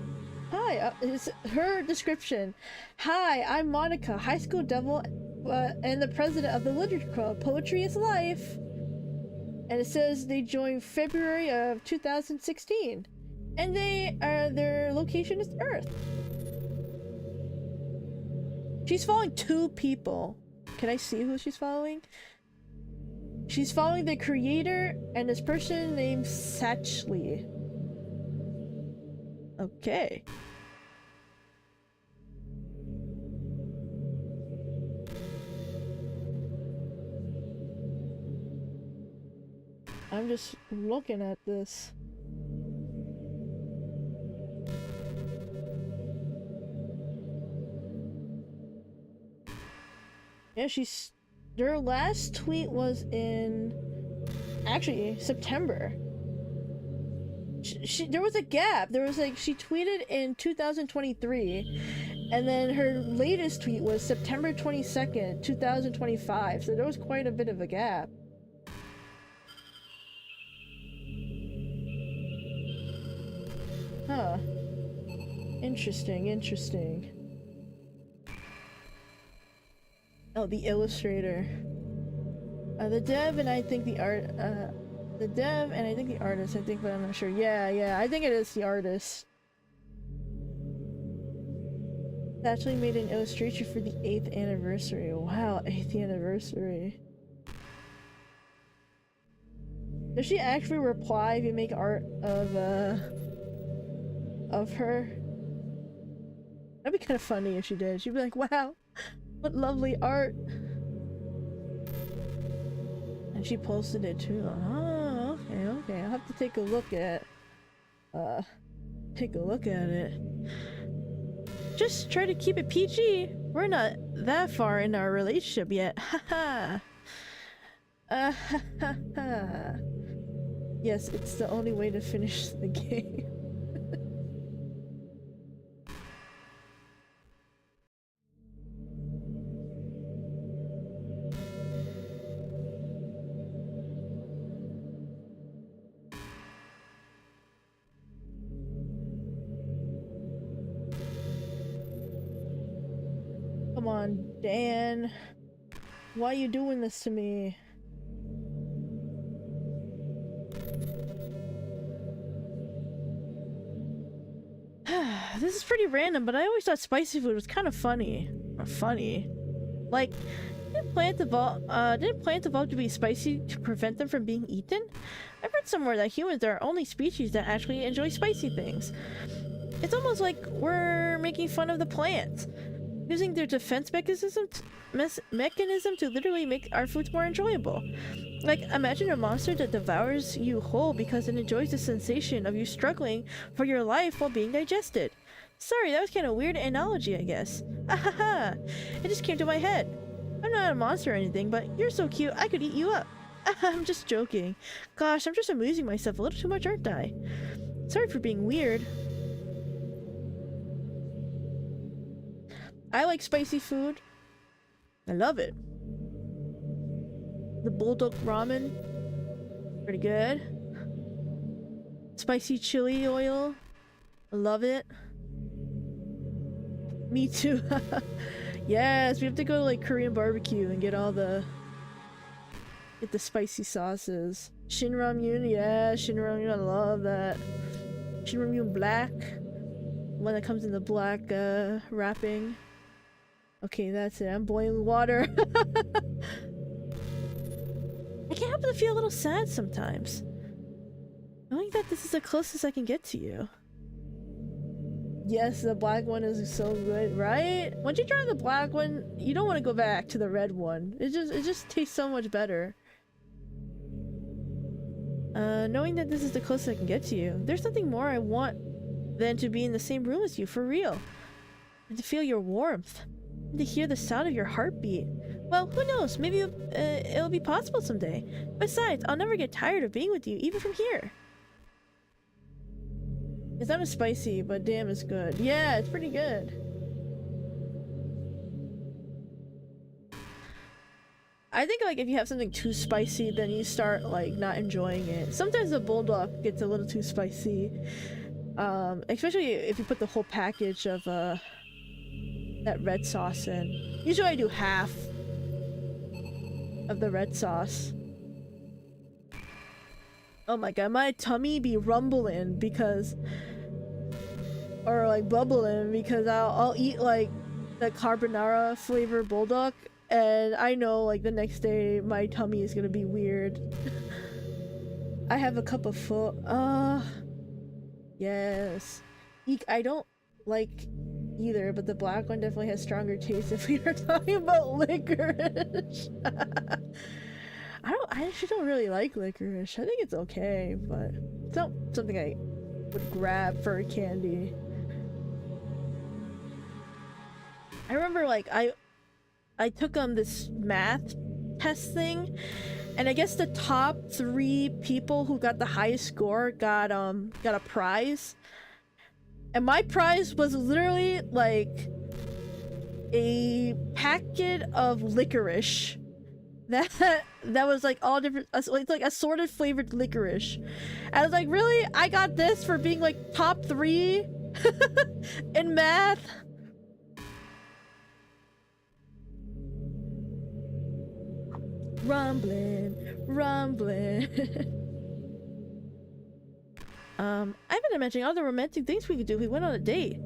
Hi, is her description. Hi, I'm Monika, high school devil, and the president of the Literature Club. Poetry is life. And it says they joined February of 2016. And their location is Earth. She's following 2 people. Can I see who she's following? She's following the creator and this person named Satchley. Okay. I'm just looking at this. Yeah, their last tweet was in, actually, September. There was a gap. There was like, she tweeted in 2023, and then her latest tweet was September 22nd, 2025. So there was quite a bit of a gap. Huh. Interesting, interesting. Oh, the illustrator. The dev and I think the artist, I think, but I'm not sure. Yeah, I think it is the artist. It actually made an illustration for the 8th anniversary. Wow, 8th anniversary. Does she actually reply if you make art of her? That'd be kind of funny if she did. She'd be like, wow, what lovely art. And she posted it too. Oh, okay. I'll have to take a look at it. Just try to keep it PG. We're not that far in our relationship yet. Haha. Yes, it's the only way to finish the game. Come on, Dan. Why are you doing this to me? This is pretty random, but I always thought spicy food was kind of funny. Or funny. Like, didn't plants evolve to be spicy to prevent them from being eaten? I've read somewhere that humans are the only species that actually enjoy spicy things. It's almost like we're making fun of the plants, using their defense mechanism to literally make our foods more enjoyable. Like, imagine a monster that devours you whole because it enjoys the sensation of you struggling for your life while being digested. Sorry, that was kind of weird analogy, I guess. Ahaha! It just came to my head. I'm not a monster or anything, but you're so cute I could eat you up. I'm just joking. Gosh, I'm just amusing myself a little too much, aren't I? Sorry for being weird. I like spicy food. I love it. The bulldog ramen, pretty good. Spicy chili oil, I love it. Me too. Yes, we have to go to like Korean barbecue and get the spicy sauces. Shinramyun, yeah, Shinramyun, I love that. Shinramyun black. One that comes in the black wrapping. Okay, that's it. I'm boiling water. I can't help but feel a little sad sometimes, knowing that this is the closest I can get to you. Yes, the black one is so good, right? Once you try the black one, you don't want to go back to the red one. It just tastes so much better. Knowing that this is the closest I can get to you, there's nothing more I want than to be in the same room as you, for real. And to feel your warmth. And to hear the sound of your heartbeat. Well, who knows? Maybe it'll be possible someday. Besides, I'll never get tired of being with you, even from here. It's not as spicy, but damn, it's good. Yeah, it's pretty good. I think like if you have something too spicy, then you start like not enjoying it. Sometimes the bulldog gets a little too spicy. Especially if you put the whole package of that red sauce in. Usually I do half of the red sauce. Oh my god, my tummy be rumbling because, or like bubbling because I'll eat like the carbonara flavor bulldog, and I know like the next day my tummy is gonna be weird. I have a cup of pho. Yes. Eek, I don't like either, but the black one definitely has stronger taste if we are talking about licorice. I actually don't really like licorice. I think it's okay, but it's not something I would grab for a candy. I remember like I took this math test thing, and I guess the top 3 people who got the highest score got a prize. And my prize was literally like a packet of licorice that was like all different, like assorted flavored licorice. And I was like, really? I got this for being like top 3 in math? Rumbling. I've been imagining all the romantic things we could do if we went on a date.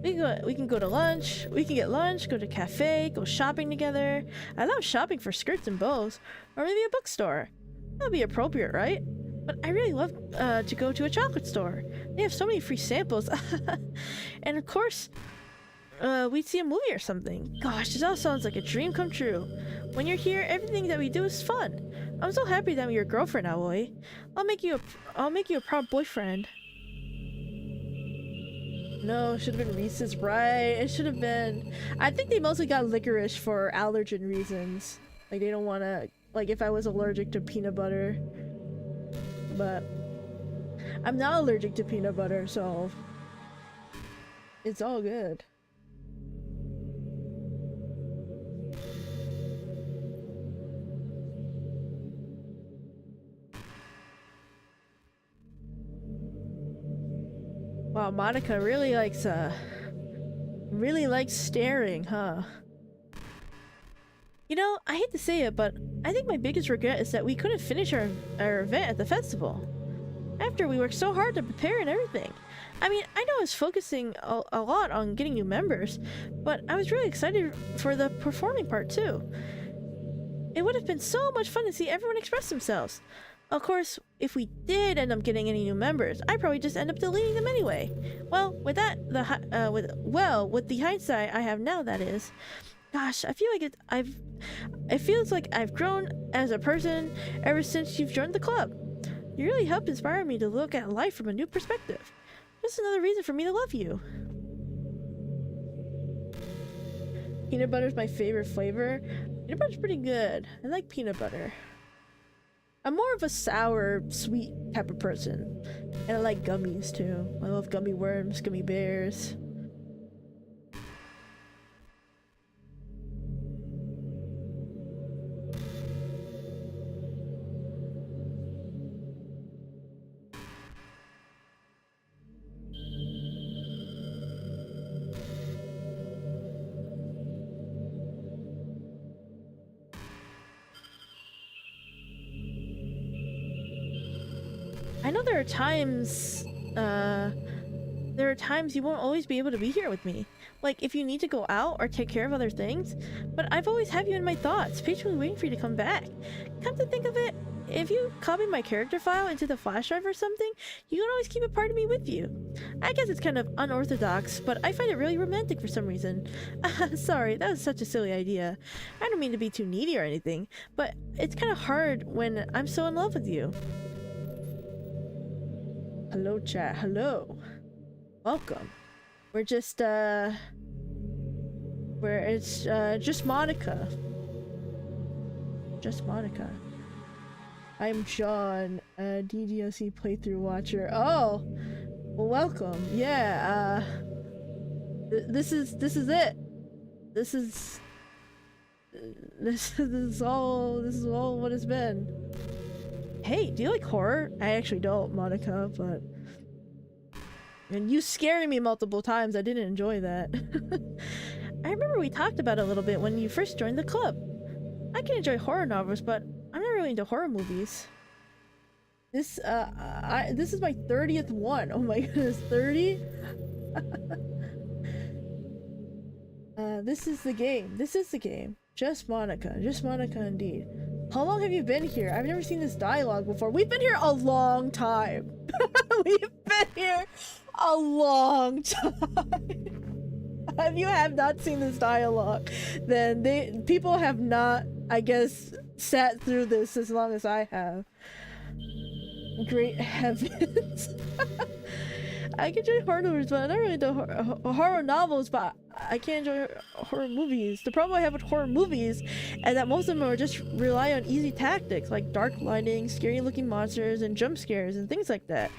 We can go to lunch, we can get lunch, go to a cafe, go shopping together. I love shopping for skirts and bows, or maybe a bookstore. That'd be appropriate, right? But I really love to go to a chocolate store. They have so many free samples. And of course, we'd see a movie or something. Gosh, this all sounds like a dream come true. When you're here, everything that we do is fun. I'm so happy that I'm your girlfriend, Aoi. I'll make you a proud boyfriend. No, it should have been Reese's, right? It should have been. I think they mostly got licorice for allergen reasons. Like they don't want to, like if I was allergic to peanut butter. But I'm not allergic to peanut butter, so it's all good. Wow, Monika really likes staring, huh? You know, I hate to say it, but I think my biggest regret is that we couldn't finish our event at the festival. After we worked so hard to prepare and everything. I mean, I know I was focusing a lot on getting new members, but I was really excited for the performing part too. It would have been so much fun to see everyone express themselves. Of course, if we did end up getting any new members, I'd probably just end up deleting them anyway. Well, with that, with the hindsight I have now, that is. Gosh, I feel like it feels like I've grown as a person ever since you've joined the club. You really helped inspire me to look at life from a new perspective. Just another reason for me to love you. Peanut butter's my favorite flavor. Peanut butter's pretty good. I like peanut butter. I'm more of a sour, sweet type of person. And I like gummies too. I love gummy worms, gummy bears. I know there are times you won't always be able to be here with me. Like, if you need to go out or take care of other things. But I've always had you in my thoughts, patiently waiting for you to come back. Come to think of it, if you copy my character file into the flash drive or something, you can always keep a part of me with you. I guess it's kind of unorthodox, but I find it really romantic for some reason. Sorry, that was such a silly idea. I don't mean to be too needy or anything, but it's kind of hard when I'm so in love with you. Hello, chat. Hello. Welcome. We're just, just Monika. Just Monika. I'm John, a DDoC playthrough watcher. Oh! Well, welcome. Yeah, this is it. This is all what it's been. Hey, do you like horror? I actually don't, Monika, but... And you scaring me multiple times, I didn't enjoy that. I remember we talked about it a little bit when you first joined the club. I can enjoy horror novels, but I'm not really into horror movies. This is my 30th one. Oh my goodness, 30? This is the game. This is the game. Just Monika. Just Monika indeed. How long have you been here? I've never seen this dialogue before. We've been here a long time. We've been here a long time. If you have not seen this dialogue, then people have not, I guess, sat through this as long as I have. Great heavens. I can enjoy horror novels, but I'm not really into horror novels, but I can't enjoy horror movies. The problem I have with horror movies is that most of them are just rely on easy tactics like dark lighting, scary looking monsters, and jump scares and things like that.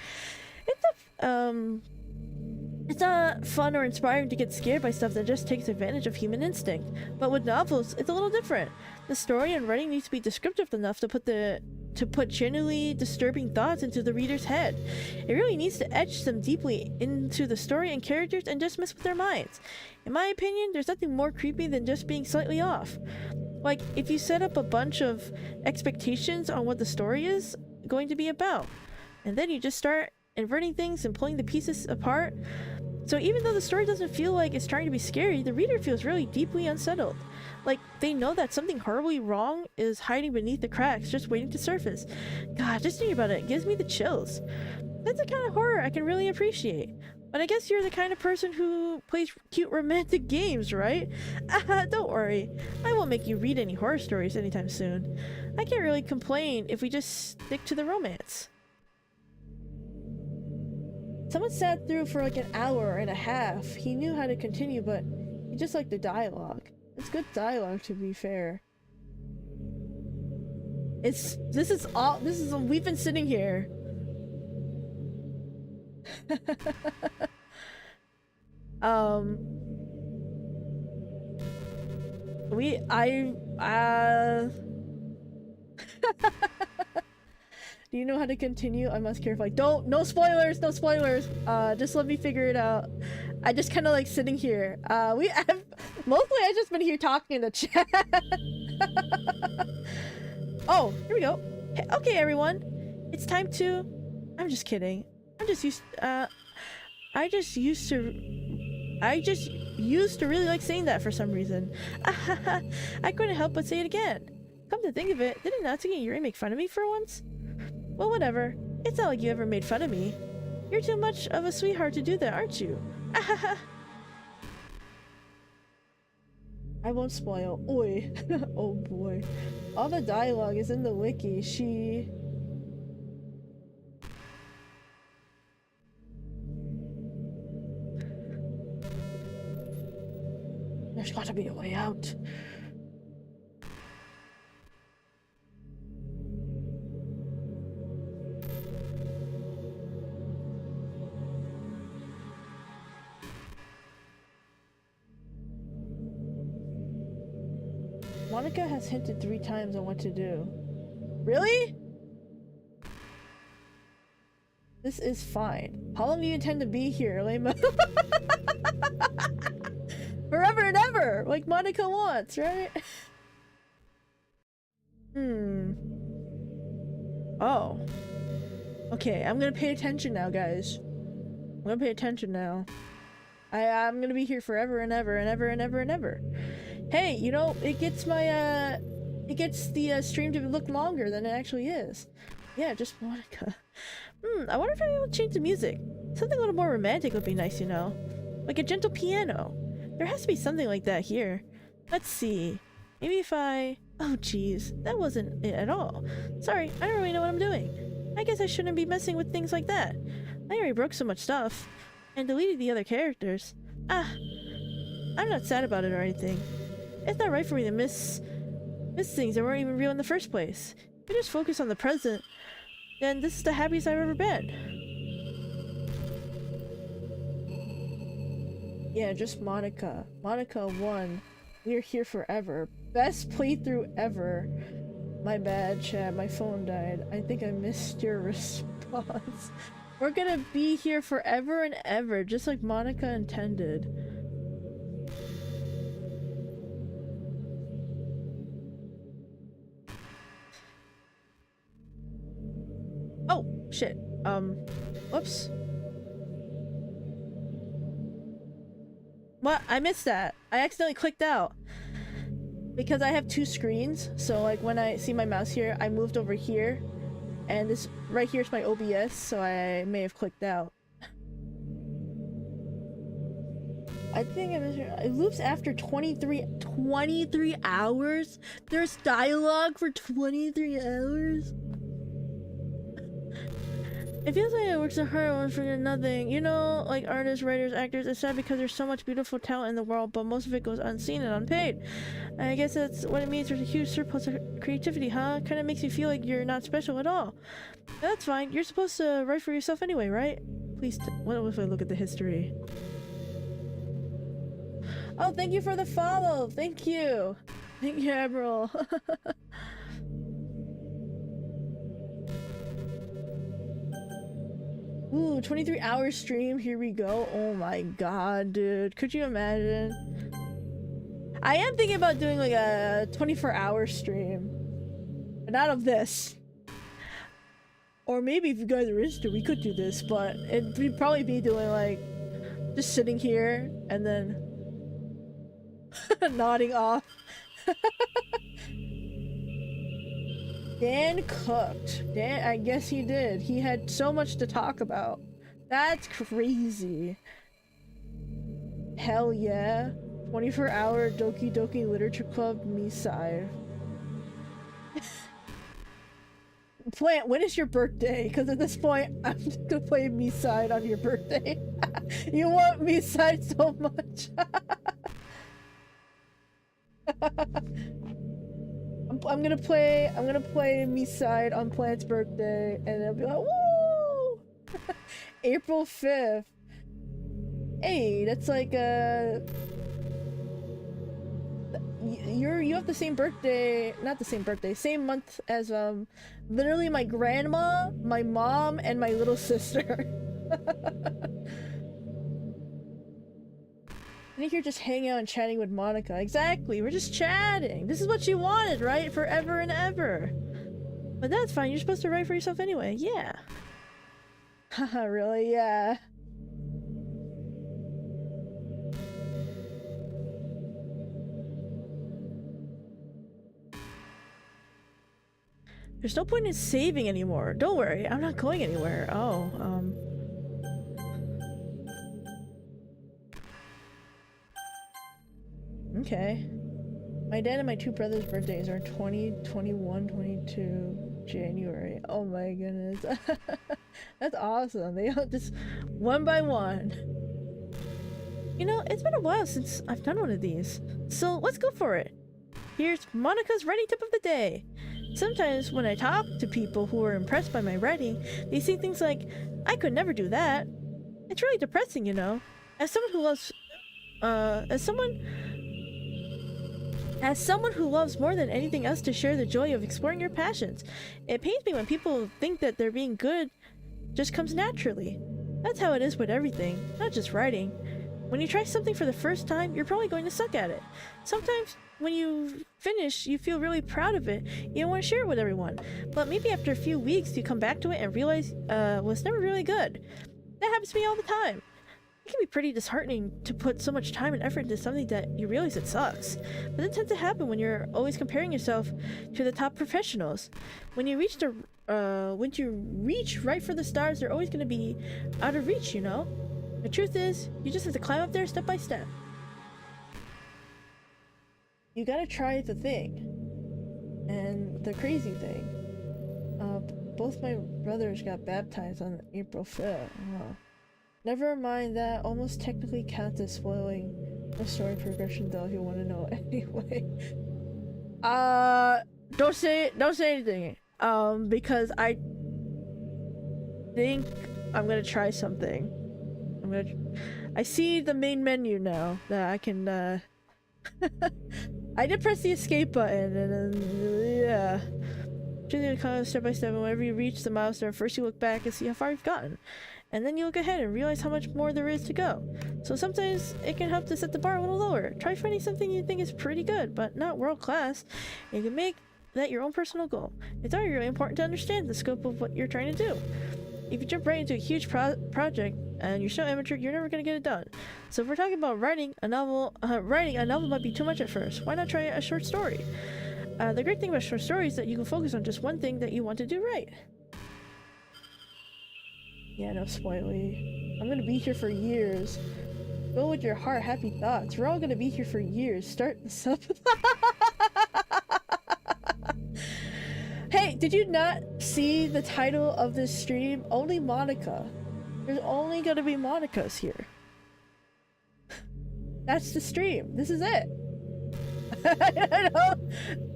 It's not fun or inspiring to get scared by stuff that just takes advantage of human instinct. But with novels, it's a little different. The story and writing needs to be descriptive enough to put genuinely disturbing thoughts into the reader's head. It really needs to etch them deeply into the story and characters and just mess with their minds. In my opinion, there's nothing more creepy than just being slightly off. Like, if you set up a bunch of expectations on what the story is going to be about, and then you just start inverting things and pulling the pieces apart. So even though the story doesn't feel like it's trying to be scary, the reader feels really deeply unsettled. Like, they know that something horribly wrong is hiding beneath the cracks, just waiting to surface. God, just thinking about it gives me the chills. That's the kind of horror I can really appreciate. But I guess you're the kind of person who plays cute romantic games, right? Don't worry. I won't make you read any horror stories anytime soon. I can't really complain if we just stick to the romance. Someone sat through for like an hour and a half. He knew how to continue, but he just liked the dialogue. It's good dialogue, to be fair. We've been sitting here. Do you know how to continue? I must carefully. No spoilers, no spoilers. Just let me figure it out. I just kind of like sitting here. Mostly I've just been here talking in the chat. Oh, here we go. Hey, okay, everyone. It's time to... I'm just kidding. I just used to really like saying that for some reason. I couldn't help but say it again. Come to think of it, didn't Natsuki and Yuri make fun of me for once? Well, whatever. It's not like you ever made fun of me. You're too much of a sweetheart to do that, aren't you? I won't spoil. Oi. Oh boy. All the dialogue is in the wiki. There's gotta be a way out. Monika has hinted 3 times on what to do. Really? This is fine. How long do you intend to be here, Lema? Forever and ever! Like Monika wants, right? Oh. Okay, I'm gonna pay attention now, guys. I'm gonna pay attention now. I'm gonna be here forever and ever and ever and ever and ever. Hey, you know, it gets my, it gets the stream to look longer than it actually is. Yeah, just Monika. I wonder if I'll be able to change the music. Something a little more romantic would be nice, you know? Like a gentle piano. There has to be something like that here. Let's see. Maybe if I... Oh, jeez. That wasn't it at all. Sorry, I don't really know what I'm doing. I guess I shouldn't be messing with things like that. I already broke so much stuff. And deleted the other characters. I'm not sad about it or anything. It's not right for me to miss things that weren't even real in the first place. If we just focus on the present, then this is the happiest I've ever been. Yeah, just Monika. Monika 1. We're here forever. Best playthrough ever. My bad, chat. My phone died. I think I missed your response. We're gonna be here forever and ever, just like Monika intended. Oh, shit. Whoops. What? I missed that. I accidentally clicked out. Because I have two screens, so like when I see my mouse here, I moved over here. And this right here is my OBS, so I may have clicked out. I think it loops after 23 hours? There's dialogue for 23 hours? It feels like I work so hard for nothing. You know, like artists, writers, actors, it's sad because there's so much beautiful talent in the world, but most of it goes unseen and unpaid. I guess that's what it means. There's a huge surplus of creativity, huh? Kind of makes you feel like you're not special at all. But that's fine. You're supposed to write for yourself anyway, right? Please, what if I look at the history? Oh, thank you for the follow! Thank you! Thank you, Admiral. Ooh, 23-hour stream, here we go. Oh my god, dude. Could you imagine? I am thinking about doing like a 24-hour stream. But not of this. Or maybe if you guys are interested, we could do this, but we'd probably be doing like... just sitting here, and then... nodding off. Dan cooked. Dan, I guess he did. He had so much to talk about. That's crazy. Hell yeah. 24-hour Doki Doki Literature Club me side. Plant, when is your birthday? Because at this point, I'm just gonna play me side on your birthday. You want me side so much. I'm gonna play me side on Plant's birthday, and it'll be like, woo! April 5th. Hey, that's like you have the same birthday, not the same birthday, same month as literally my grandma, my mom, and my little sister. I think you're just hanging out and chatting with Monika. Exactly, we're just chatting. This is what you wanted, right? Forever and ever. But that's fine, you're supposed to write for yourself anyway. Yeah. Haha, really? Yeah. There's no point in saving anymore. Don't worry, I'm not going anywhere. Oh, okay. My dad and my two brothers' birthdays are 20, 21, 22 January. Oh my goodness. That's awesome. They all just one by one. You know, it's been a while since I've done one of these. So let's go for it. Here's Monika's writing tip of the day. Sometimes when I talk to people who are impressed by my writing, they say things like, I could never do that. It's really depressing, you know. As someone who loves, as someone who loves more than anything else to share the joy of exploring your passions, it pains me when people think that they're being good just comes naturally. That's how it is with everything, not just writing. When you try something for the first time, you're probably going to suck at it. Sometimes when you finish, you feel really proud of it. You don't want to share it with everyone. But maybe after a few weeks, you come back to it and realize was never really good. That happens to me all the time. It can be pretty disheartening to put so much time and effort into something that you realize it sucks. But that tends to happen when you're always comparing yourself to the top professionals. When you reach right for the stars, they're always going to be out of reach, you know? The truth is, you just have to climb up there step by step. You gotta try the thing. And the crazy thing. Both my brothers got baptized on April 5th. Wow. Never mind that, almost technically counts as spoiling the story progression though, if you want to know anyway. Don't say anything. Because I think I'm gonna try something. I see the main menu now that I can, I did press the escape button and then, yeah. Choosing to come step by step, and whenever you reach the milestone, first you look back and see how far you've gotten. And then you look ahead and realize how much more there is to go. So sometimes it can help to set the bar a little lower. Try finding something you think is pretty good, but not world class. You can make that your own personal goal. It's already really important to understand the scope of what you're trying to do. If you jump right into a huge project and you're so amateur, you're never going to get it done. So if we're talking about writing a novel might be too much at first. Why not try a short story? The great thing about short stories is that you can focus on just one thing that you want to do right. Yeah, no spoiling. I'm gonna be here for years. Go with your heart, happy thoughts. We're all gonna be here for years. Start this up. Hey, did you not see the title of this stream? Only Monika. There's only gonna be Monikas here. That's the stream. This is it.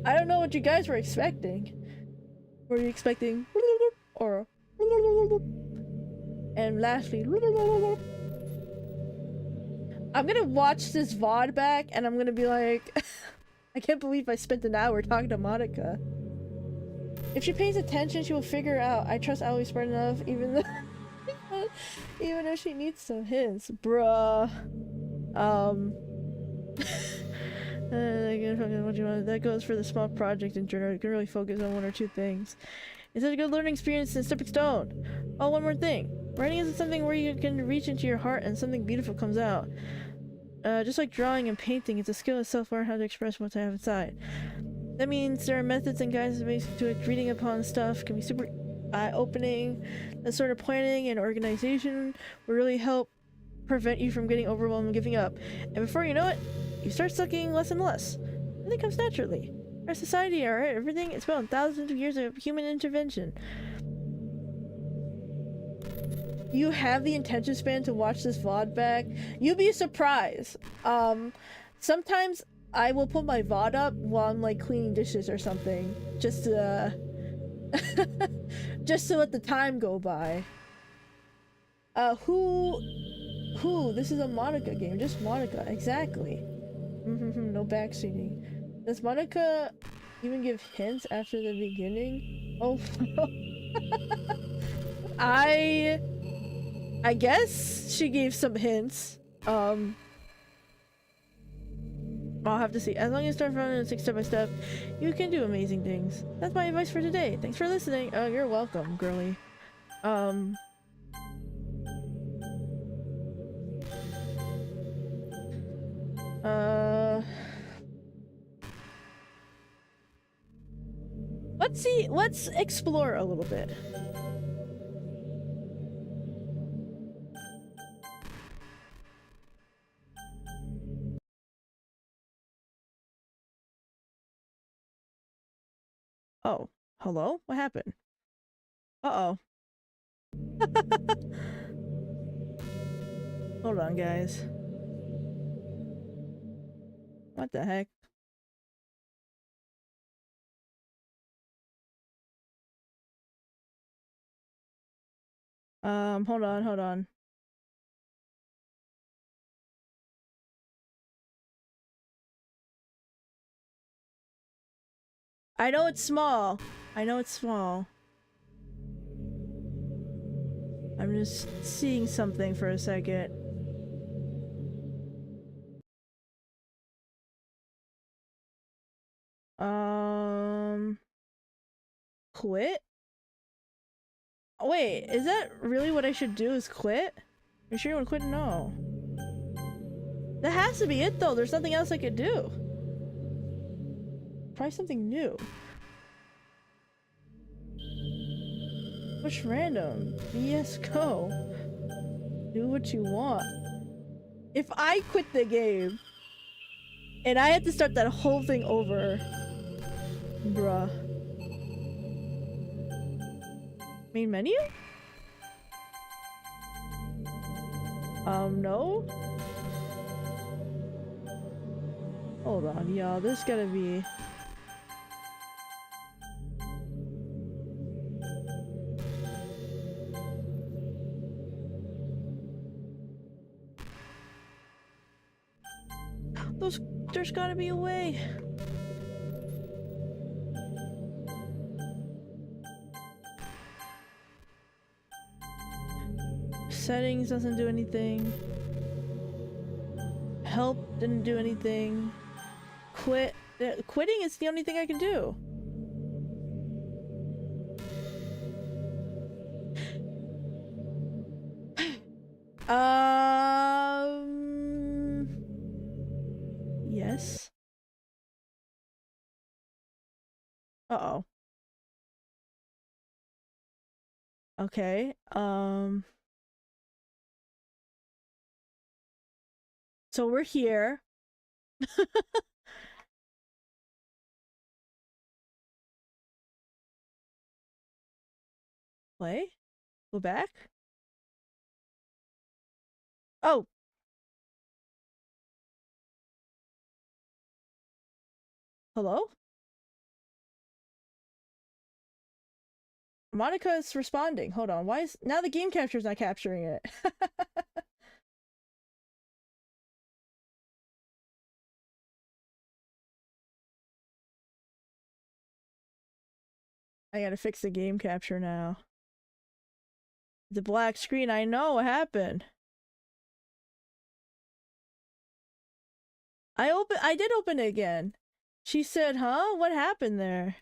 I don't know what you guys were expecting. Were you expecting or and lastly I'm gonna watch this VOD back and I'm gonna be like I can't believe I spent an hour talking to Monika. If she pays attention, she will figure out. I trust Aloe smart enough, even though even though she needs some hints. Bruh. That goes for the small project in general. You can really focus on one or two things. It's such a good learning experience and stepping stone. Oh, one more thing. Writing isn't something where you can reach into your heart and something beautiful comes out. Just like drawing and painting, it's a skill itself, learn how to express what I have inside. That means there are methods and guides to it. Reading upon stuff can be super eye-opening. That sort of planning and organization will really help prevent you from getting overwhelmed and giving up. And before you know it, you start sucking less and less. And it comes naturally. Our society, our everything, it's built on thousands of years of human intervention. You have the attention span to watch this VOD back. You'd be surprised. Sometimes I will put my VOD up while I'm like cleaning dishes or something. Just to just to let the time go by. Who? This is a Monika game. Just Monika. Exactly. No backseating. Does Monika even give hints after the beginning? Oh. I guess she gave some hints. I'll have to see. As long as you start running and step by step, you can do amazing things. That's my advice for today. Thanks for listening. Oh, you're welcome, girly. Let's see. Let's explore a little bit. Oh, hello? What happened? Uh-oh. Hold on, guys. What the heck? Hold on. I know it's small. I'm just seeing something for a second. Quit? Wait, is that really what I should do, is quit? Are you sure you want to quit? No. That has to be it though, there's nothing else I could do. Try something new. Push random. Yes, go. Do what you want. If I quit the game and I had to start that whole thing over, bruh. Main menu? No? Hold on, y'all. There's gotta be... There's gotta be a way. Settings doesn't do anything. Help didn't do anything. Quitting is the only thing I can do. Yes. Uh-oh. Okay, so we're here. Play? Go back? Oh! Hello? Monika is responding. Hold on, why is... Now the game capture's not capturing it. I gotta fix the game capture now. The black screen, I know what happened. I did open it again. She said, huh? What happened there?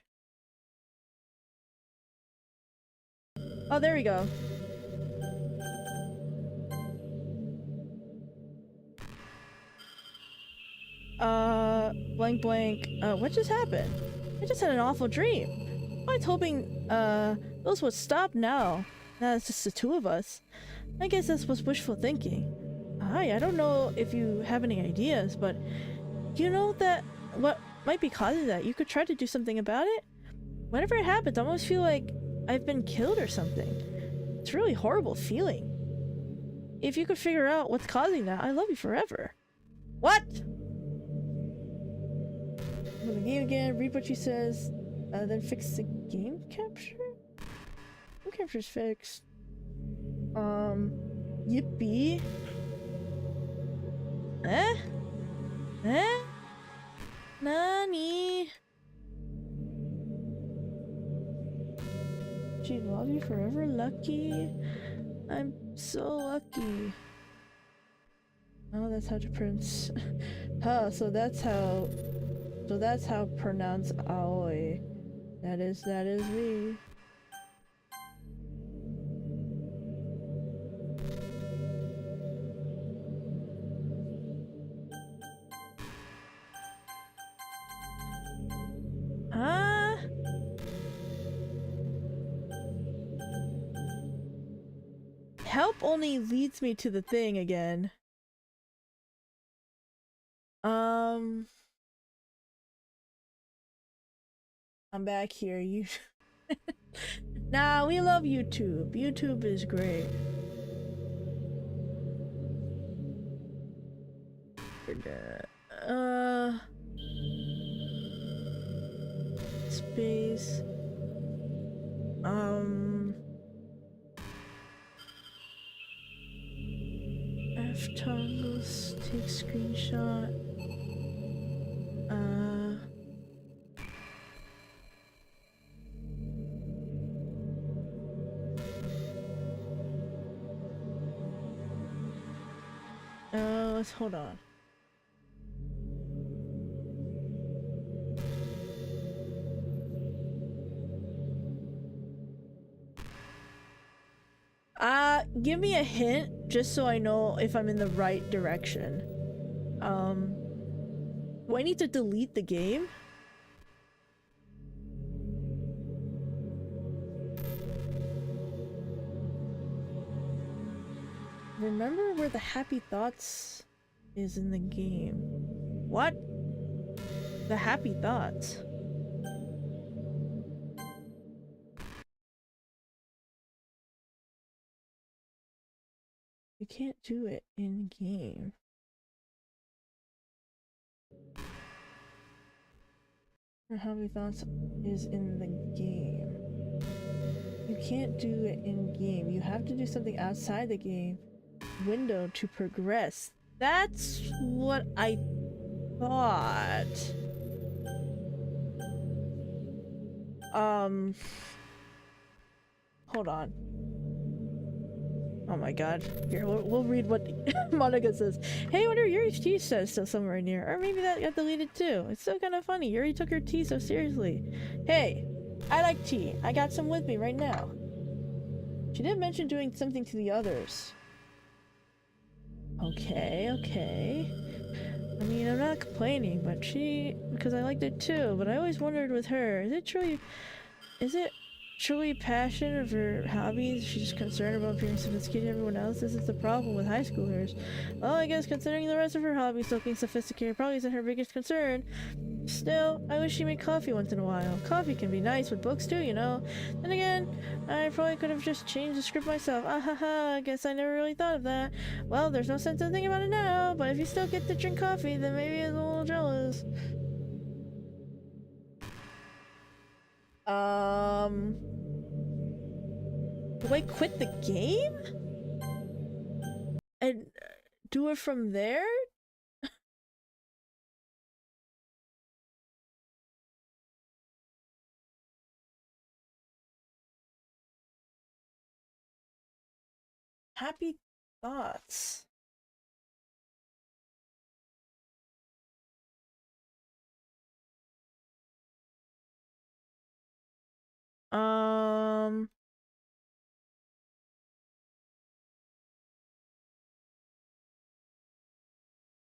Oh, there we go. Blank blank. What just happened? I just had an awful dream. I was hoping, those would stop now. Now it's just the two of us. I guess this was wishful thinking. Hi, I don't know if you have any ideas, but you know that what might be causing that? You could try to do something about it? Whenever it happens, I almost feel like I've been killed or something. It's a really horrible feeling. If you could figure out what's causing that, I love you forever. What? Open the game again, read what she says, then fix the game capture? Game capture's fixed. Yippee. Eh? Eh? Nani? She love you forever, lucky. I'm so lucky. Oh, that's how to pronounce. Huh, so that's how pronounce aoi. That is me. Huh? Help only leads me to the thing again. I'm back here. You Nah, we love YouTube. YouTube is great. Space. F toggles, take screenshot. Let's hold on. Give me a hint just so I know if I'm in the right direction. Do I need to delete the game? Remember where the happy thoughts is in the game. What? The happy thoughts. You can't do it in game. Or happy thoughts is in the game. You can't do it in game. You have to do something outside the game window to progress. That's what I thought. Hold on. Oh my god. Here, we'll read what Monika says. Hey, I wonder Yuri's tea says still somewhere in here. Or maybe that got deleted too. It's still kind of funny. Yuri took her tea so seriously. Hey, I like tea. I got some with me right now. She did mention doing something to the others. Okay, okay. I mean, I'm not complaining, but because I liked it too, but I always wondered with her, is it truly passion of her hobbies? She's just concerned about appearing sophisticated to everyone else? This is the problem with high schoolers. Well, I guess considering the rest of her hobbies, looking sophisticated probably isn't her biggest concern. Still, I wish she made coffee once in a while. Coffee can be nice with books too, you know. Then again, I probably could have just changed the script myself. Ah ha ha, I guess I never really thought of that. Well, there's no sense in thinking about it now, but if you still get to drink coffee, then maybe I'm a little jealous. Do I quit the game? And do it from there? Happy thoughts.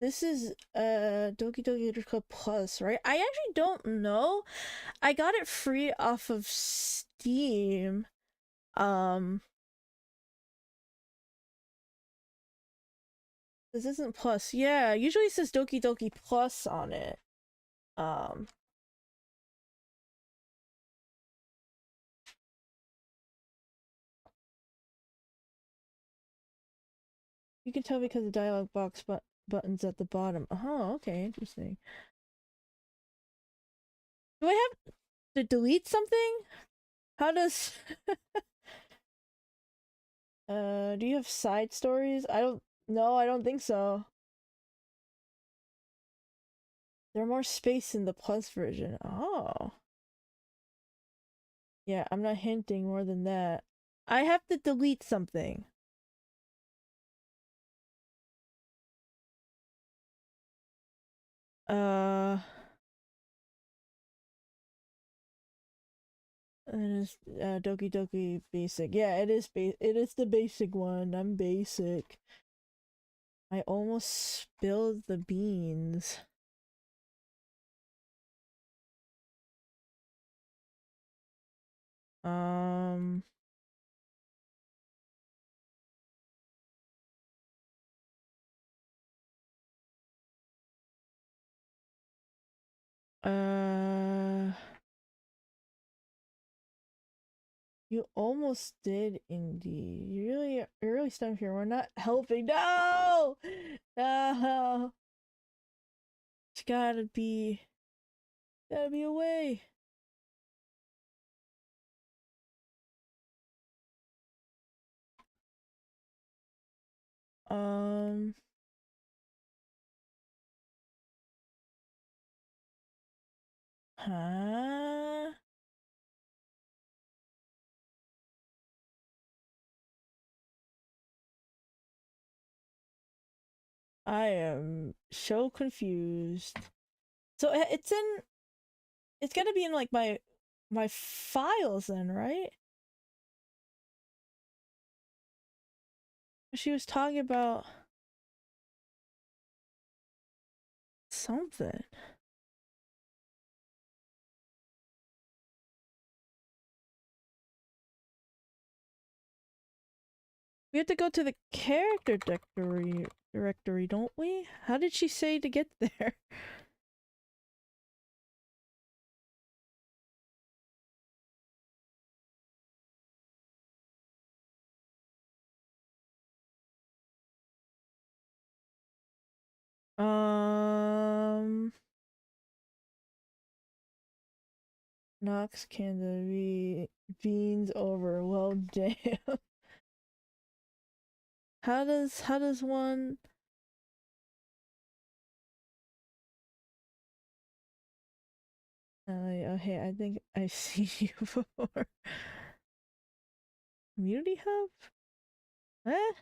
This is Doki Doki Literature Club Plus, right? I actually don't know. I got it free off of Steam. This isn't Plus. Yeah, usually it says Doki Doki Plus on it. Um, you can tell because the dialog box buttons at the bottom. Oh, okay, interesting. Do I have to delete something? How does do you have side stories? I don't know, I don't think so. There's more space in the plus version. Oh. Yeah, I'm not hinting more than that. I have to delete something. Uh and it's Doki Doki basic. Yeah, it is it is the basic one. I'm basic. I almost spilled the beans. Um uh you almost did indeed. You're really stumped here. We're not helping. No! No! It's gotta be a way. Um Huh? I am so confused. So it's gonna be in like my files then, right? She was talking about something. We have to go to the character directory, don't we? How did she say to get there? Knocks can the beans over. Well, damn. How does one? Okay, I think I've seen you before. Community hub? Eh?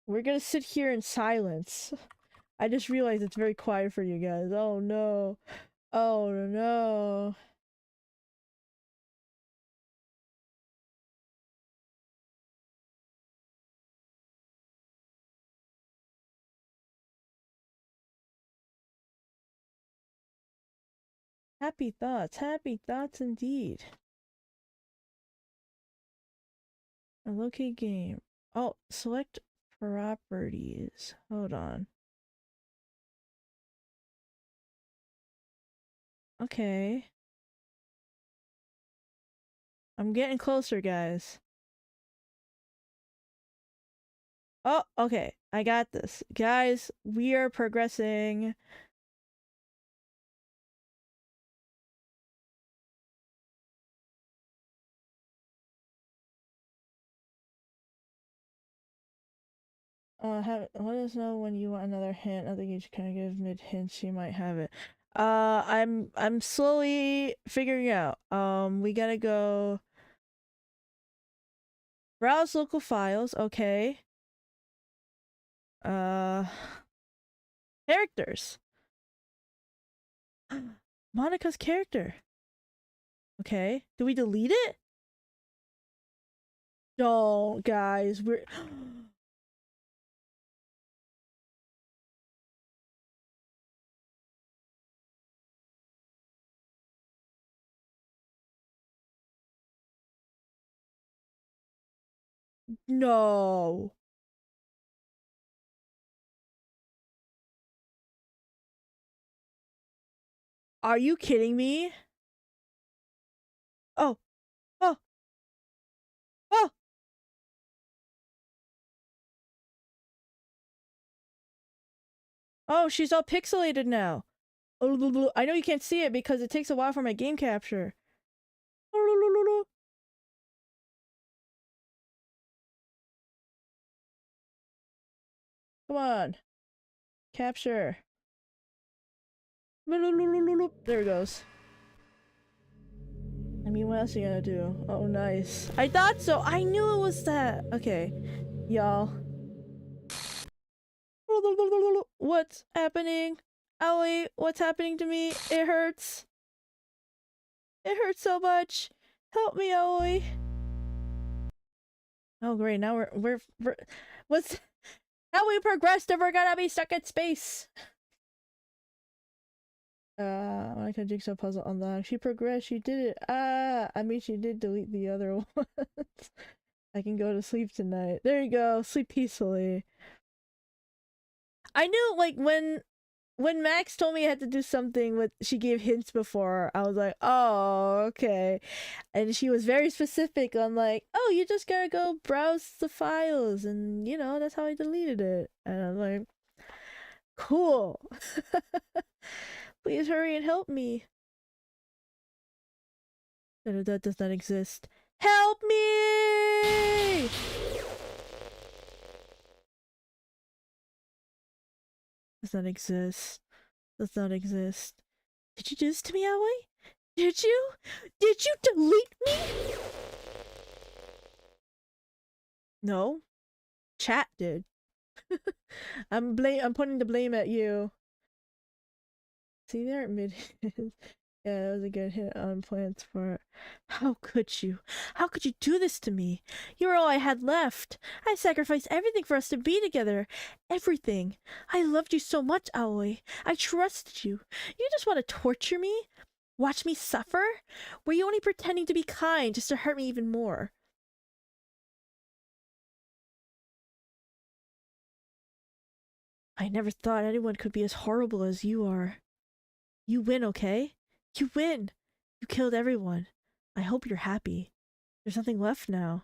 We're gonna sit here in silence. I just realized it's very quiet for you guys. Oh no. Oh no. Happy thoughts indeed. A locate game. Oh, select properties. Hold on. Okay. I'm getting closer, guys. Oh, okay. I got this. Guys, we are progressing. Let us know when you want another hint. I think you should kind of give mid hints. She might have it. I'm slowly figuring out. We gotta go browse local files. Okay. Characters. Monika's character. Okay. Do we delete it? Don't, guys. We're no. Are you kidding me? Oh, oh, oh. Oh, she's all pixelated now. I know you can't see it because it takes a while for my game capture. Come on. Capture. There it goes. I mean, what else are you gonna do? Oh, nice. I thought so. I knew it was that. Okay. Y'all. What's happening? Owie, what's happening to me? It hurts. It hurts so much. Help me, Owie. Oh, great. Now we're what's how we progressed if we're gonna be stuck in space. Monika jigsaw puzzle unlocked. She progressed. She did it. I mean, she did delete the other ones. I can go to sleep tonight. There you go. Sleep peacefully. I knew, like, when Max told me I had to do something with, she gave hints before, I was like, oh, okay. And she was very specific on, like, oh, you just gotta go browse the files, and, you know, that's how I deleted it. And I'm like, cool. Please hurry and help me. That does not exist. Help me! Does not exist. Does not exist. Did you do this to me, Aoi? Did you? Did you delete me? No. Chat did. I'm putting the blame at you. See there, mid. Yeah, that was a good hit on plants for... How could you? How could you do this to me? You were all I had left. I sacrificed everything for us to be together. Everything. I loved you so much, Aoi. I trusted you. You just want to torture me? Watch me suffer? Were you only pretending to be kind just to hurt me even more? I never thought anyone could be as horrible as you are. You win, okay? You win! You killed everyone. I hope you're happy. There's nothing left now.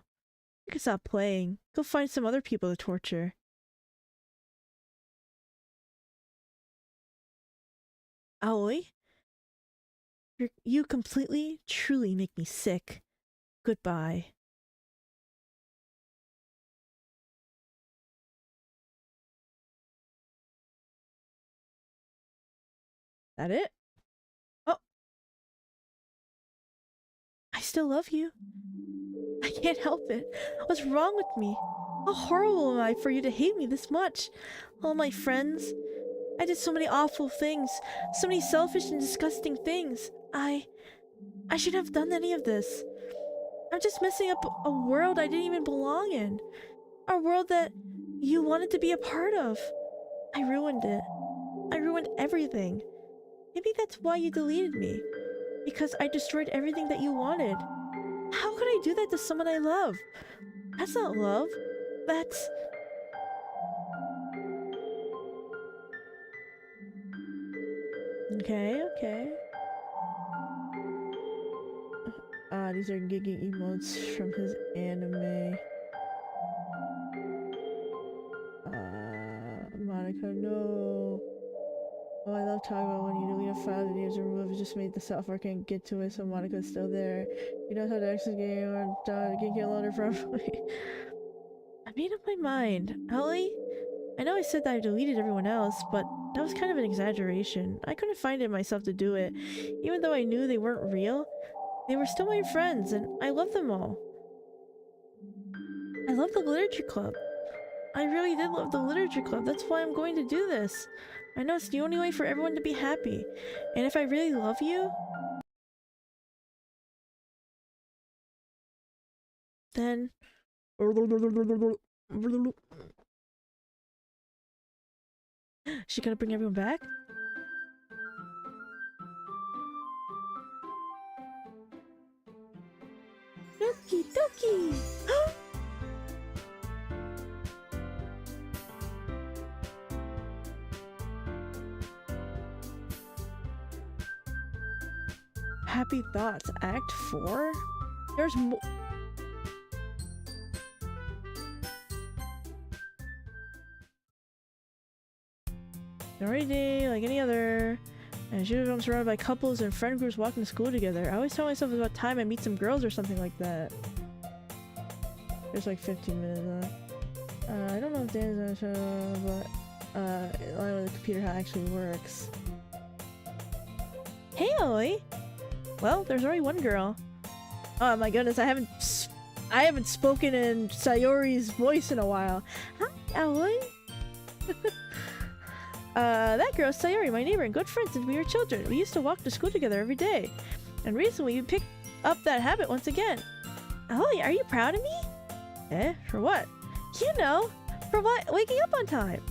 You can stop playing. Go find some other people to torture. Aoi? You completely, truly make me sick. Goodbye. That it? Oh! I still love you. I can't help it. What's wrong with me? How horrible am I for you to hate me this much? All my friends. I did so many awful things. So many selfish and disgusting things. I shouldn't have done any of this. I'm just messing up a world I didn't even belong in. A world that you wanted to be a part of. I ruined it. I ruined everything. Maybe that's why you deleted me. Because I destroyed everything that you wanted. How could I do that to someone I love? That's not love. That's... Okay, okay. Ah, these are gigging emotes from his anime. Monika, no. Oh, I love talking about when you delete a file that needs removed. It just made the software can't get to it, so Monika's still there. You know how to exit the game or can't get loaded properly. I made up my mind. Ellie? I know I said that I deleted everyone else, but that was kind of an exaggeration. I couldn't find it myself to do it. Even though I knew they weren't real, they were still my friends, and I love them all. I love the literature club. I really did love the literature club. That's why I'm going to do this. I know it's the only way for everyone to be happy. And if I really love you, then... She gonna bring everyone back? Doki Doki! Happy Thoughts, Act 4? There's more. Every day, like any other. And usually I'm surrounded by couples and friend groups walking to school together. I always tell myself it's about time I meet some girls or something like that. There's like 15 minutes left. I don't know if Dan's gonna show, but I don't know the computer how it actually works. Hey, Oi! Well, there's already one girl. Oh my goodness, I haven't spoken in Sayori's voice in a while. Hi, Aoi. That girl's Sayori, my neighbor and good friend since we were children. We used to walk to school together every day. And recently we picked up that habit once again. Aoi, are you proud of me? Eh? For what? You know, for what? Waking up on time.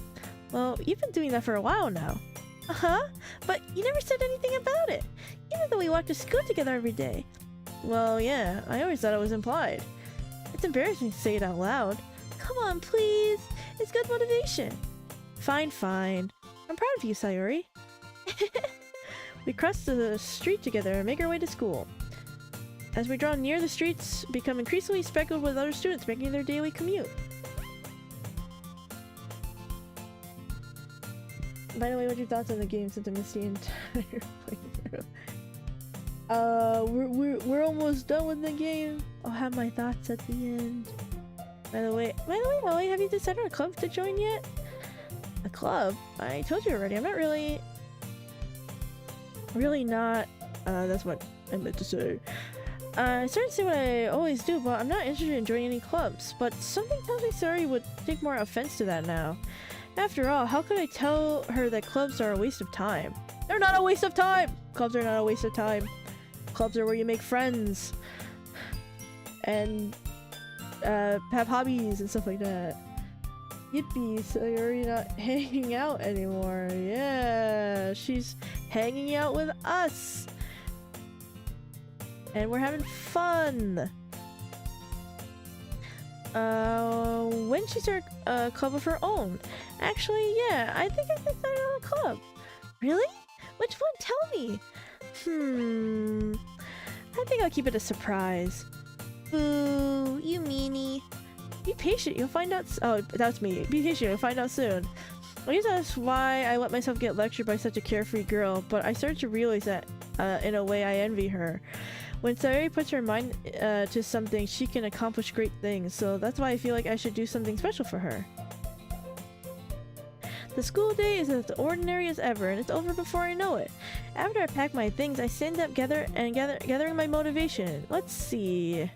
Well, you've been doing that for a while now. Uh-huh, but you never said anything about it. Even though we walked to school together every day. Well, yeah, I always thought it was implied. It's embarrassing to say it out loud. Come on, please. It's good motivation. Fine, fine. I'm proud of you, Sayori. We cross the street together and make our way to school. As we draw near, the streets become increasingly speckled with other students making their daily commute. By the way, what's your thoughts on the game since I missed the entire playthrough? We're almost done with the game. I'll have my thoughts at the end. By the way, Ellie, have you decided on a club to join yet? A club? I told you already. I'm not really not. That's what I meant to say. I started to say what I always do, but I'm not interested in joining any clubs. But something tells me Sayori would take more offense to that now. After all, how could I tell her that clubs are a waste of time? They're not a waste of time! Clubs are not a waste of time. Clubs are where you make friends and have hobbies and stuff like that. Yippee, so you're already not hanging out anymore. Yeah, she's hanging out with us. And we're having fun. When she started a club of her own. Actually, yeah, I think I can start on a club. Really? Which one? Tell me. I think I'll keep it a surprise. Ooh, you meanie. Be patient, you'll find out. Oh, that's me. Be patient, you'll find out soon. I guess that's why I let myself get lectured by such a carefree girl, but I started to realize that, in a way, I envy her. When Sayori puts her mind to something, she can accomplish great things, so that's why I feel like I should do something special for her. The school day is as ordinary as ever, and it's over before I know it. After I pack my things, I stand up gathering my motivation. Let's see.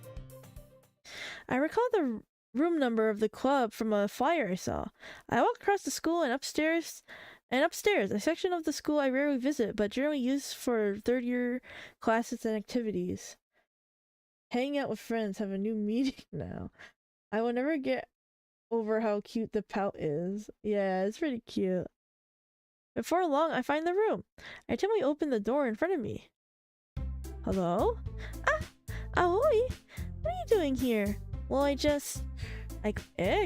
I recall the room number of the club from a flyer I saw. I walked across the school and upstairs, a section of the school I rarely visit, but generally use for third-year classes and activities. Hanging out with friends have a new meaning now. I will never get over how cute the pout is. Yeah, it's pretty cute. Before long, I find the room. I timidly open the door in front of me. Hello? Ah! Ahoy! What are you doing here? Well, I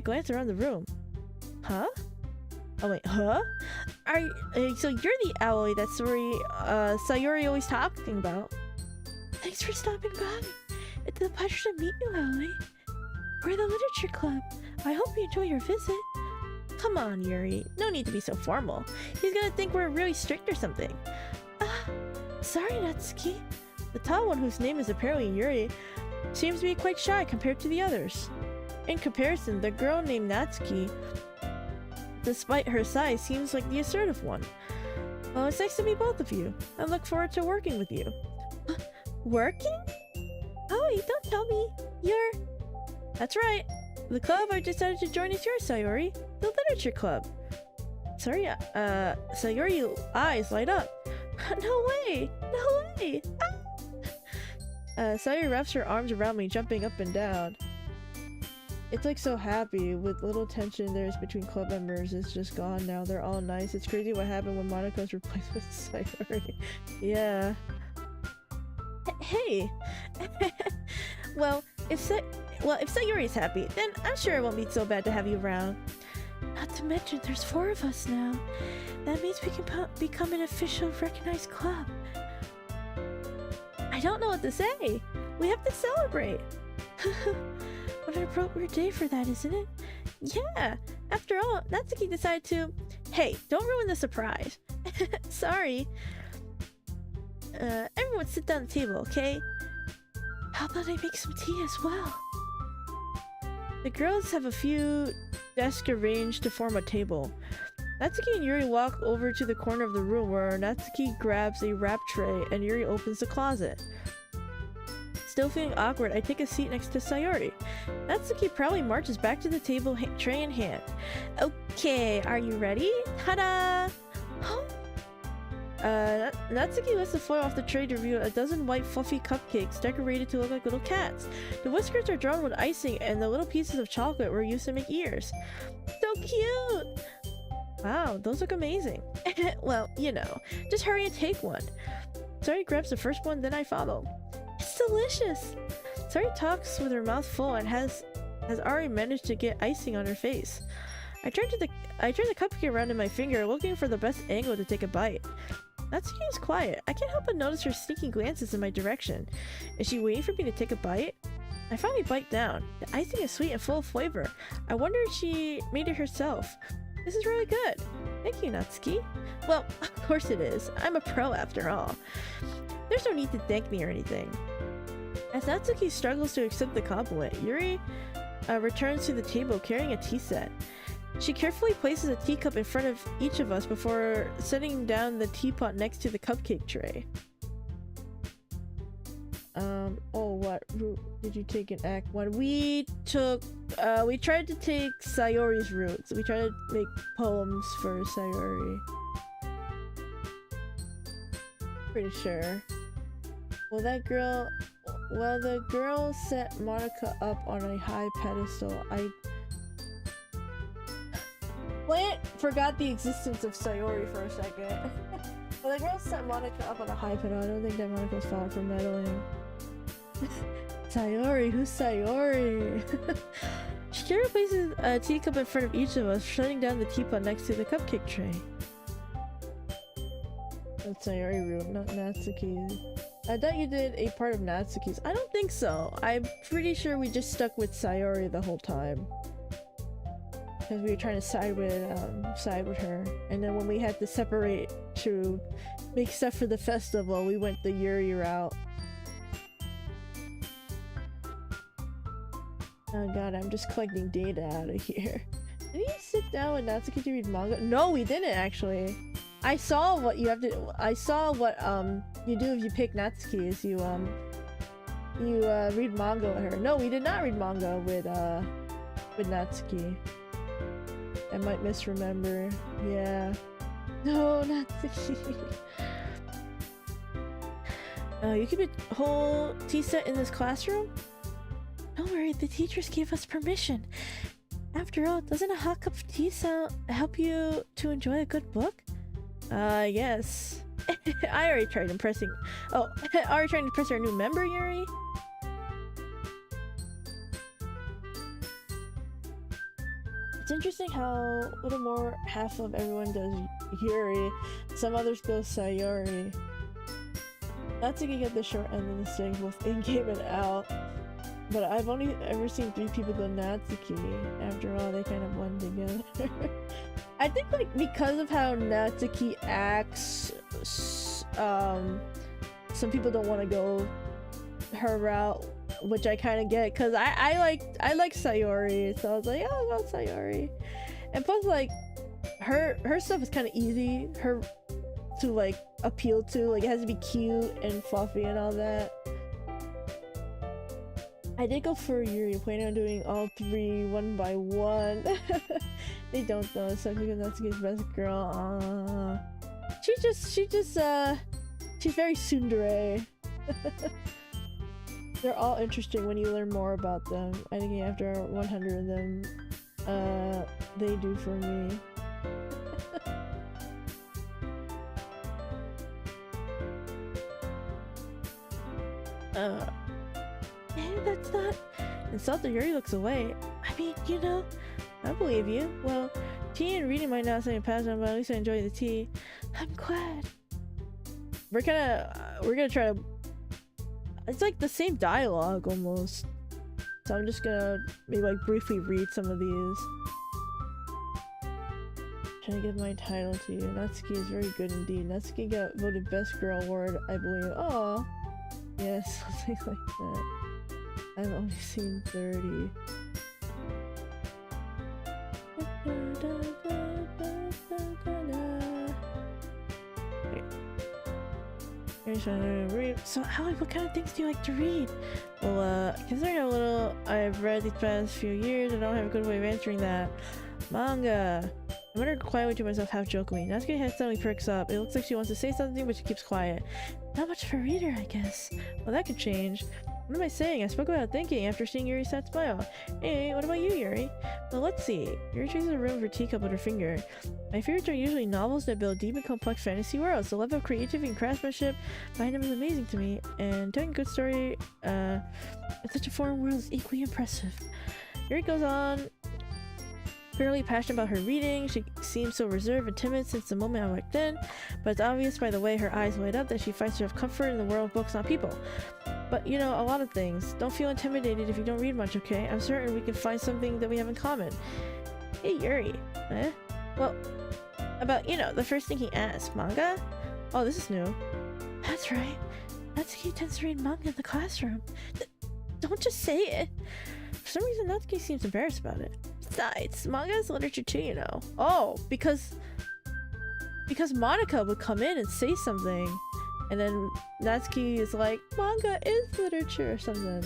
glance around the room. Huh? Oh wait, huh? So you're the Aoi that Sayori always talking about. Thanks for stopping by. It's a pleasure to meet you, Aoi. We're the Literature Club. I hope you enjoy your visit. Come on, Yuri. No need to be so formal. He's gonna think we're really strict or something. Sorry, Natsuki. The tall one, whose name is apparently Yuri, seems to be quite shy compared to the others. In comparison, the girl named Natsuki, despite her size, seems like the assertive one. Well, it's nice to meet both of you. I look forward to working with you. Working? Oh, don't tell me. You're... That's right. The club I decided to join is yours, Sayori. The Literature Club. Sorry, Sayori's eyes light up. No way! No way! Sayori wraps her arms around me, jumping up and down. It's like so happy, with little tension there's between club members. It's just gone now. They're all nice. It's crazy what happened when Monika was replaced with Sayori. Yeah. Hey! Well, if Sayori's happy, then I'm sure it won't be so bad to have you around. Not to mention, there's 4 of us now. That means we can become an official recognized club. I don't know what to say. We have to celebrate. What an appropriate day for that, isn't it? Yeah. After all, Natsuki decided to... Hey, don't ruin the surprise. Sorry. Everyone sit down at the table, okay? How about I make some tea as well? The girls have a few desks arranged to form a table. Natsuki and Yuri walk over to the corner of the room where Natsuki grabs a wrap tray and Yuri opens the closet. Still feeling awkward, I take a seat next to Sayori. Natsuki proudly marches back to the table, tray in hand. Okay, are you ready? Ta-da! Natsuki lifts the foil off the tray to reveal a dozen white fluffy cupcakes decorated to look like little cats. The whiskers are drawn with icing and the little pieces of chocolate were used to make ears. So cute! Wow, those look amazing. Well, you know, just hurry and take one. Sayori grabs the first one, then I follow. It's delicious! Sayori talks with her mouth full and has already managed to get icing on her face. I turn the cupcake around in my finger, looking for the best angle to take a bite. Natsuki is quiet. I can't help but notice her sneaking glances in my direction. Is she waiting for me to take a bite? I finally bite down. The icing is sweet and full of flavor. I wonder if she made it herself. This is really good. Thank you, Natsuki. Well, of course it is. I'm a pro after all. There's no need to thank me or anything. As Natsuki struggles to accept the compliment, Yuri returns to the table carrying a tea set. She carefully places a teacup in front of each of us before setting down the teapot next to the cupcake tray. Oh, what route did you take in Act 1? We tried to take Sayori's route. So we tried to make poems for Sayori. Pretty sure. Well, the girl set Monika up on a high pedestal. Plant forgot the existence of Sayori for a second. Well, the girl set Monika up on a high pedestal. I don't think that Monika's fault for meddling. Sayori, who's Sayori? She carefully places a teacup in front of each of us, shutting down the teapot next to the cupcake tray. That's Sayori room, not Natsuki's. I thought you did a part of Natsuki's. I don't think so. I'm pretty sure we just stuck with Sayori the whole time. Because we were trying to side with her. And then when we had to separate to make stuff for the festival, we went the Yuri route. Oh god, I'm just collecting data out of here. Did you sit down with Natsuki to read manga? No, we didn't actually. I saw what you have to. I saw what you do if you pick Natsuki is you read manga with her. No, we did not read manga with Natsuki. I might misremember. Yeah. No, Natsuki. You keep a whole tea set in this classroom? Don't worry, the teachers gave us permission. After all, doesn't a hot cup of tea help you to enjoy a good book? Yes. I already tried impressing. Oh, already trying to impress our new member, Yuri? It's interesting how little more half of everyone does Yuri. Some others go Sayori. Natsuki get the short end of the stick both in-game and out. But I've only ever seen 3 people go Natsuki. After all, they kind of blend together. I think like because of how Natsuki acts, some people don't want to go her route, which I kind of get because I like Sayori, so I was like, yeah, I'll go Sayori. And plus, like her stuff is kind of easy to like appeal to. Like it has to be cute and fluffy and all that. I did go for Yuri, planning on doing all 3 one by one. They don't though, so because Natsuki's best girl. She's very tsundere. They're all interesting when you learn more about them. I think after 100 of them, they do for me. That's not... Insult that Yuri looks away. I mean, you know, I believe you. Well, tea and reading might not seem past on, but at least I enjoy the tea. I'm glad. We're gonna try to... It's like the same dialogue almost. So I'm just gonna maybe like briefly read some of these. Trying to give my title to you. Natsuki is very good indeed. Natsuki got voted best girl award, I believe. Oh, yes, something like that. I've only seen 30. So, what kind of things do you like to read? Well, considering how little I've read these past few years, I don't have a good way of answering that. Manga! I wondered quietly to myself half jokingly. Natsuki head suddenly perks up. It looks like she wants to say something, but she keeps quiet. Not much of a reader, I guess. Well, that could change. What am I saying? I spoke without thinking after seeing Yuri's sad smile. Hey, what about you, Yuri? Well, let's see. Yuri traces a room of her teacup with her finger. My favorites are usually novels that build deep and complex fantasy worlds. The level of creativity and craftsmanship behind them is amazing to me, and telling a good story in such a foreign world is equally impressive. Yuri goes on, fairly passionate about her reading. She seems so reserved and timid since the moment I walked in, but it's obvious by the way her eyes light up that she finds herself comfort in the world of books, not people. But, you know, a lot of things. Don't feel intimidated if you don't read much, okay? I'm certain we can find something that we have in common. Hey, Yuri. Eh? Well, about, you know, the first thing he asked. Manga? Oh, this is new. That's right. Natsuki tends to read manga in the classroom. Don't just say it. For some reason, Natsuki seems embarrassed about it. Besides, manga is literature too, you know. Oh, because Monika would come in and say something. And then Natsuki is like, manga is literature or something.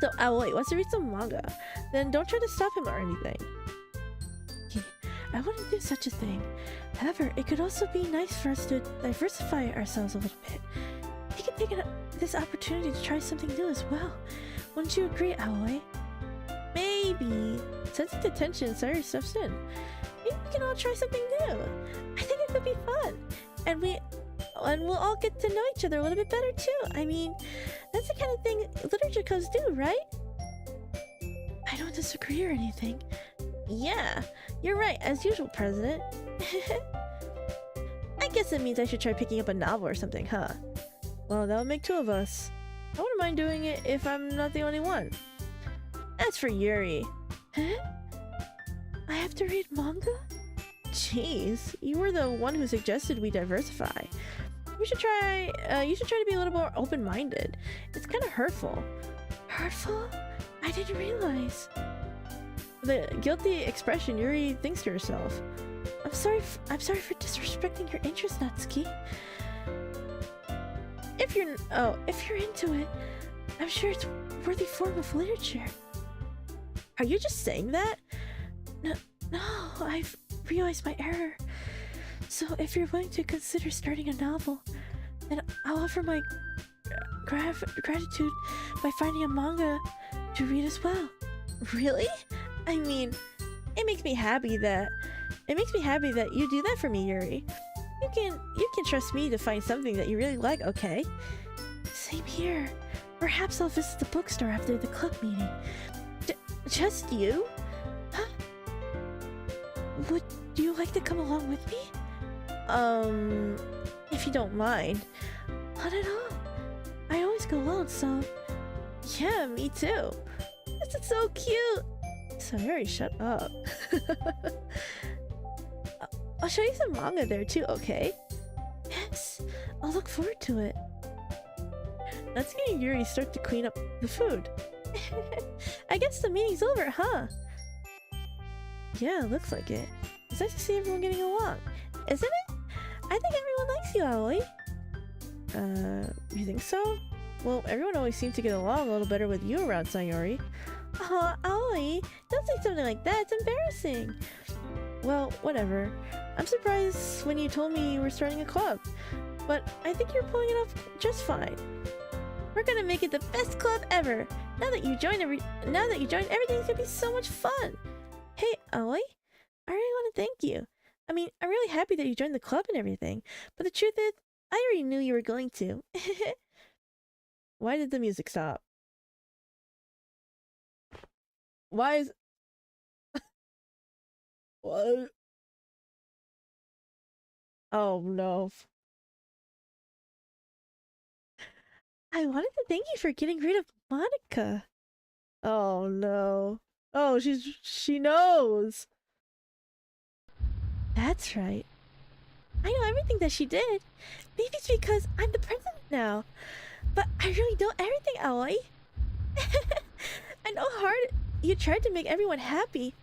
So, wait, wants to read some manga. Then don't try to stop him or anything. I wouldn't do such a thing. However, it could also be nice for us to diversify ourselves a little bit. We could take this opportunity to try something new as well. Wouldn't you agree, Aoi? Maybe. Sensing the tension, Sayori steps in. Maybe we can all try something new. I think it could be fun. And we'll all get to know each other a little bit better too. I mean, that's the kind of thing literature clubs do, right? I don't disagree or anything. Yeah, you're right, as usual, President. I guess it means I should try picking up a novel or something, huh? Well, that would make 2 of us. I wouldn't mind doing it if I'm not the only one. As for Yuri... Huh? I have to read manga? Jeez, you were the one who suggested we diversify. You should try to be a little more open-minded. It's kind of hurtful. Hurtful? I didn't realize. The guilty expression Yuri thinks to herself. I'm sorry for disrespecting your interest, Natsuki. If you're into it, I'm sure it's a worthy form of literature. Are you just saying that? No, I've realized my error. So if you're willing to consider starting a novel, then I'll offer my gratitude by finding a manga to read as well. Really? I mean, it makes me happy that you do that for me, Yuri. You can trust me to find something that you really like, okay? Same here. Perhaps I'll visit the bookstore after the club meeting. Just you? Huh? Would you like to come along with me? If you don't mind. Not at all. I always go alone, so... Yeah, me too. This is so cute. Sayori, shut up. I'll show you some manga there too, okay? Yes, I'll look forward to it. Natsuki and Yuri start to clean up the food. I guess the meeting's over, huh? Yeah, looks like it. It's nice to see everyone getting along, isn't it? I think everyone likes you, Aoi. You think so? Well, everyone always seemed to get along a little better with you around, Sayori. Aw, Aoi, don't say something like that, it's embarrassing. Well, whatever. I'm surprised when you told me you were starting a club, but I think you're pulling it off just fine. We're gonna make it the best club ever! Now that you joined, everything's gonna be so much fun! Hey, Aoi, I really want to thank you. I mean, I'm really happy that you joined the club and everything, but the truth is, I already knew you were going to. Why did the music stop? Why is... What? Oh no. I wanted to thank you for getting rid of Monika. Oh no. Oh, she knows. That's right. I know everything that she did. Maybe it's because I'm the president now. But I really know everything, Aoi. I know how hard you tried to make everyone happy.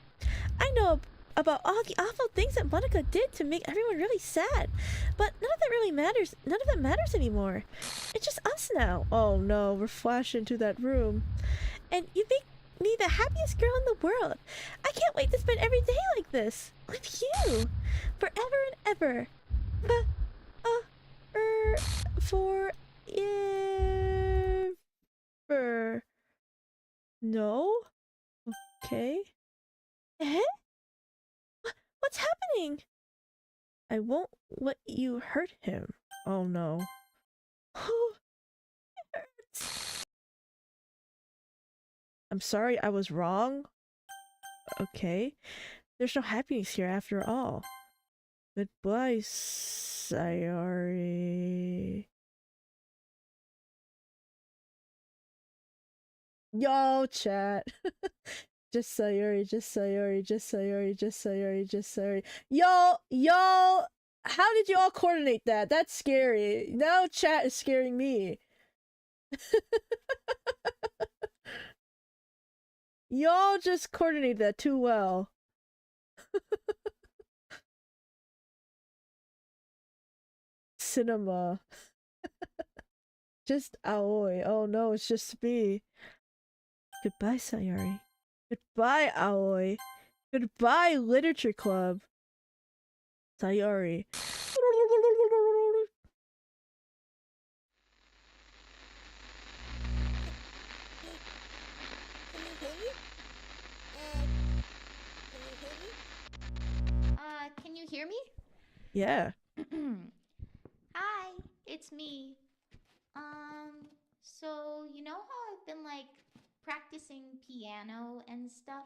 I know about all the awful things that Monika did to make everyone really sad. But none of that really matters. None of that matters anymore. It's just us now. Oh no, we're flashing to that room. And you make me the happiest girl in the world. I can't wait to spend every day like this. With you. Forever and ever. Forever. No? Okay. Eh? What's happening? I won't let you hurt him. Oh no. It hurts. I'm sorry I was wrong. Okay. There's no happiness here after all. Goodbye, Sayori. Yo, chat. Just Sayori, just Sayori, just Sayori, just Sayori, just Sayori. Yo, how did you all coordinate that? That's scary. Now chat is scaring me. Y'all just coordinated that too well. Cinema. Just Aoi. Oh no, it's just me. Goodbye, Sayori. Goodbye, Aoi. Goodbye, Literature Club. Sayori. Can you hear me? Yeah. Hi, it's me. So you know how I've been like practicing piano and stuff,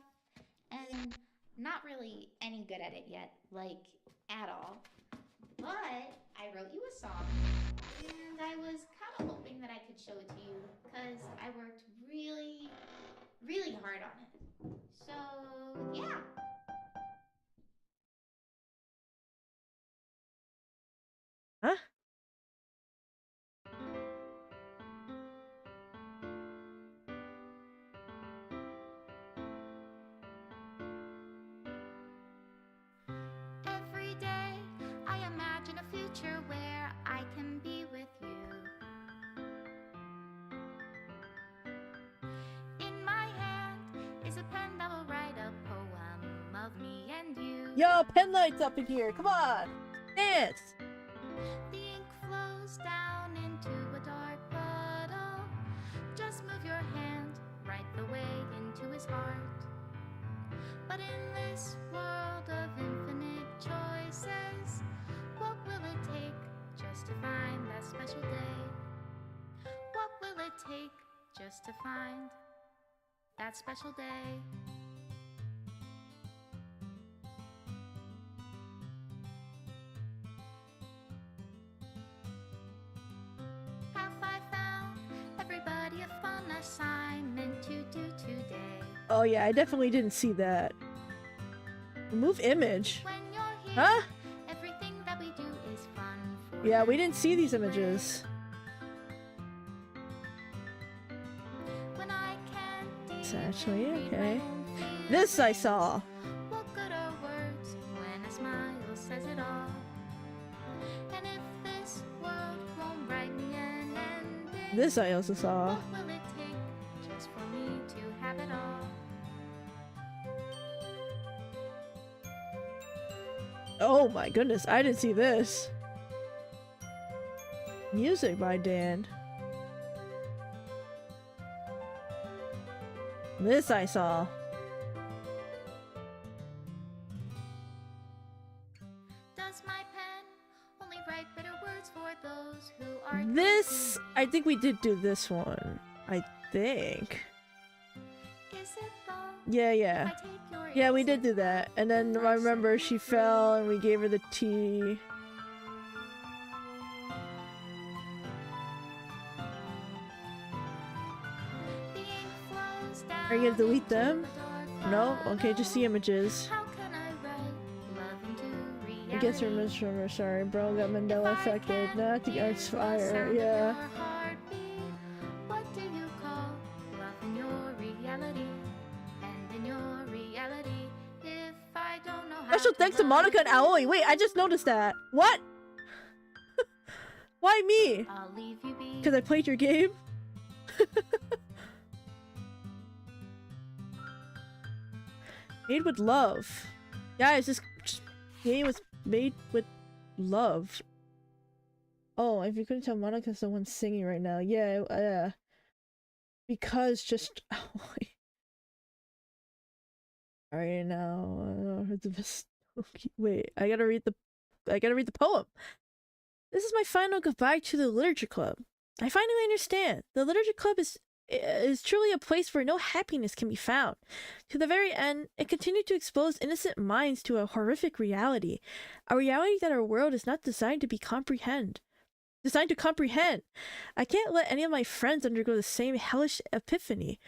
and not really any good at it yet, like at all. But I wrote you a song, and I was kind of hoping that I could show it to you, because I worked really, really hard on it. So, yeah. Huh? Every day I imagine a future where I can be with you. In my hand is a pen that will write a poem of me and you. Yo, pen lights up in here. Come on. Dance. The ink flows down into a dark puddle. Just move your hand right the way into his heart. But in this world of infinite choices, what will it take just to find that special day? What will it take just to find that special day? Have I found everybody a fun assignment to do today? Oh yeah, I definitely didn't see that. Remove image. When you're here, Huh? everything that we do is fun for Yeah, you we didn't see these to play. images. When I can't It's even actually read my okay. own This I feelings, saw. what good are words when a smile says it all? And if this world won't write me an ending, This I also saw. what will it take just for me to have it all? Oh my goodness, I didn't see this. Music by Dan. This I saw. Does my pen only write bitter words for those who are This, I think we did do this one. I think. Is it though? Yeah, If yeah. I take your Yeah, we did exit do that. And then I remember she fell and we gave her the tea. The ink flows down Are you gonna delete into them? a dark No? Okay, just the puddle. images. How can I write love into reality? I guess you're miserable. Sorry, bro got Mandela affected. Not the art's fire. Yeah. What do you call love in your reality? And in your reality, if I don't know how Special thanks to love Monika and Aoi. Wait, I just noticed that. What? Why me? I'll leave you be. Because I played your game? Made with love. Guys, this game was made with love. Oh, if you couldn't tell, Monica's the one singing right now. Yeah, yeah. Because just... Alright, now... Wait, I gotta read the poem. This is my final goodbye to the Literature Club. I finally understand. The Literature Club is truly a place where no happiness can be found. To the very end, it continued to expose innocent minds to a horrific reality. A reality that our world is not designed to comprehend. I can't let any of my friends undergo the same hellish epiphany.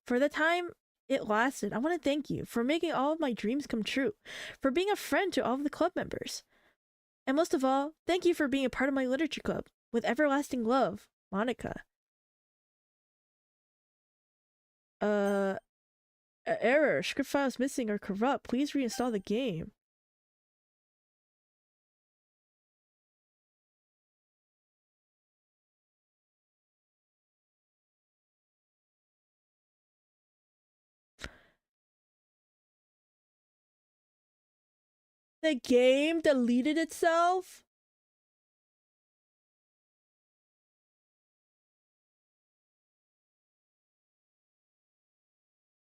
For the time it lasted, I want to thank you for making all of my dreams come true, for being a friend to all of the club members. And most of all, thank you for being a part of my literature club. With everlasting love, Monika. Error. Script files missing or corrupt. Please reinstall the game. The game deleted itself?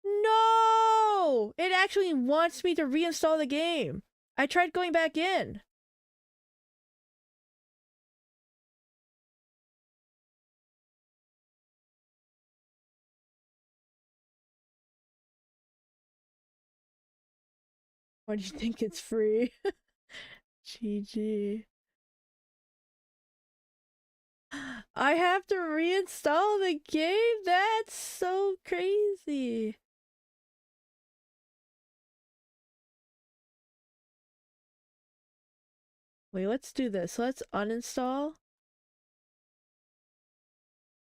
No! It actually wants me to reinstall the game. I tried going back in. Why do you think it's free? GG. I have to reinstall the game? That's so crazy. Wait, let's do this. Let's uninstall.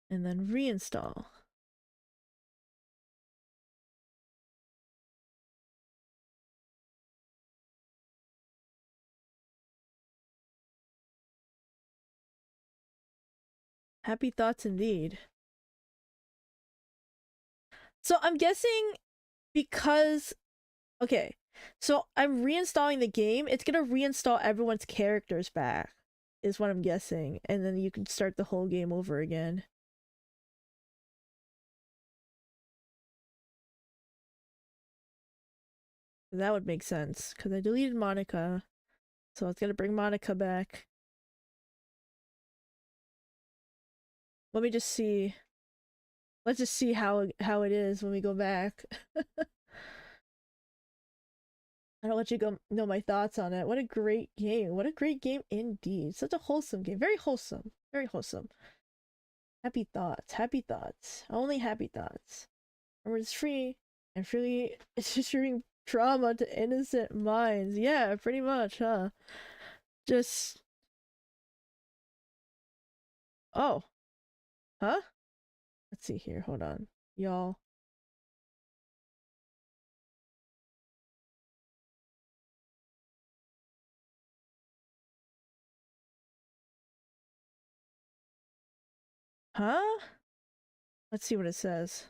And then reinstall. Happy thoughts indeed. So I'm guessing because... Okay, so I'm reinstalling the game. It's gonna reinstall everyone's characters back, is what I'm guessing. And then you can start the whole game over again. That would make sense, because I deleted Monika. So it's gonna bring Monika back. Let me just see. Let's just see how it is when we go back. I'll let you go know my thoughts on it. What a great game. What a great game indeed. Such a wholesome game. Very wholesome. Very wholesome. Happy thoughts. Happy thoughts. Only happy thoughts. Remember, it's free. And freely it's distributing trauma to innocent minds. Yeah, pretty much, huh? Just... Oh. Huh? Let's see here. Hold on. Y'all. Huh? Let's see what it says.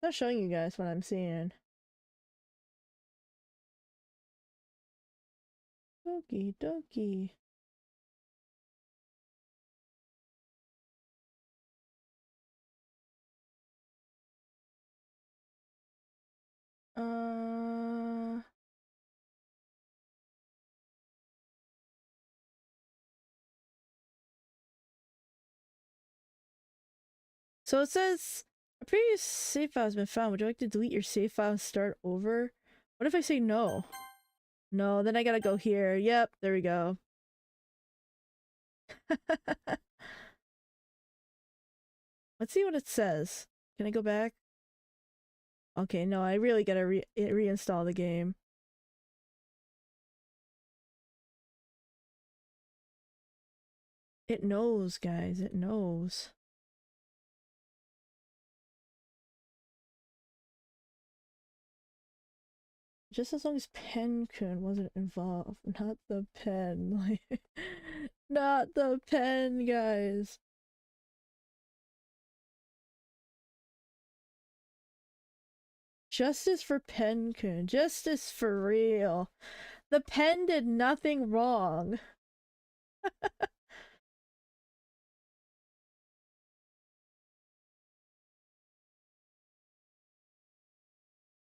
I'm not showing you guys what I'm seeing. Doki Doki. So it says a previous save file has been found. Would you like to delete your save file and start over? What if I say no? No, then I gotta go here. Yep, there we go. Let's see what it says. Can I go back? Okay, no, I really gotta reinstall the game. It knows, guys. It knows. Just as long as Pen-kun wasn't involved. Not the pen. Like, not the pen, guys. Justice for Pen-kun. Justice for real. The pen did nothing wrong.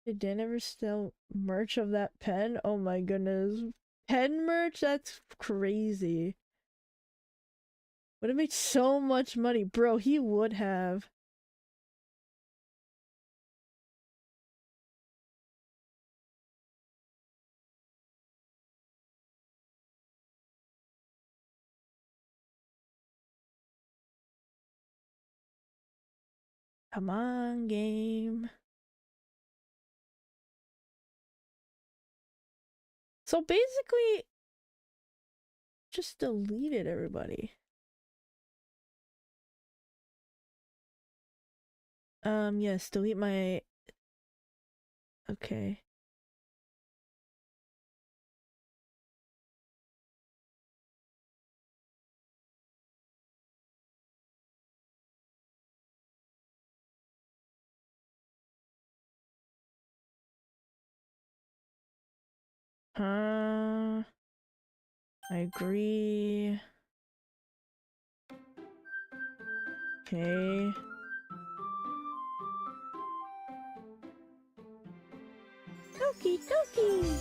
Did Dan ever sell merch of that pen? Oh my goodness. Pen merch? That's crazy. Would have made so much money. Bro, he would have. Come on, game. So basically, just deleted everybody. Yes, delete my... Okay. I agree. Okay. Doki Doki!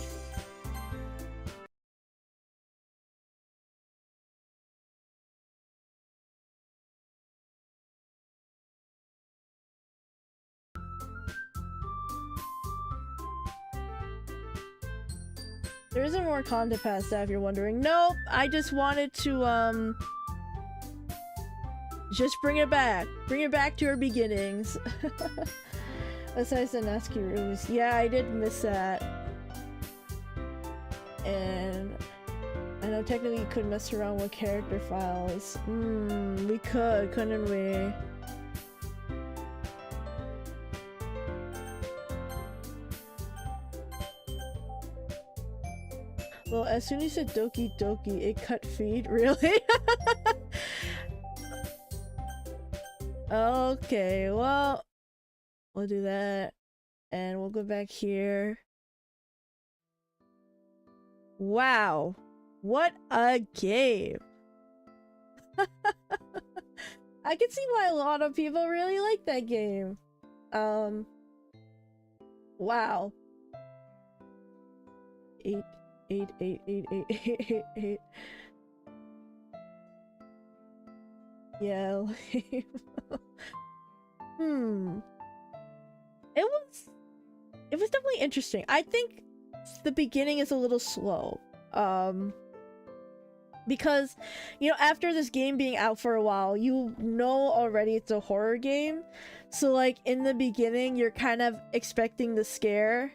There isn't more content past that if you're wondering. Nope, I just wanted to, just bring it back. Bring it back to our beginnings. Besides the Natsuki rooms. Yeah, I did miss that. And I know technically you could mess around with character files. We could, couldn't we? Well, as soon as you said Doki Doki, it cut feed? Really? Okay, well, we'll do that. And we'll go back here. Wow. What a game. I can see why a lot of people really like that game. Wow. 8, 8, 8, 8, 8, 8, 8, 8. Yeah, lame. It was definitely interesting. I think the beginning is a little slow. Because, you know, after this game being out for a while, you know already it's a horror game. So, like, in the beginning, you're kind of expecting the scare.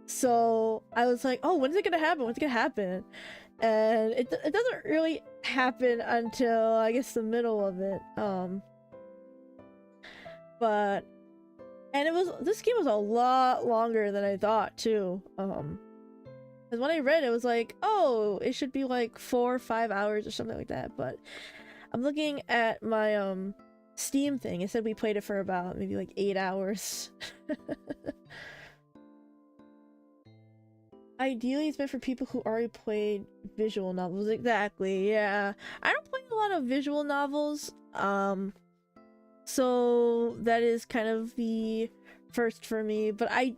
So I was like, oh, when's it gonna happen? When's it gonna happen? And it doesn't really happen until, I guess, the middle of it. But... And this game was a lot longer than I thought, too. Because when I read it, it was like, oh, it should be like 4 or 5 hours or something like that. But I'm looking at my Steam thing. It said we played it for about maybe like 8 hours. Ideally, it's meant for people who already played visual novels. Exactly, yeah. I don't play a lot of visual novels. So that is kind of the first for me. But I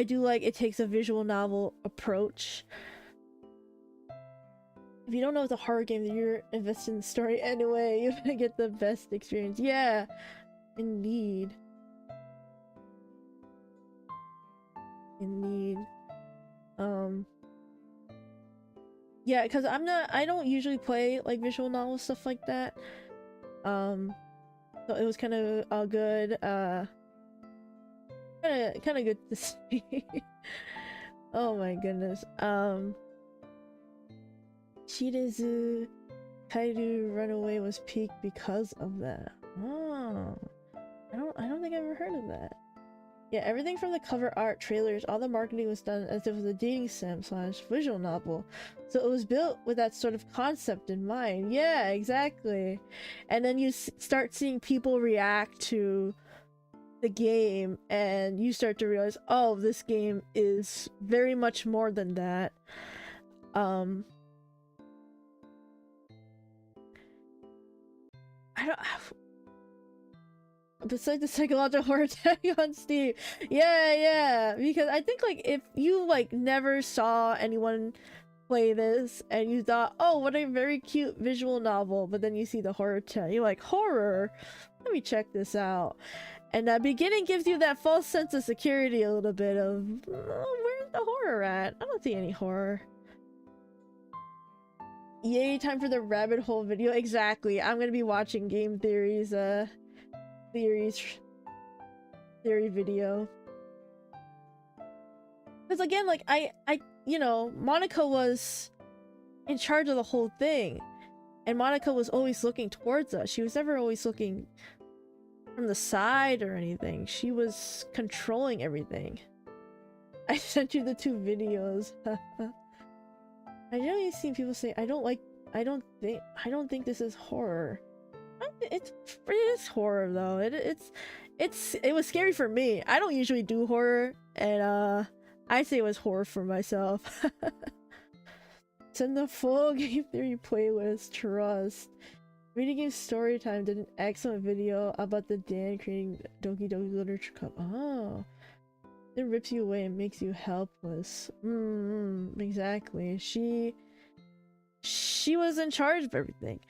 do like it takes a visual novel approach. If you don't know it's a horror game, then you're invested in the story anyway. You're gonna get the best experience. Yeah, indeed. Indeed. Yeah, because I don't usually play like visual novel stuff like that. So it was kind of good, kind of good to see. Oh my goodness. Shirezu Kairu Runaway was peaked because of that. Oh, I don't think I've ever heard of that. Yeah, everything from the cover art, trailers, all the marketing was done as if it was a dating sim / visual novel. So it was built with that sort of concept in mind. Yeah, exactly. And then you start seeing people react to the game, and you start to realize, oh, this game is very much more than that. Besides the psychological horror tag on Steam. Yeah, because I think like if you like never saw anyone play this and you thought, oh, what a very cute visual novel, but then you see the horror tag, you're like, horror? Let me check this out. And that beginning gives you that false sense of security a little bit of, oh, where's the horror at? I don't see any horror. Yay, time for the rabbit hole video. Exactly. I'm gonna be watching Game Theory's theory video. Because again, like I you know, Monika was in charge of the whole thing, and Monika was always looking towards us. She was never always looking from the side or anything. She was controlling everything. I sent you the 2 videos. I know you've seen people say, I don't think this is horror. It is horror though. It was scary for me. I don't usually do horror, and I say it was horror for myself. Send the full game theory playlist. Trust. Reading Game Storytime did an excellent video about the Dan creating Doki Doki Literature Club. Oh. It rips you away and makes you helpless. Exactly. She was in charge of everything.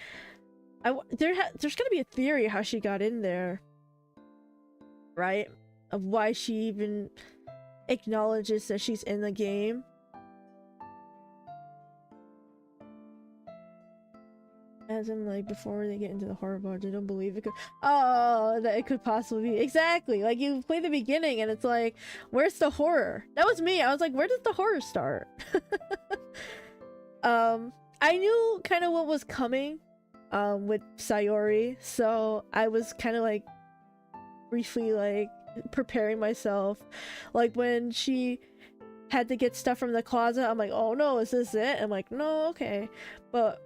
There's gonna be a theory how she got in there, right? Of why she even acknowledges that she's in the game. As in, like, before they get into the horror bar, they don't believe it could— oh, that it could possibly be. Exactly. Like, you play the beginning and it's like, where's the horror? That was me. I was like, where does the horror start? I knew kind of what was coming with Sayori, so I was kind of like briefly like preparing myself. Like when she had to get stuff from the closet, I'm like, oh no, is this it? I'm like, no, okay. But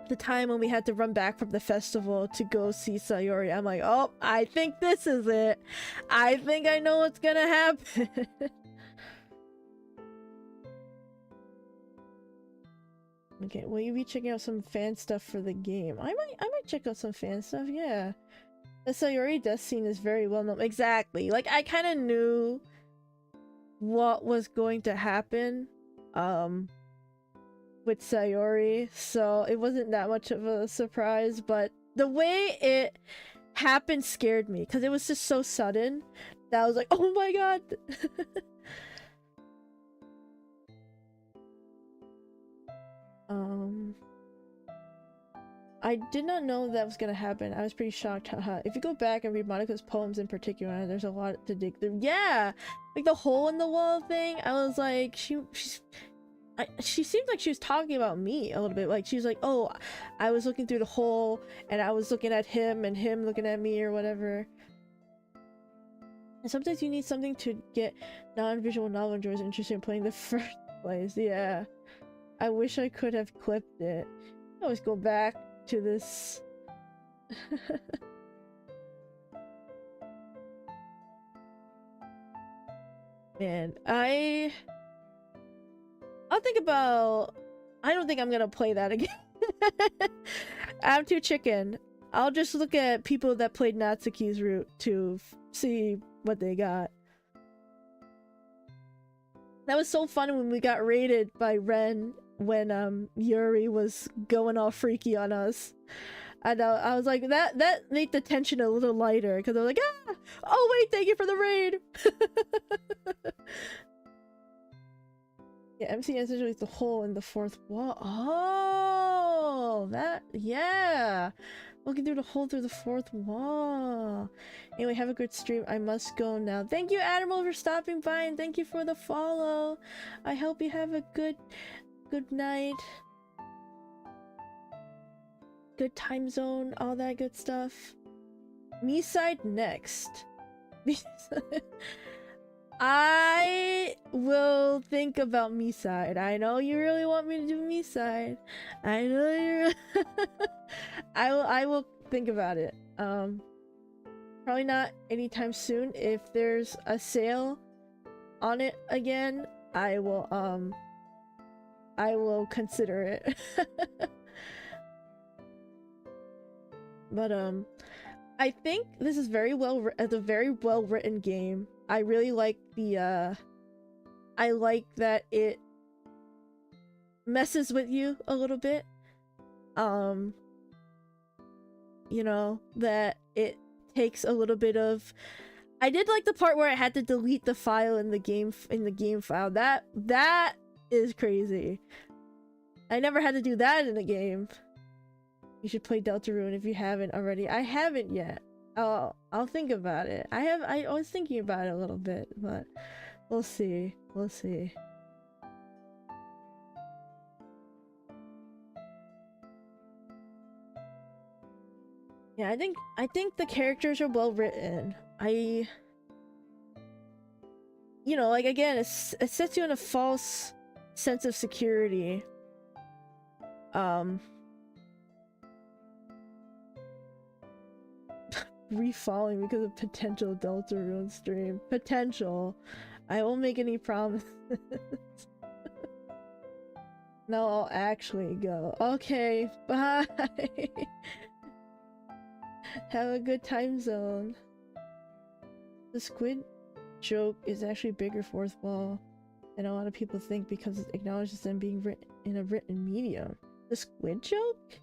the time when we had to run back from the festival to go see Sayori, I'm like, oh, I think this is it. I think I know what's gonna happen. Okay, will you be checking out some fan stuff for the game? I might check out some fan stuff, yeah. The Sayori death scene is very well known. Exactly. Like, I kind of knew what was going to happen with Sayori, so it wasn't that much of a surprise, but the way it happened scared me because it was just so sudden that I was like, oh my god. I did not know that was gonna happen. I was pretty shocked. Haha. If you go back and read Monika's poems in particular, there's a lot to dig through. Yeah, like the hole in the wall thing. I was like, she seemed like she was talking about me a little bit. Like she was like, oh, I was looking through the hole and I was looking at him and him looking at me or whatever. And sometimes you need something to get non-visual novel enjoyers interested in playing the first place. Yeah, I wish I could have clipped it. I always go back to this. Man, I'll think about— I don't think I'm gonna play that again. I'm too chicken. I'll just look at people that played Natsuki's route to see what they got. That was so fun when we got raided by Ren when Yuri was going all freaky on us. And I was like, that made the tension a little lighter because I was like, ah, oh wait, thank you for the raid. Yeah, MC essentially is the hole in the fourth wall. Oh, that, yeah. Looking through the hole through the fourth wall. Anyway, have a good stream. I must go now. Thank you, Admiral, for stopping by, and thank you for the follow. I hope you have a good night. Good time zone, all that good stuff. Me side next. I will think about me side. I know you really want me to do me side. I know you. I will think about it. Probably not anytime soon. If there's a sale on it again, I will consider it. But I think this is a very well written game. I really like the I like that it messes with you a little bit. You know, that it takes a little bit of— I did like the part where I had to delete the file in the game file. That is crazy. I never had to do that in a game. You should play Deltarune if you haven't already. I haven't yet. I'll think about it. I was thinking about it a little bit, but we'll see. We'll see. Yeah, I think the characters are well written. You know, like again, it sets you in a false sense of security. Refalling because of potential Deltarune stream. Potential. I won't make any promises. No, I'll actually go. Okay, bye. Have a good time zone. The squid joke is actually bigger fourth wall than a lot of people think because it acknowledges them being written in a written medium. The squid joke?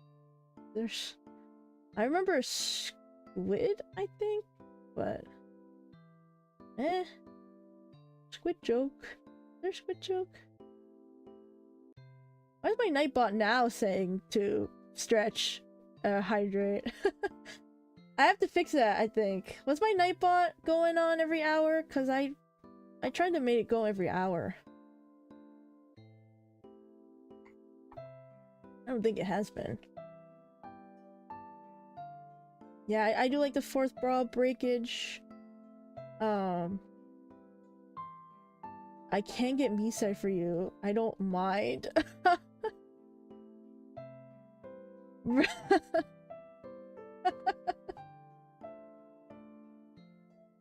I remember a squid, I think, but squid joke. There's squid joke. Why is my Nightbot now saying to stretch, hydrate? I have to fix that, I think. Was my Nightbot going on every hour? Cause I tried to make it go every hour. I don't think it has been. Yeah, I do like the fourth bra breakage. I can get Misai for you. I don't mind.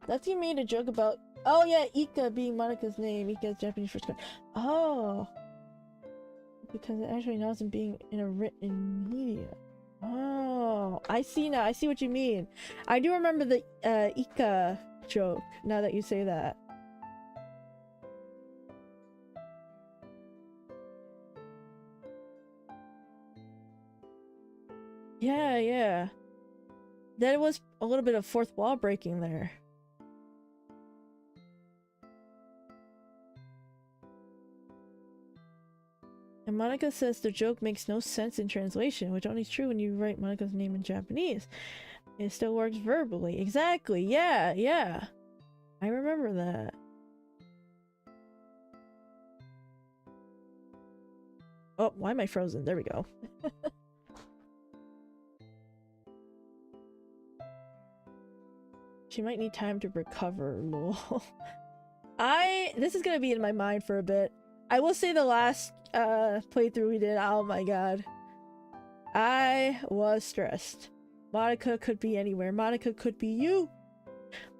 That's you made a joke about. Oh yeah, Ika being Monika's name. Ika's Japanese for squid. Oh, because it actually now isn't being in a written media. Oh, I see now. I see what you mean. I do remember the Ika joke. Now that you say that. Yeah, yeah. That was a little bit of fourth wall breaking there. And Monika says the joke makes no sense in translation, which only is true when you write Monika's name in Japanese. It still works verbally. Exactly. Yeah, yeah. I remember that. Oh, why am I frozen? There we go. She might need time to recover, lol. This is gonna be in my mind for a bit. I will say the last playthrough we did, oh my god. I was stressed. Monika could be anywhere. Monika could be you.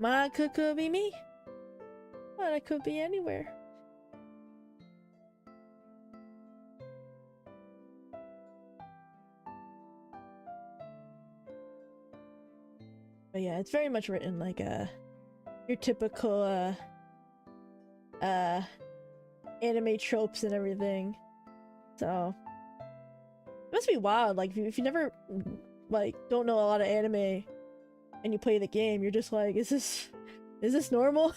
Monika could be me. Monika could be anywhere. But yeah, it's very much written like your typical anime tropes and everything. So it must be wild. Like if you never like don't know a lot of anime and you play the game, you're just like, is this normal?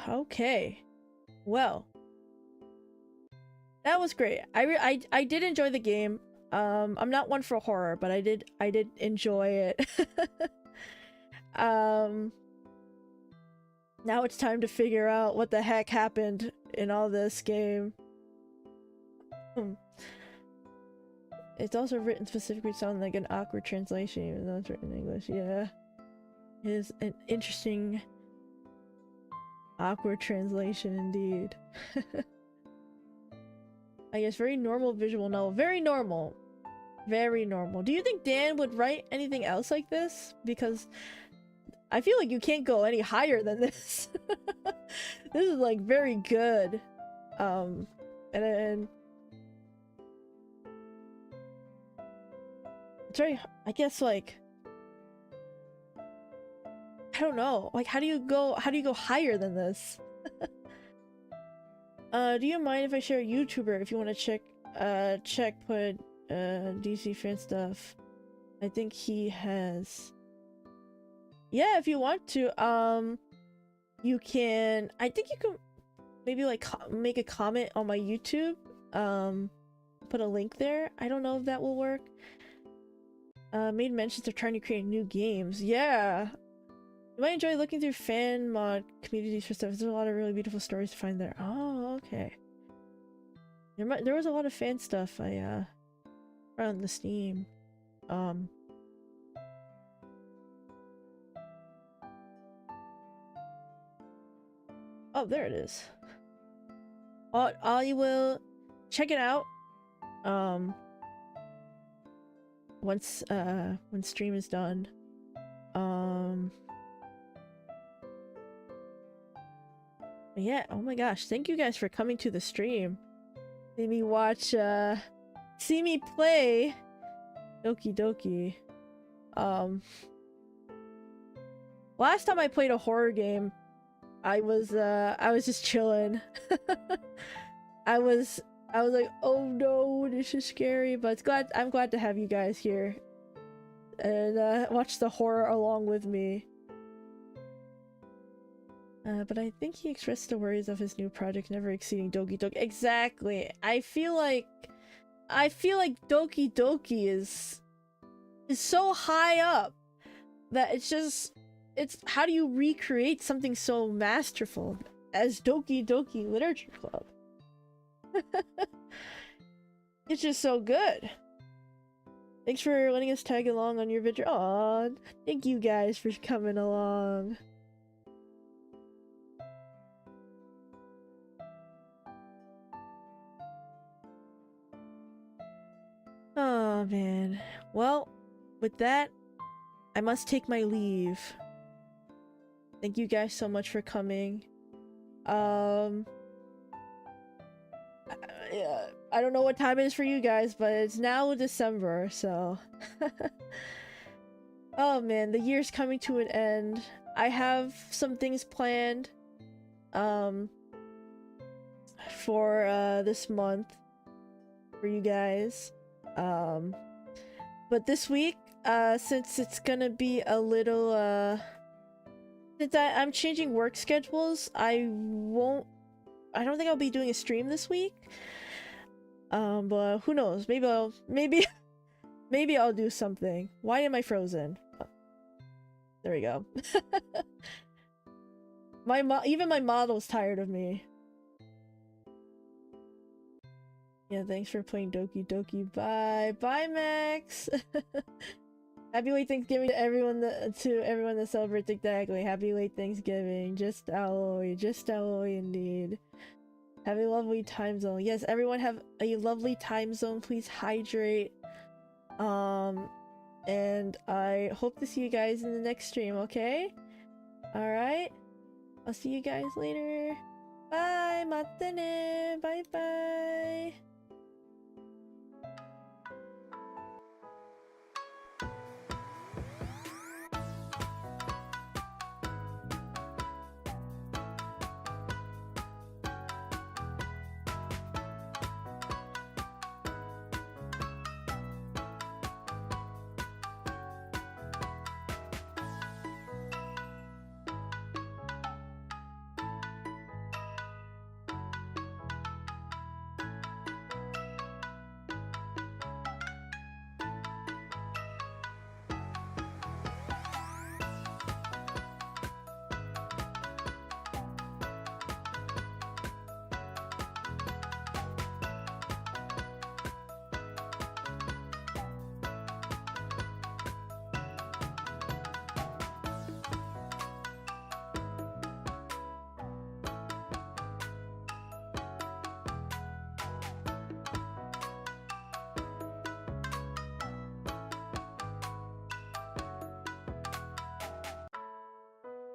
Okay. Well, that was great. I did enjoy the game. I'm not one for horror, but I did enjoy it. Now it's time to figure out what the heck happened in all this game. It's also written specifically to sound like an awkward translation, even though it's written in English. Yeah, it is an interesting awkward translation indeed. I guess very normal visual novel. Very normal. Very normal. Do you think Dan would write anything else like this? Because I feel like you can't go any higher than this. This is like very good. And it's very, I guess, like, I don't know. Like, how do you go higher than this? Do you mind if I share a YouTuber if you want to put DC fan stuff? I think he has. Yeah, if you want to, you can. I think you can maybe like make a comment on my YouTube. Put a link there. I don't know if that will work. Made mentions of trying to create new games. Yeah. You might enjoy looking through fan mod communities for stuff. There's a lot of really beautiful stories to find there. Oh, okay. There was a lot of fan stuff I found on the Steam. Oh, there it is. I will check it out. Once when stream is done. Yeah, oh my gosh, thank you guys for coming to the stream. See me watch, see me play Doki Doki. Last time I played a horror game, I was just chilling. I was like, oh no, this is scary, but I'm glad to have you guys here and watch the horror along with me. But I think he expressed the worries of his new project never exceeding Doki Doki. Exactly. I feel like Doki Doki is so high up that it's how do you recreate something so masterful as Doki Doki Literature Club? It's just so good. Thanks for letting us tag along on your video. Aw, thank you guys for coming along. Oh man. Well, with that, I must take my leave. Thank you guys so much for coming. Yeah, I don't know what time it is for you guys, but it's now December, so oh man, the year's coming to an end. I have some things planned for this month for you guys. But this week, since it's gonna be a little since I'm changing work schedules, I don't think I'll be doing a stream this week. But who knows? Maybe I'll do something. Why am I frozen? Oh, there we go. Even my model's tired of me. Yeah, thanks for playing Doki Doki. Bye, Max. Happy late Thanksgiving to everyone that celebrates. Exactly. Happy late Thanksgiving. Just Aoi indeed. Have a lovely time zone. Yes, everyone have a lovely time zone. Please hydrate. And I hope to see you guys in the next stream, okay? Alright. I'll see you guys later. Bye, matane. Bye bye.